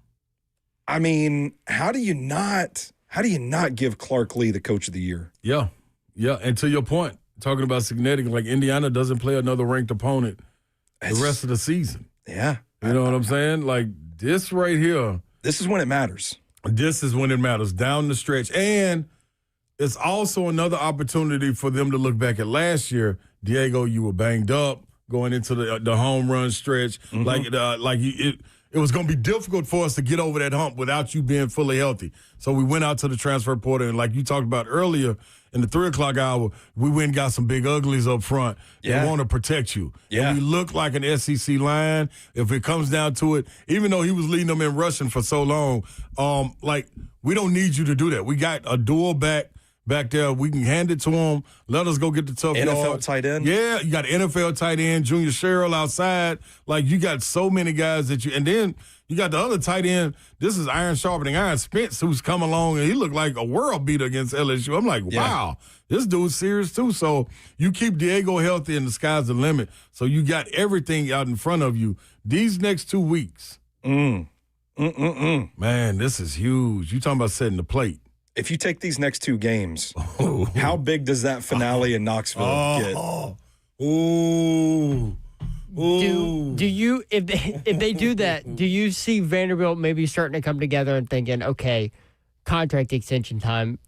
I mean, how do you not give Clark Lee the Coach of the Year? Yeah. And to your point, talking about significant, like Indiana doesn't play another ranked opponent the rest of the season. Yeah. You know what I'm saying? Like this right here. This is when it matters. This is when it matters, down the stretch. And it's also another opportunity for them to look back at last year. Diego, you were banged up going into the home run stretch. It was going to be difficult for us to get over that hump without you being fully healthy. So we went out to the transfer portal, and like you talked about earlier, in the 3 o'clock hour, we went and got some big uglies up front. They want to protect you. Yeah. And we look like an SEC line. If it comes down to it, even though he was leading them in rushing for so long, we don't need you to do that. We got a dual back there. We can hand it to him. Let us go get the tough NFL yards. tight end. Yeah, you got NFL tight end, Junior Sherrill outside. Like, you got so many guys that and then you got the other tight end. This is iron sharpening iron. Spence, who's come along, and he looked like a world beater against LSU. I'm like, wow, this dude's serious too. So you keep Diego healthy and the sky's the limit. So you got everything out in front of you. These next 2 weeks, man, this is huge. You talking about setting the plate. If you take these next 2 games, how big does that finale in Knoxville get? Do you if they do that, do you see Vanderbilt maybe starting to come together and thinking, okay, contract extension time,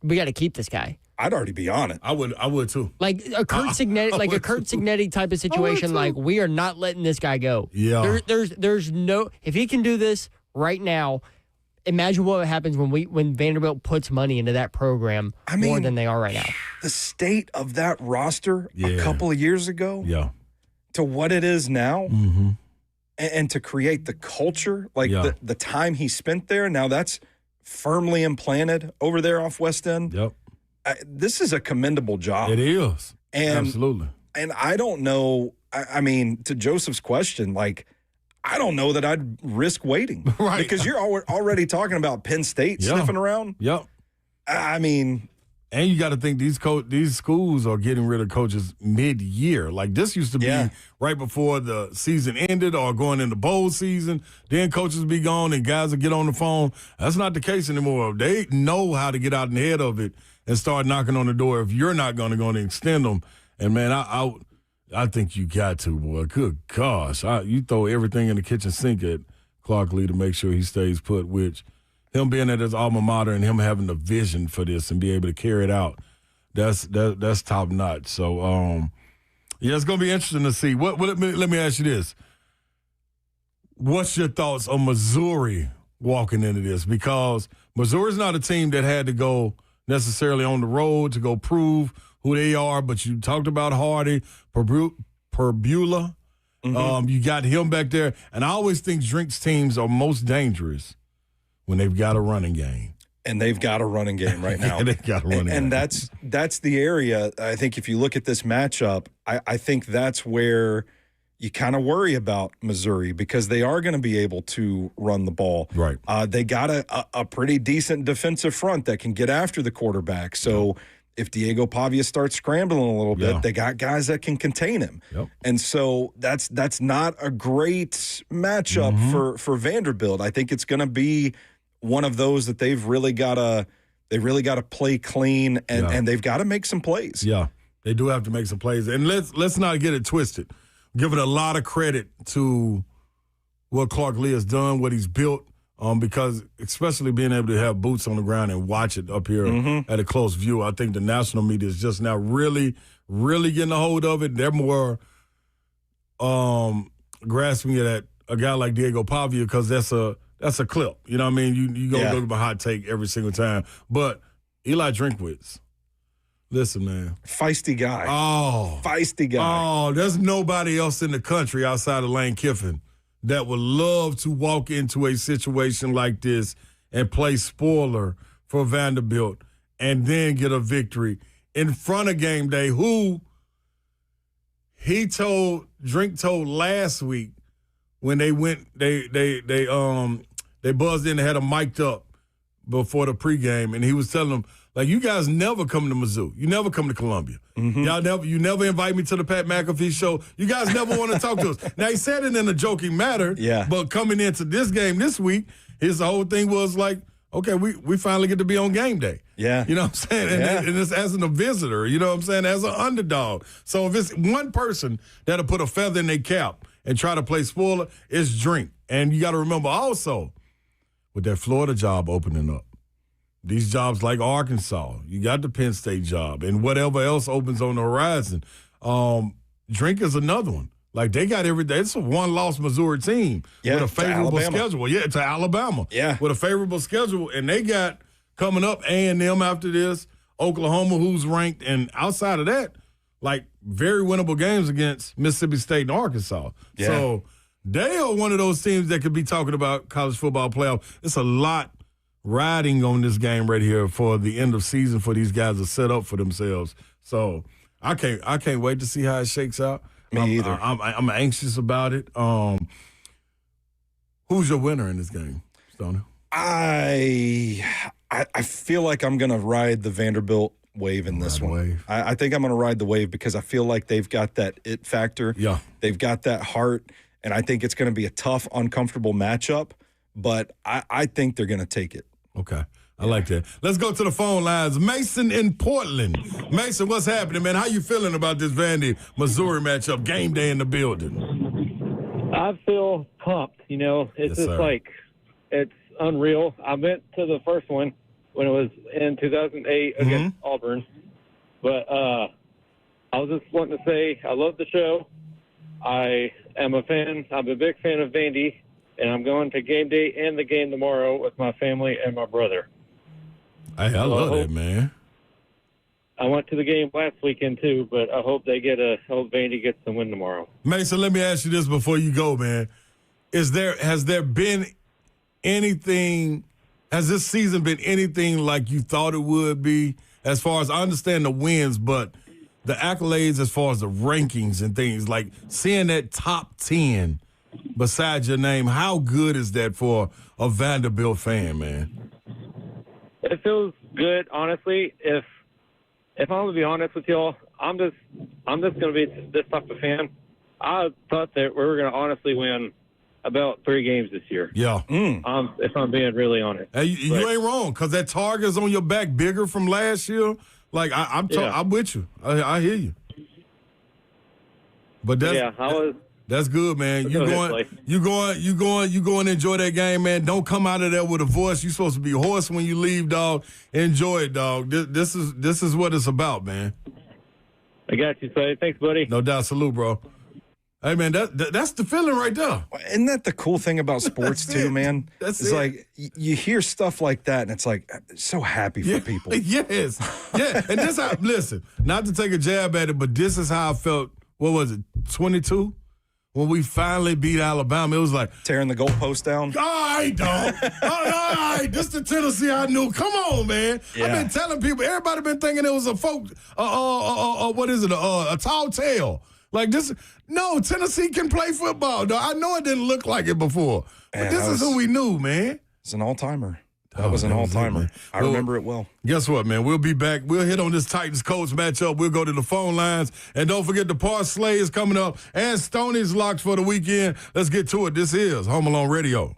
we got to keep this guy? I'd already be on it. I would too. Like a Kurt Signetti, type of situation. Like, we are not letting this guy go. Yeah. There's no, if he can do this right now, imagine what happens when Vanderbilt puts money into that program more than they are right now. The state of that roster a couple of years ago to what it is now, and to create the culture, like the time he spent there, now that's firmly implanted over there off West End. Yep. This is a commendable job. It is. And, absolutely. And I don't know, I mean, to Joseph's question, like, I don't know that I'd risk waiting. Right. Because you're already talking about Penn State sniffing around. Yep. I mean. And you got to think these schools are getting rid of coaches mid-year. Like, this used to be right before the season ended or going into bowl season. Then coaches be gone and guys will get on the phone. That's not the case anymore. They know how to get out ahead of it and start knocking on the door if you're not going to go and extend them. And, man, I think you got to, boy. Good gosh. You throw everything in the kitchen sink at Clark Lee to make sure he stays put, which him being at his alma mater and him having the vision for this and be able to carry it out, that's top notch. So, it's going to be interesting to see. Let me ask you this. What's your thoughts on Missouri walking into this? Because Missouri's not a team that had to go necessarily on the road to go prove who they are, but you talked about Hardy, Perbula. You got him back there. And I always think Drink's teams are most dangerous when they've got a running game. And they've got a running game right now. They've got a running game. And that's the area, I think, if you look at this matchup, I think that's where you kind of worry about Missouri because they are going to be able to run the ball. Right. They got a pretty decent defensive front that can get after the quarterback. So if Diego Pavia starts scrambling a little bit, they got guys that can contain him. Yep. And so that's not a great matchup for Vanderbilt. I think it's going to be one of those that they really got to play clean and they've got to make some plays. Yeah, they do have to make some plays. And let's not get it twisted. Give it a lot of credit to what Clark Lee has done, what he's built, because especially being able to have boots on the ground and watch it up here at a close view. I think the national media is just now really, really getting a hold of it. They're more grasping it at a guy like Diego Pavia because that's a clip. You know what I mean? You go look at my hot take every single time. But Eli Drinkwitz, listen, man. Feisty guy. Oh. Feisty guy. Oh, there's nobody else in the country outside of Lane Kiffin that would love to walk into a situation like this and play spoiler for Vanderbilt and then get a victory in front of game day. Who Drink told last week when they went, they buzzed in and had them mic'd up before the pregame, and he was telling them, like, you guys never come to Mizzou. You never come to Columbia. Mm-hmm. You never invite me to the Pat McAfee show. You guys never want to talk to us. Now, he said it in a joking manner, but coming into this game this week, his whole thing was like, okay, we finally get to be on game day. Yeah. You know what I'm saying? And it's as a visitor, you know what I'm saying, as an underdog. So if it's one person that'll put a feather in their cap and try to play spoiler, it's Drink. And you got to remember also, with that Florida job opening up, these jobs like Arkansas, you got the Penn State job, and whatever else opens on the horizon. Drink is another one. Like, they got everything. It's a one-loss Missouri team with a favorable schedule. Yeah, to Alabama. Yeah. With a favorable schedule. And they got coming up A&M after this, Oklahoma, who's ranked, and outside of that, like, very winnable games against Mississippi State and Arkansas. Yeah. So they are one of those teams that could be talking about college football playoff. It's a lot riding on this game right here for the end of season for these guys to set up for themselves. So I can't wait to see how it shakes out. Me either. I'm anxious about it. Who's your winner in this game, Stoney? I feel like I'm going to ride the Vanderbilt wave in this one. I think I'm going to ride the wave because I feel like they've got that it factor. Yeah. They've got that heart, and I think it's going to be a tough, uncomfortable matchup, but I think they're going to take it. Okay. I like that. Let's go to the phone lines. Mason in Portland. Mason, what's happening, man? How you feeling about this Vandy Missouri matchup? Game day in the building. I feel pumped. You know, it's Yes, just sir. like, it's unreal. I went to the first one when it was in 2008 against Auburn. But I was just wanting to say I love the show. I am a fan. I'm a big fan of Vandy, and I'm going to game day and the game tomorrow with my family and my brother. Hey, I love that, man. I went to the game last weekend too, but I hope hope Vandy gets the win tomorrow. Mason, let me ask you this before you go, man. Has there been anything? Has this season been anything like you thought it would be? As far as I understand the wins, but the accolades as far as the rankings and things, like seeing that top 10 beside your name, how good is that for a Vanderbilt fan, man? It feels good, honestly. If I'm gonna be honest with y'all, I'm just gonna be this type of fan. I thought that we were gonna honestly win about 3 games this year. Yeah. If I'm being really honest. Hey, you ain't wrong, because that target is on your back bigger from last year. Like, I'm with you. I hear you. But that's good, man. You going to enjoy that game, man. Don't come out of there with a voice. You're supposed to be hoarse when you leave, dog. Enjoy it, dog. This is what it's about, man. I got you, Say. Thanks, buddy. No doubt. Salute, bro. Hey, man, that's the feeling right there. Isn't that the cool thing about sports, too, man? It's like you hear stuff like that, and it's like so happy for people. Yes. Yeah. And this how, listen, not to take a jab at it, but this is how I felt, what was it, 22? When we finally beat Alabama, it was like tearing the goalpost down. All right, dog. All right, this the Tennessee I knew. Come on, man. Yeah. I've been telling people. Everybody been thinking it was a what is it? A tall tale. Like this. No, Tennessee can play football, dog. I know it didn't look like it before, but this is who we knew, man. It's an all-timer. That was an all-timer. I remember it well. Guess what, man? We'll be back. We'll hit on this Titans-Colts matchup. We'll go to the phone lines. And don't forget the parlay is coming up. And Stoney's locked for the weekend. Let's get to it. This is Home Alone Radio.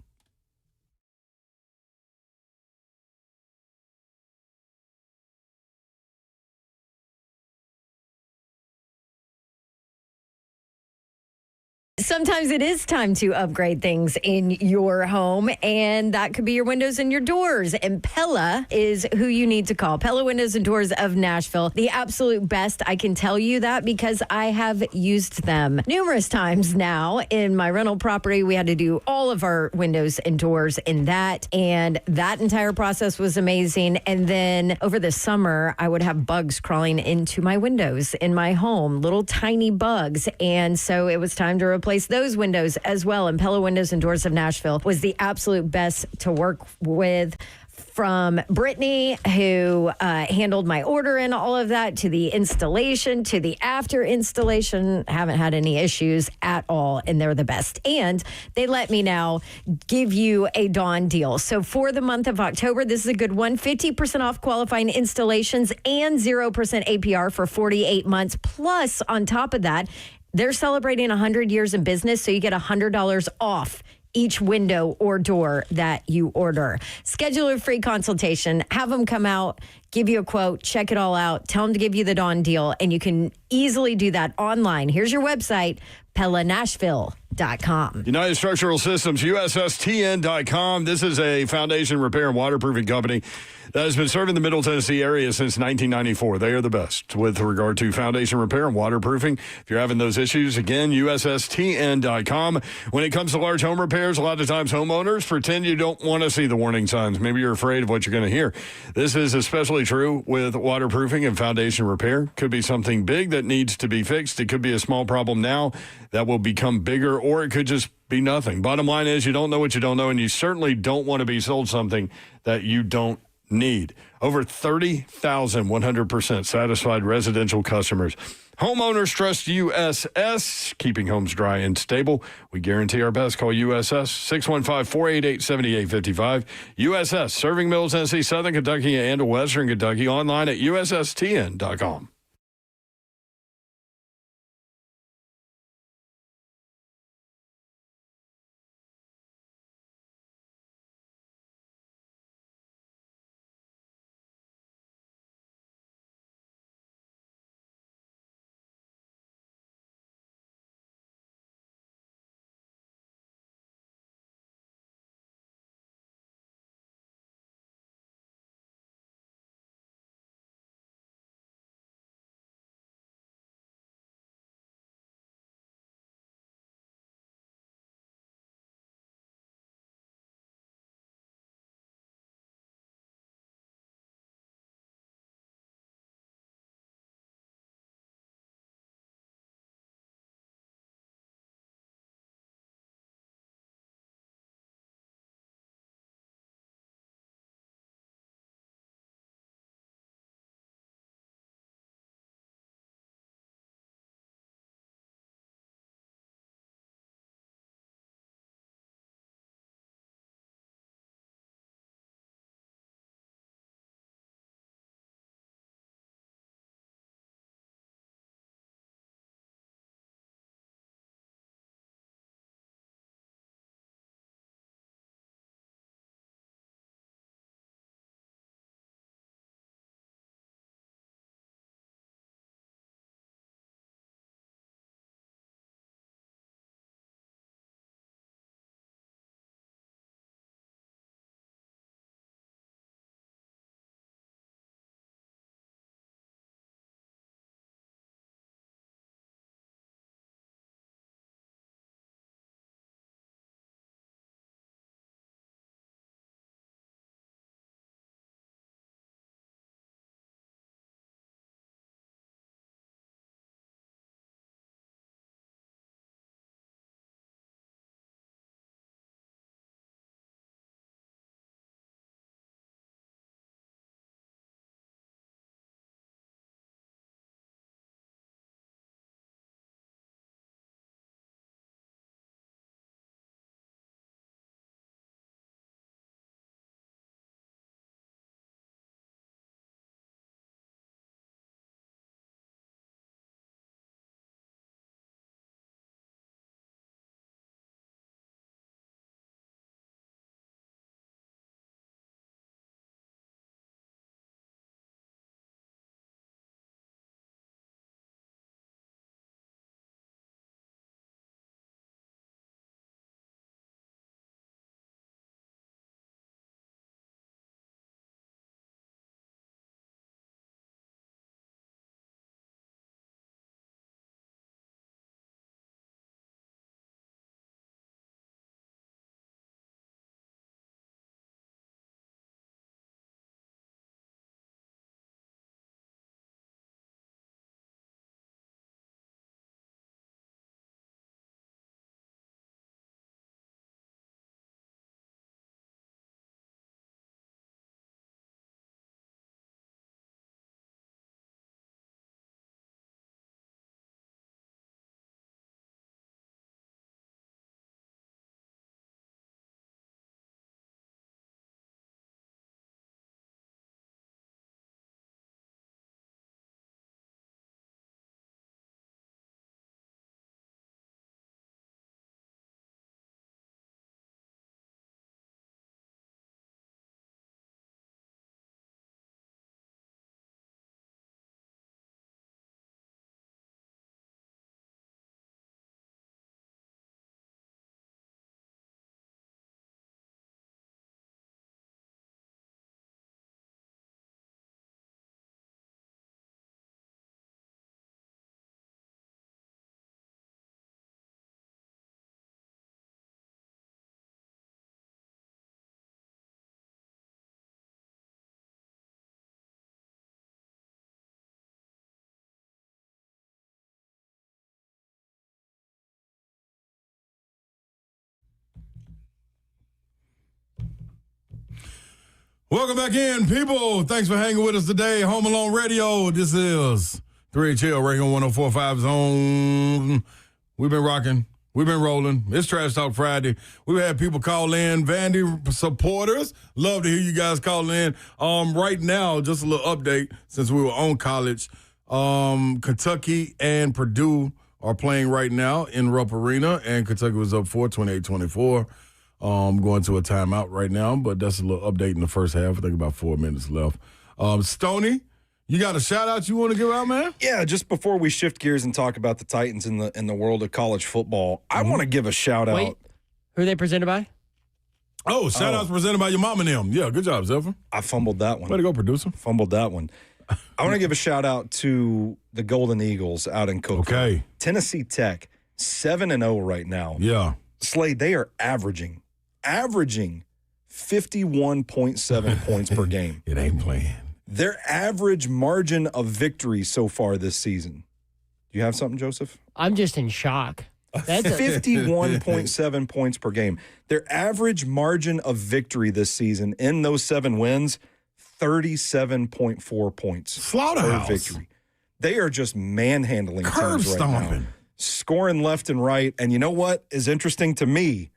Sometimes it is time to upgrade things in your home, and that could be your windows and your doors. And Pella is who you need to call. Pella Windows and Doors of Nashville. The absolute best. I can tell you that because I have used them numerous times now. In my rental property, we had to do all of our windows and doors in that, and that entire process was amazing. And then over the summer, I would have bugs crawling into my windows in my home, little tiny bugs. And so it was time to replace those windows as well. And Pella Windows and Doors of Nashville was the absolute best to work with from Brittany, who handled my order and all of that, to the installation, to the after installation. Haven't had any issues at all, and they're the best. And they let me now give you a Dawn deal. So for the month of October, this is a good one. 50% off qualifying installations and 0% APR for 48 months. Plus, on top of that, they're celebrating 100 years in business, so you get $100 off each window or door that you order. Schedule a free consultation, have them come out, give you a quote, check it all out, tell them to give you the Dawn deal, and you can easily do that online. Here's your website, PellaNashville.com. United Structural Systems, USSTN.com. This is a foundation repair and waterproofing company that has been serving the Middle Tennessee area since 1994. They are the best with regard to foundation repair and waterproofing. If you're having those issues, again, USSTN.com. When it comes to large home repairs, a lot of times homeowners pretend you don't want to see the warning signs. Maybe you're afraid of what you're going to hear. This is especially true with waterproofing and foundation repair. Could be something big that needs to be fixed. It could be a small problem now that will become bigger, or it could just be nothing. Bottom line is you don't know what you don't know, and you certainly don't want to be sold something that you don't need. Over 30,000 100% satisfied residential customers. Homeowners trust USS, keeping homes dry and stable. We guarantee our best. Call USS 615-488-7855. USS, serving Middle Tennessee, Southern Kentucky, and Western Kentucky. Online at USSTN.com. Welcome back in, people. Thanks for hanging with us today. Home Alone Radio. This is 3HL right here on 104.5 Zone. We've been rocking. We've been rolling. It's Trash Talk Friday. We've had people call in, Vandy supporters. Love to hear you guys call in. Right now, just a little update since we were on college. Kentucky and Purdue are playing right now in Rupp Arena, and Kentucky was up 28-24. Going to a timeout right now, but that's a little update in the first half. I think about 4 minutes left. Stoney, you got a shout-out you want to give out, man? Yeah, just before we shift gears and talk about the Titans in the world of college football, I want to give a shout-out. Wait, who are they presented by? Oh, shout-outs presented by your mom and them. Yeah, good job, Zephyr. I fumbled that one. Way to go, producer. Fumbled that one. I want to give a shout-out to the Golden Eagles out in Cookville. Okay. Tennessee Tech, 7-0 right now. Yeah. Slade, they are averaging 51.7 points per game. It ain't playing. Their average margin of victory so far this season. Do you have something, Joseph? I'm just in shock. That's 51.7 points per game. Their average margin of victory this season in those 7 wins, 37.4 points Slaughterhouse. per victory. They are just manhandling Curb teams right stomping. now, scoring left and right. And you know what is interesting to me?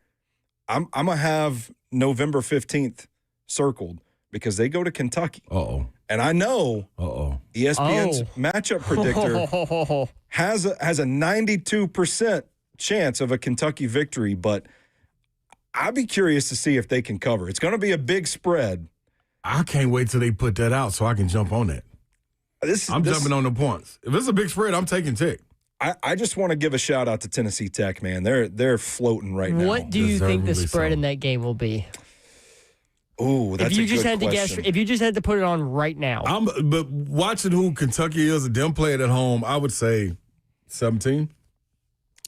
I'm going to have November 15th circled because they go to Kentucky. Uh-oh. And I know ESPN's matchup predictor has a 92% chance of a Kentucky victory, but I'd be curious to see if they can cover. It's going to be a big spread. I can't wait till they put that out so I can jump on that. I'm jumping on the points. If it's a big spread, I'm taking Tech. I just want to give a shout out to Tennessee Tech, man. They're floating right now. What do you think the spread in that game will be? Oh, that's if you a just good had question. to guess, if you just had to put it on right now, But watching who Kentucky is and them play it at home, I would say 17,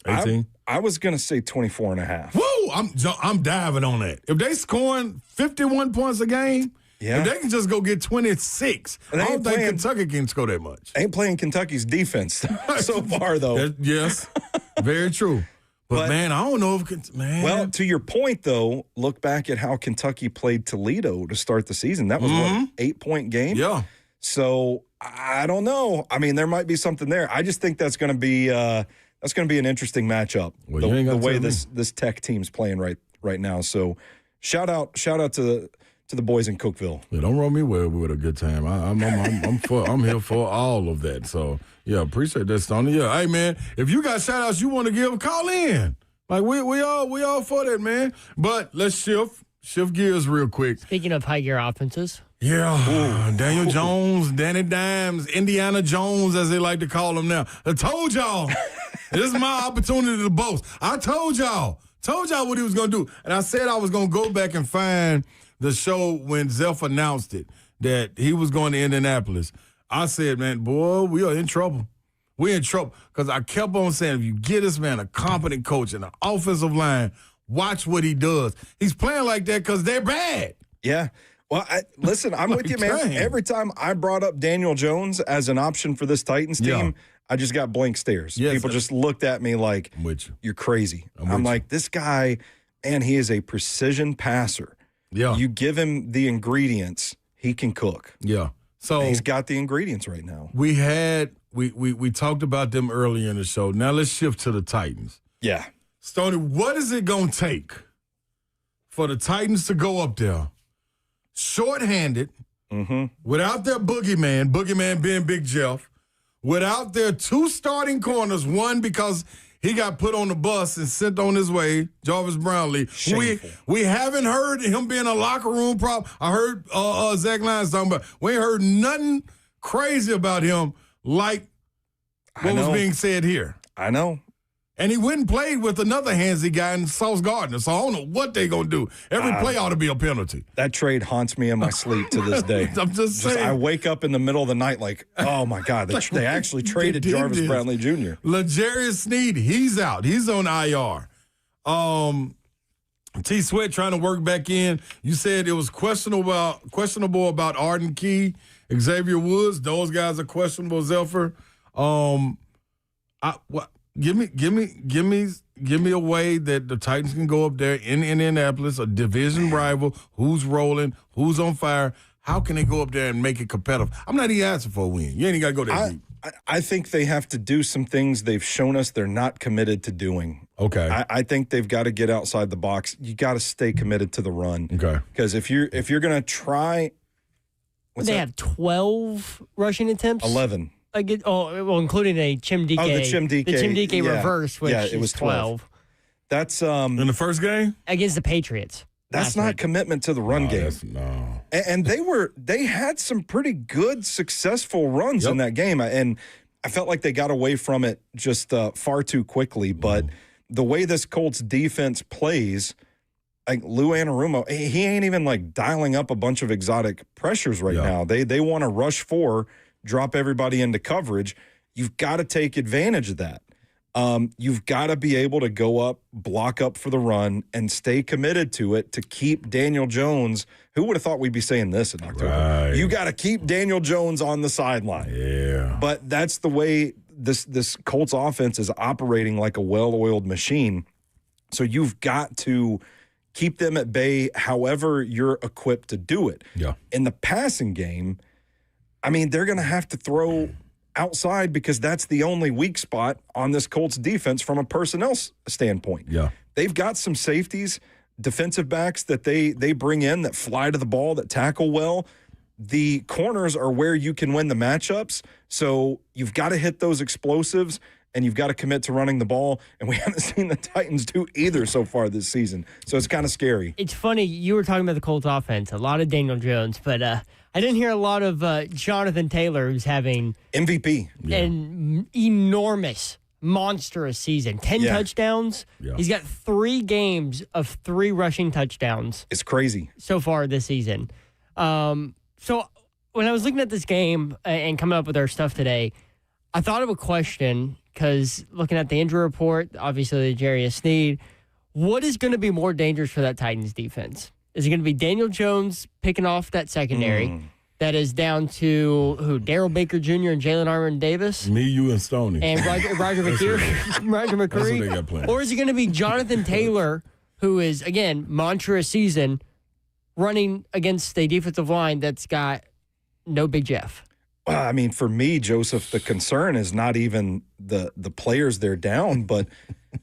18. I was going to say 24 and a half. Woo! I'm diving on that. If they scoring 51 points a game, if they can just go get 26, I don't think Kentucky can score that much. Ain't playing Kentucky's defense so far, though. Yes, very true. But, man, I don't know if – man. Well, to your point, though, look back at how Kentucky played Toledo to start the season. That was, what, an 8-point game? Yeah. So, I don't know. I mean, there might be something there. I just think that's going to be an interesting matchup, well, the way this Tech team's playing right now. So, shout out to the boys in Cookville. Yeah, don't roll me with a good time. I'm here for all of that. So yeah, appreciate that, Stoney. Yeah, hey man, if you got shout outs you want to give, call in. Like we all for that, man. But let's shift gears real quick. Speaking of high gear offenses. Yeah, Daniel Jones, Danny Dimes, Indiana Jones, as they like to call him now. I told y'all, this is my opportunity to boast. I told y'all what he was gonna do, and I said I was gonna go back and find the show when Zeph announced it that he was going to Indianapolis. I said, man, boy, we are in trouble. We're in trouble. Because I kept on saying, if you get this man a competent coach and an offensive line, watch what he does. He's playing like that because they're bad. Yeah. Well, listen, I'm with you, man. Every time I brought up Daniel Jones as an option for this Titans team, I just got blank stares. Yes, people just looked at me like, you're crazy. I'm like, this guy, and he is a precision passer. Yeah. You give him the ingredients, he can cook. Yeah. So and he's got the ingredients right now. We talked about them earlier in the show. Now let's shift to the Titans. Yeah. Stoney, what is it going to take for the Titans to go up there shorthanded, without their boogeyman being Big Jeff, without their 2 starting corners, one because he got put on the bus and sent on his way, Jarvis Brownlee. We haven't heard him being a locker room problem. I heard Zach Lyons talking about, we ain't heard nothing crazy about him like what was being said here. I know. And he went and played with another handsy guy in Sauce Gardner, so I don't know what they going to do. Every play ought to be a penalty. That trade haunts me in my sleep to this day. I'm just saying. I wake up in the middle of the night like, oh, my God, they actually traded Jarvis Brownlee Jr. L'Jarius Sneed, he's out. He's on IR. T. Sweat trying to work back in. You said it was questionable about Arden Key, Xavier Woods. Those guys are questionable, Zephyr. Give me a way that the Titans can go up there in Indianapolis, a division rival, who's rolling, who's on fire. How can they go up there and make it competitive? I'm not even asking for a win. You ain't got to go that deep. I think they have to do some things they've shown us they're not committed to doing. Okay. I think they've got to get outside the box. You got to stay committed to the run. Okay. Because if you're going to try, they have 12 rushing attempts. 11. Including a Chimdike. Oh, the Chimdike. The Chimdike reverse, which it was 12. That's in the first game against the Patriots. That's not commitment to the run game. No. And they had some pretty good, successful runs in that game. And I felt like they got away from it just far too quickly. But the way this Colts defense plays, like Lou Anarumo, he ain't even like dialing up a bunch of exotic pressures right now. They want to rush 4, drop everybody into coverage. You've got to take advantage of that. You've got to be able to go up, block up for the run, and stay committed to it to keep Daniel Jones. Who would have thought we'd be saying this in October? Right. You got to keep Daniel Jones on the sideline. Yeah. But that's the way this Colts offense is operating, like a well-oiled machine. So you've got to keep them at bay however you're equipped to do it. Yeah. In the passing game, I mean, they're going to have to throw outside because that's the only weak spot on this Colts defense from a personnel standpoint. Yeah. They've got some safeties, defensive backs that they bring in that fly to the ball, that tackle well. The corners are where you can win the matchups. So you've got to hit those explosives and you've got to commit to running the ball. And we haven't seen the Titans do either so far this season. So it's kind of scary. It's funny. You were talking about the Colts offense, a lot of Daniel Jones, but I didn't hear a lot of Jonathan Taylor, who's having MVP, an enormous, monstrous season. 10 touchdowns. Yeah. He's got 3 games of 3 rushing touchdowns. It's crazy so far this season. So when I was looking at this game and coming up with our stuff today, I thought of a question because looking at the injury report, obviously the Jarius Sneed, what is going to be more dangerous for that Titans defense? Is it going to be Daniel Jones picking off that secondary that is down to Darryl Baker Jr. and Jalen Armour-Davis? Me, you, and Stoney. And Roger McCreary? They got planned. Or is it going to be Jonathan Taylor, who is, again, monstrous season, running against a defensive line that's got no Big Jeff? Well, I mean, for me, Joseph, the concern is not even the players they're down, but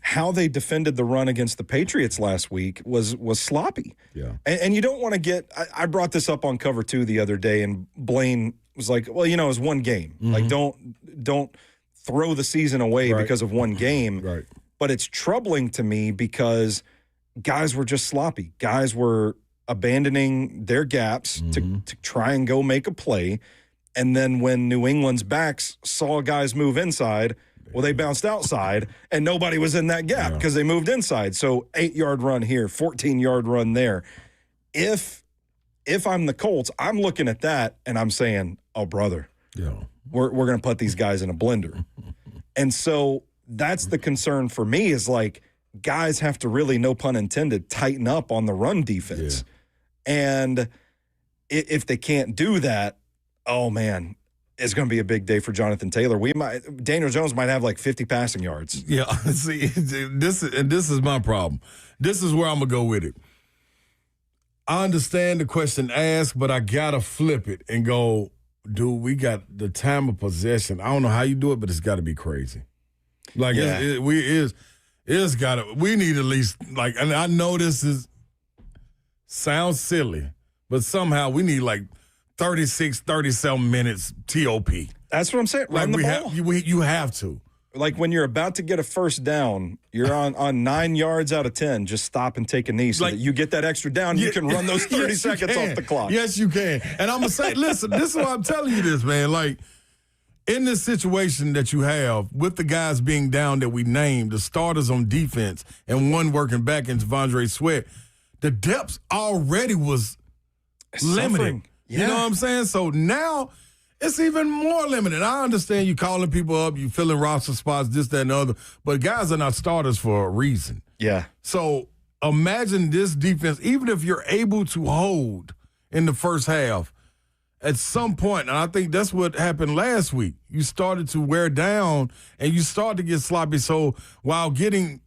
how they defended the run against the Patriots last week was sloppy. Yeah. And you don't want to get – I brought this up on Cover 2 the other day, and Blaine was like, well, it was one game. Mm-hmm. Like, don't throw the season away because of one game. Right. But it's troubling to me because guys were just sloppy. Guys were abandoning their gaps to try and go make a play. And then when New England's backs saw guys move inside, well, they bounced outside, and nobody was in that gap because they moved inside. So 8-yard run here, 14-yard run there. If I'm the Colts, I'm looking at that, and I'm saying, oh, brother, we're going to put these guys in a blender. And so that's the concern for me is, like, guys have to really, no pun intended, tighten up on the run defense. Yeah. And if they can't do that, oh, man, it's going to be a big day for Jonathan Taylor. Daniel Jones might have like 50 passing yards. Yeah, see, this is my problem. This is where I'm going to go with it. I understand the question asked, but I got to flip it and go, dude, we got the time of possession. I don't know how you do it, but it's got to be crazy. Like, we need at least, like, and I know this sounds silly, but somehow we need like 36, 37 minutes TOP. That's what I'm saying. Run the ball. You have to. Like when you're about to get a first down, you're on 9 yards out of 10, just stop and take a knee so that you get that extra down. You can run those 30 seconds off the clock. Yes, you can. And I'm going to say, listen, this is why I'm telling you this, man. Like, in this situation that you have with the guys being down that we named, the starters on defense, and one working back in Devondre Sweat, the depth already was limited. Yeah. You know what I'm saying? So now it's even more limited. I understand you calling people up, you filling roster spots, this, that, and the other, but guys are not starters for a reason. Yeah. So imagine this defense, even if you're able to hold in the first half, at some point, and I think that's what happened last week, you started to wear down and you started to get sloppy. So while having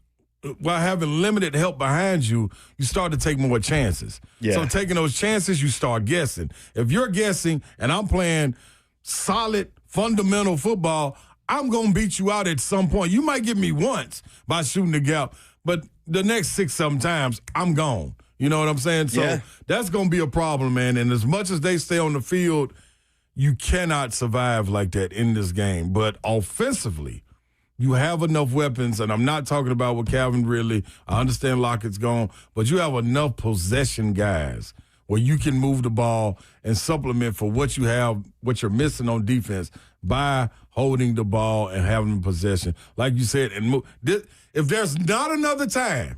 limited help behind you, you start to take more chances. Yeah. So taking those chances, you start guessing. If you're guessing and I'm playing solid, fundamental football, I'm going to beat you out at some point. You might get me once by shooting the gap, but the next 6-7 times, I'm gone. You know what I'm saying? So that's going to be a problem, man. And as much as they stay on the field, you cannot survive like that in this game. But offensively, you have enough weapons, and I'm not talking about with Calvin Ridley. I understand Lockett's gone, but you have enough possession guys where you can move the ball and supplement for what you have, what you're missing on defense by holding the ball and having possession. Like you said, and if there's not another time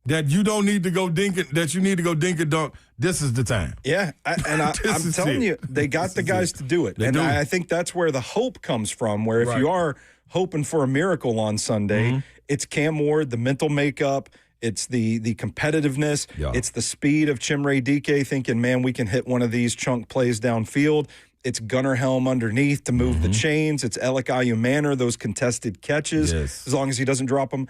that you don't need to go dink it, that you need to go dink and dunk, this is the time. Yeah, I'm telling you, they got the guys to do it. And I think that's where the hope comes from, where if you are hoping for a miracle on Sunday, it's Cam Ward, the mental makeup, it's the competitiveness, it's the speed of Chimere Dike thinking, man, we can hit one of these chunk plays downfield. It's Gunnar Helm underneath to move the chains. It's Alec Ayumanor, those contested catches, as long as he doesn't drop them.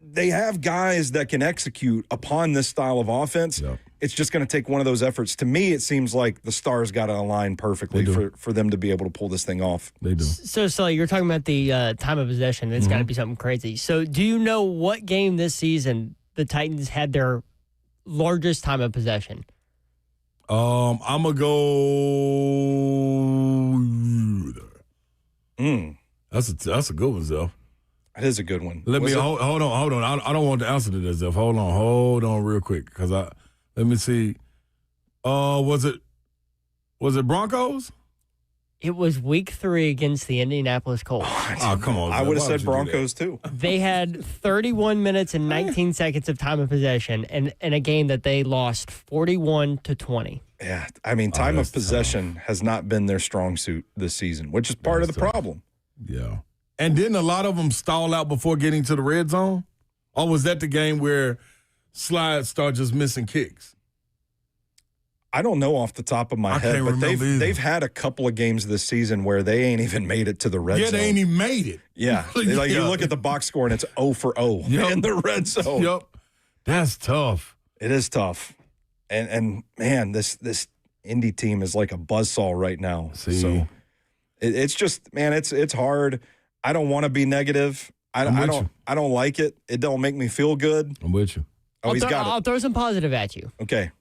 They have guys that can execute upon this style of offense. It's just going to take one of those efforts. To me, it seems like the stars got to align perfectly for them to be able to pull this thing off. They do. So, Sully, you're talking about the time of possession. It's got to be something crazy. So, do you know what game this season the Titans had their largest time of possession? I'm going to go. That's a good one, Zeph. That is a good one. Hold on. I don't want the answer to this, Zeph. Hold on real quick, because let me see. Was it Broncos? It was week 3 against the Indianapolis Colts. Oh, come on. I would have said Broncos too. They had 31 minutes and 19 seconds of time of possession in a game that they lost 41-20. Yeah, I mean, time of possession has not been their strong suit this season, which is part of the problem. Yeah. And didn't a lot of them stall out before getting to the red zone? Or was that the game where slides start just missing kicks? I don't know off the top of my head, but they've had a couple of games this season where they ain't even made it to the red zone. Yeah, they ain't even made it. Yeah. You look at the box score and it's 0 for 0 in the red zone. Yep. That's tough. It is tough. And man, this Indy team is like a buzzsaw right now. So it's just, man, it's hard. I don't want to be negative. I don't like it. It don't make me feel good. I'm with you. I'll throw some positive at you. Okay.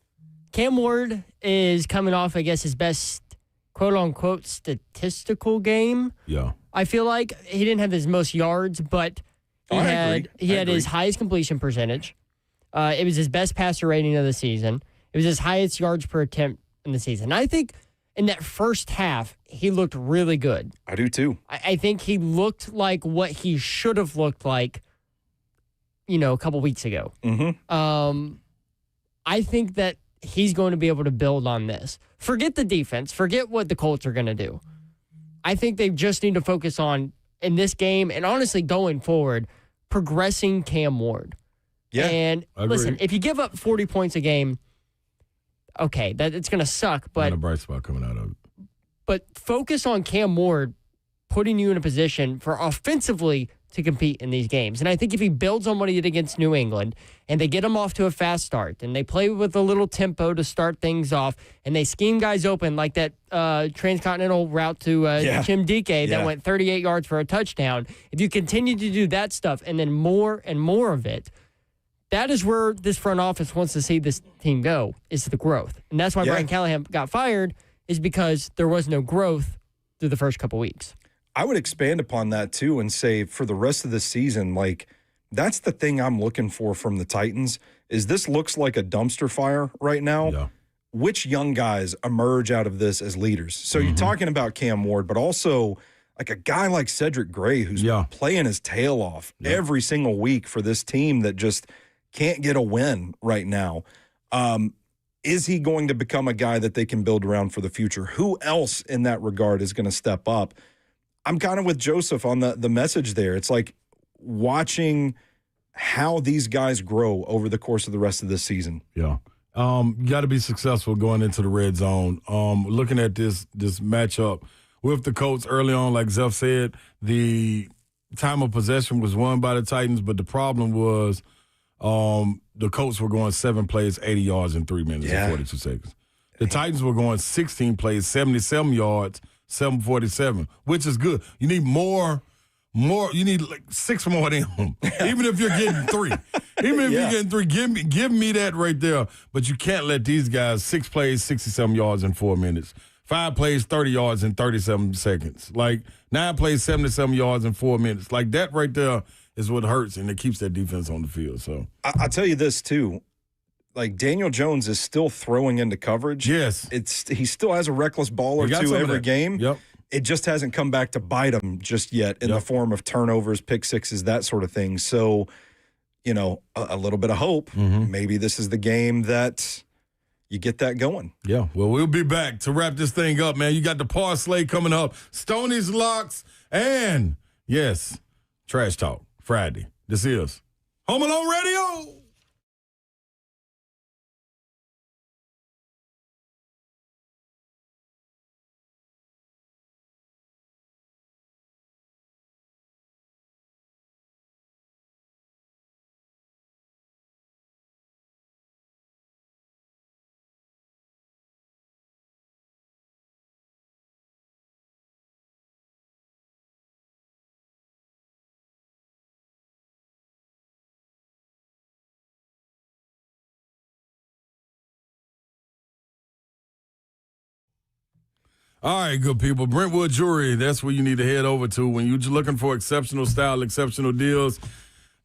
Cam Ward is coming off, I guess, his best quote-unquote statistical game. Yeah. I feel like he didn't have his most yards, but he had his highest completion percentage. It was his best passer rating of the season. It was his highest yards per attempt in the season. I think in that first half, he looked really good. I do too. I think he looked like what he should have looked like, a couple weeks ago. I think that he's going to be able to build on this. Forget the defense. Forget what the Colts are going to do. I think they just need to focus on, in this game, and honestly going forward, progressing Cam Ward. Yeah, and listen, if you give up 40 points a game, okay, that it's going to suck. But not a bright spot coming out of it. But focus on Cam Ward putting you in a position for offensively to compete in these games. And I think if he builds on what he did against New England and they get him off to a fast start and they play with a little tempo to start things off and they scheme guys open like that transcontinental route to Jim Dike that went 38 yards for a touchdown, if you continue to do that stuff and then more and more of it, that is where this front office wants to see this team go, is the growth. And that's why Brian Callahan got fired, is because there was no growth through the first couple weeks. I would expand upon that too and say for the rest of the season, like that's the thing I'm looking for from the Titans is this looks like a dumpster fire right now. Yeah. Which young guys emerge out of this as leaders? So you're talking about Cam Ward, but also like a guy like Cedric Gray who's playing his tail off every single week for this team that just can't get a win right now. Is he going to become a guy that they can build around for the future? Who else in that regard is going to step up? I'm kind of with Joseph on the message there. It's like watching how these guys grow over the course of the rest of this season. Yeah. You got to be successful going into the red zone. Looking at this matchup with the Colts early on, like Zeph said, the time of possession was won by the Titans, but the problem was the Colts were going 7 plays, 80 yards in 3 minutes and 42 seconds. The Titans were going 16 plays, 77 yards, 7:47, which is good. You need more. You need like 6 more of them. Even if you're getting 3. Even if you're getting 3, give me that right there. But you can't let these guys 6 plays, 67 yards in 4 minutes. 5 plays, 30 yards in 37 seconds. Like 9 plays, 77 yards in 4 minutes. Like that right there is what hurts, and it keeps that defense on the field. So I'll tell you this too. Like Daniel Jones is still throwing into coverage. Yes. He still has a reckless ball or two every game. Yep. It just hasn't come back to bite him just yet in the form of turnovers, pick sixes, that sort of thing. So, a little bit of hope. Mm-hmm. Maybe this is the game that you get that going. Yeah. Well, we'll be back to wrap this thing up, man. You got the parlay coming up, Stoney's Locks, and, yes, Trash Talk Friday. This is Home Alone Radio. All right, good people. Brentwood Jewelry, that's where you need to head over to when you're looking for exceptional style, exceptional deals.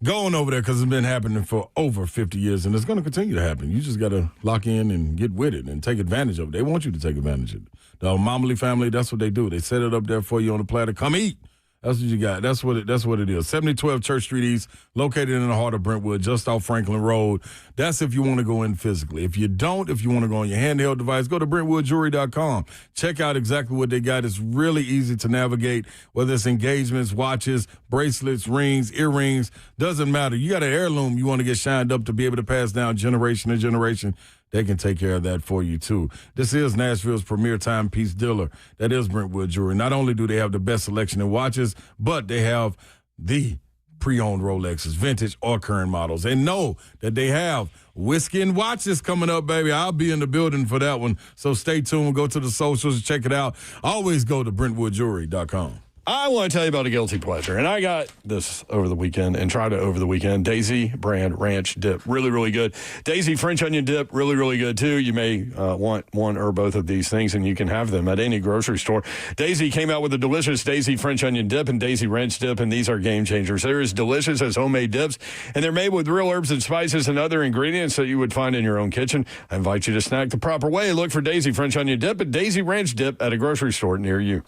Go on over there because it's been happening for over 50 years, and it's going to continue to happen. You just got to lock in and get with it and take advantage of it. They want you to take advantage of it. The Momley family, that's what they do. They set it up there for you on the platter. Come eat. That's what you got. That's what it is. 7012 Church Street East, located in the heart of Brentwood, just off Franklin Road. That's if you want to go in physically. If you want to go on your handheld device, go to BrentwoodJewelry.com. Check out exactly what they got. It's really easy to navigate, whether it's engagements, watches, bracelets, rings, earrings, doesn't matter. You got an heirloom you want to get shined up to be able to pass down generation to generation. They can take care of that for you, too. This is Nashville's premier timepiece dealer. That is Brentwood Jewelry. Not only do they have the best selection in watches, but they have the pre-owned Rolexes, vintage or current models. And know that they have whiskey and watches coming up, baby. I'll be in the building for that one. So stay tuned. Go to the socials and check it out. Always go to BrentwoodJewelry.com. I want to tell you about a guilty pleasure, and I got this over the weekend and tried it over the weekend. Daisy brand ranch dip, really, really good. Daisy French onion dip, really, really good too. You may want one or both of these things, and you can have them at any grocery store. Daisy came out with a delicious Daisy French onion dip and Daisy ranch dip, and these are game changers. They're as delicious as homemade dips, and they're made with real herbs and spices and other ingredients that you would find in your own kitchen. I invite you to snack the proper way. Look for Daisy French onion dip and Daisy ranch dip at a grocery store near you.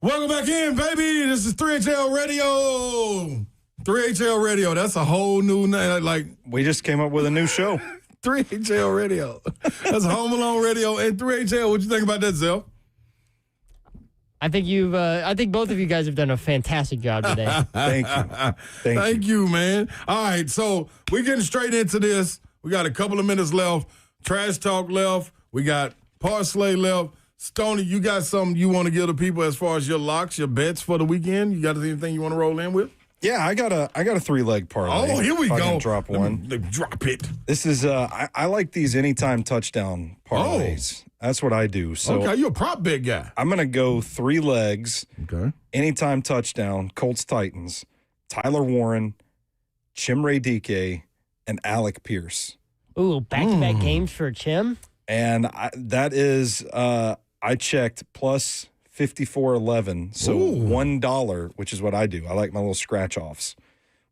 Welcome back in, baby. This is 3HL Radio. 3HL Radio. That's a whole new name. Like, we just came up with a new show. 3HL Radio. That's Home Alone Radio and 3HL. What you think about that, Zell? I think both of you guys have done a fantastic job today. Thank you. Thank you, man. All right, so we're getting straight into this. We got a couple of minutes left. Trash talk left. We got Parsley left. Stoney, you got something you want to give the people as far as your locks, your bets for the weekend? You got anything you want to roll in with? Yeah, I got a 3-leg parlay. Oh, here we go. Drop one. Drop it. This is I like these anytime touchdown parlays. That's what I do. So okay, you're a prop bet guy. I'm gonna go 3 legs. Okay. Anytime touchdown. Colts Titans. Tyler Warren, Chimere Dike, and Alec Pierce. Ooh, back-to-back games for Chim. And that is I checked plus 54.11. So $1, which is what I do. I like my little scratch offs.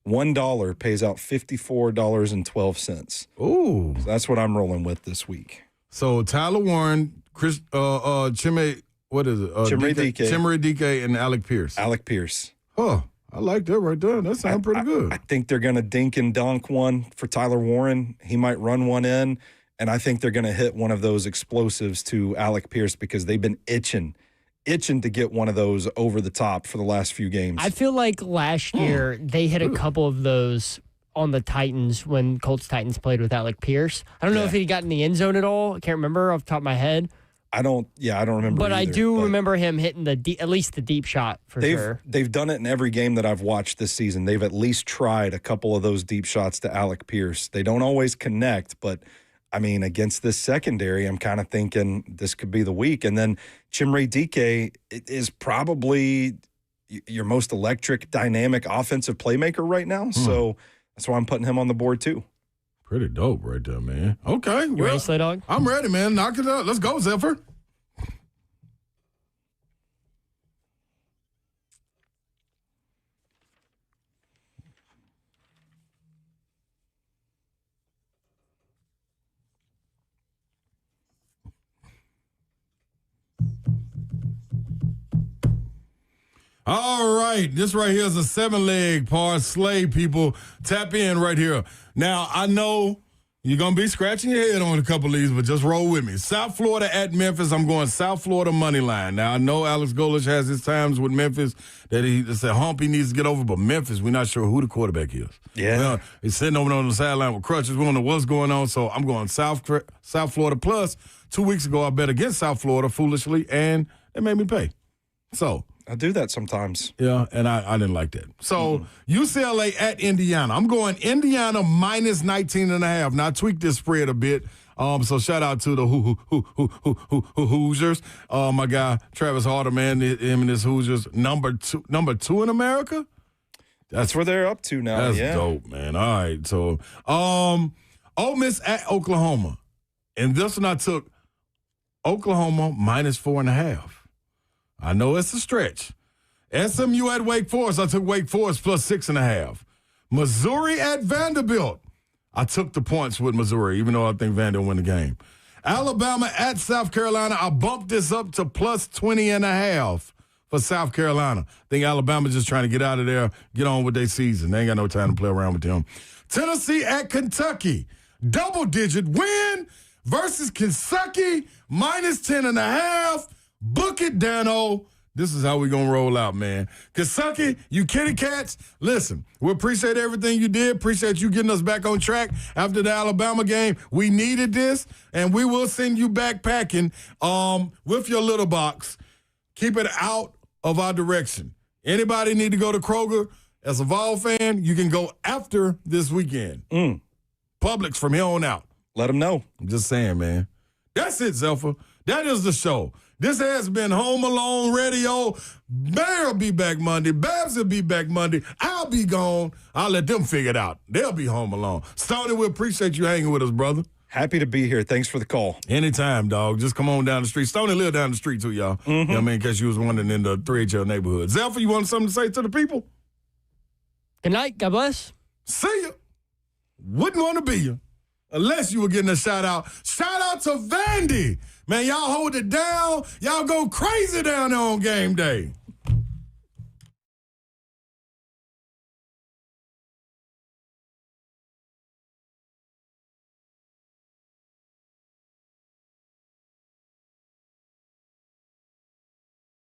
$1 pays out $54.12. Ooh. So that's what I'm rolling with this week. So Tyler Warren, Chimere, what is it? Chimere Dike and Alec Pierce. Alec Pierce. Oh, I like that right there. That sounds pretty good. I think they're going to dink and dunk one for Tyler Warren. He might run one in. And I think they're going to hit one of those explosives to Alec Pierce because they've been itching to get one of those over the top for the last few games. I feel like last year they hit a couple of those on the Titans when Colts Titans played with Alec Pierce. I don't know if he got in the end zone at all. I can't remember off the top of my head. I don't remember. But either, I do remember him hitting at least the deep shot for sure. They've done it in every game that I've watched this season. They've at least tried a couple of those deep shots to Alec Pierce. They don't always connect, but I mean, against this secondary, I'm kind of thinking this could be the week. And then Chimere Dike is probably your most electric, dynamic offensive playmaker right now. So that's why I'm putting him on the board too. Pretty dope right there, man. Okay. You ready, Slay Dog? I'm ready, man. Knock it out. Let's go, Zephyr. All right, this right here is a 7-leg parlay, people. Tap in right here. Now, I know you're going to be scratching your head on a couple of these, but just roll with me. South Florida at Memphis. I'm going South Florida money line. Now, I know Alex Golich has his times with Memphis that it's a hump he needs to get over, but Memphis, we're not sure who the quarterback is. Yeah. Well, he's sitting over on the sideline with crutches. We don't know what's going on, so I'm going South Florida. Plus, 2 weeks ago, I bet against South Florida foolishly, and they made me pay. So I do that sometimes. Yeah, and I didn't like that. So UCLA at Indiana. I'm going Indiana minus 19.5. Now I tweaked this spread a bit. So shout out to the Hoosiers. My guy Travis Harder, man, him and his Hoosiers number two in America. That's where they're up to now. That's dope, man. All right, so Ole Miss at Oklahoma, and this one I took Oklahoma minus 4.5. I know it's a stretch. SMU at Wake Forest, I took Wake Forest plus 6.5. Missouri at Vanderbilt, I took the points with Missouri, even though I think Vandy will win the game. Alabama at South Carolina, I bumped this up to plus 20.5 for South Carolina. I think Alabama's just trying to get out of there, get on with their season. They ain't got no time to play around with them. Tennessee at Kentucky, double-digit win versus Kentucky, minus 10.5. Book it, Dano. This is how we going to roll out, man. Kentucky, you kitty cats, listen, we appreciate everything you did. Appreciate you getting us back on track after the Alabama game. We needed this, and we will send you back packing with your little box. Keep it out of our direction. Anybody need to go to Kroger? As a Vol fan, you can go after this weekend. Publix from here on out. Let them know. I'm just saying, man. That's it, Zephyr. That is the show. This has been Home Alone Radio. Bear will be back Monday. Babs will be back Monday. I'll be gone. I'll let them figure it out. They'll be home alone. Stoney, we appreciate you hanging with us, brother. Happy to be here. Thanks for the call. Anytime, dog. Just come on down the street. Stoney live down the street, too, y'all. You know what I mean? In case you was wondering in the 3HL neighborhood. Zephyr, you want something to say to the people? Good night. God bless. See ya. Wouldn't want to be you unless you were getting a shout out. Shout out to Vandy. Man, y'all hold it down. Y'all go crazy down there on game day.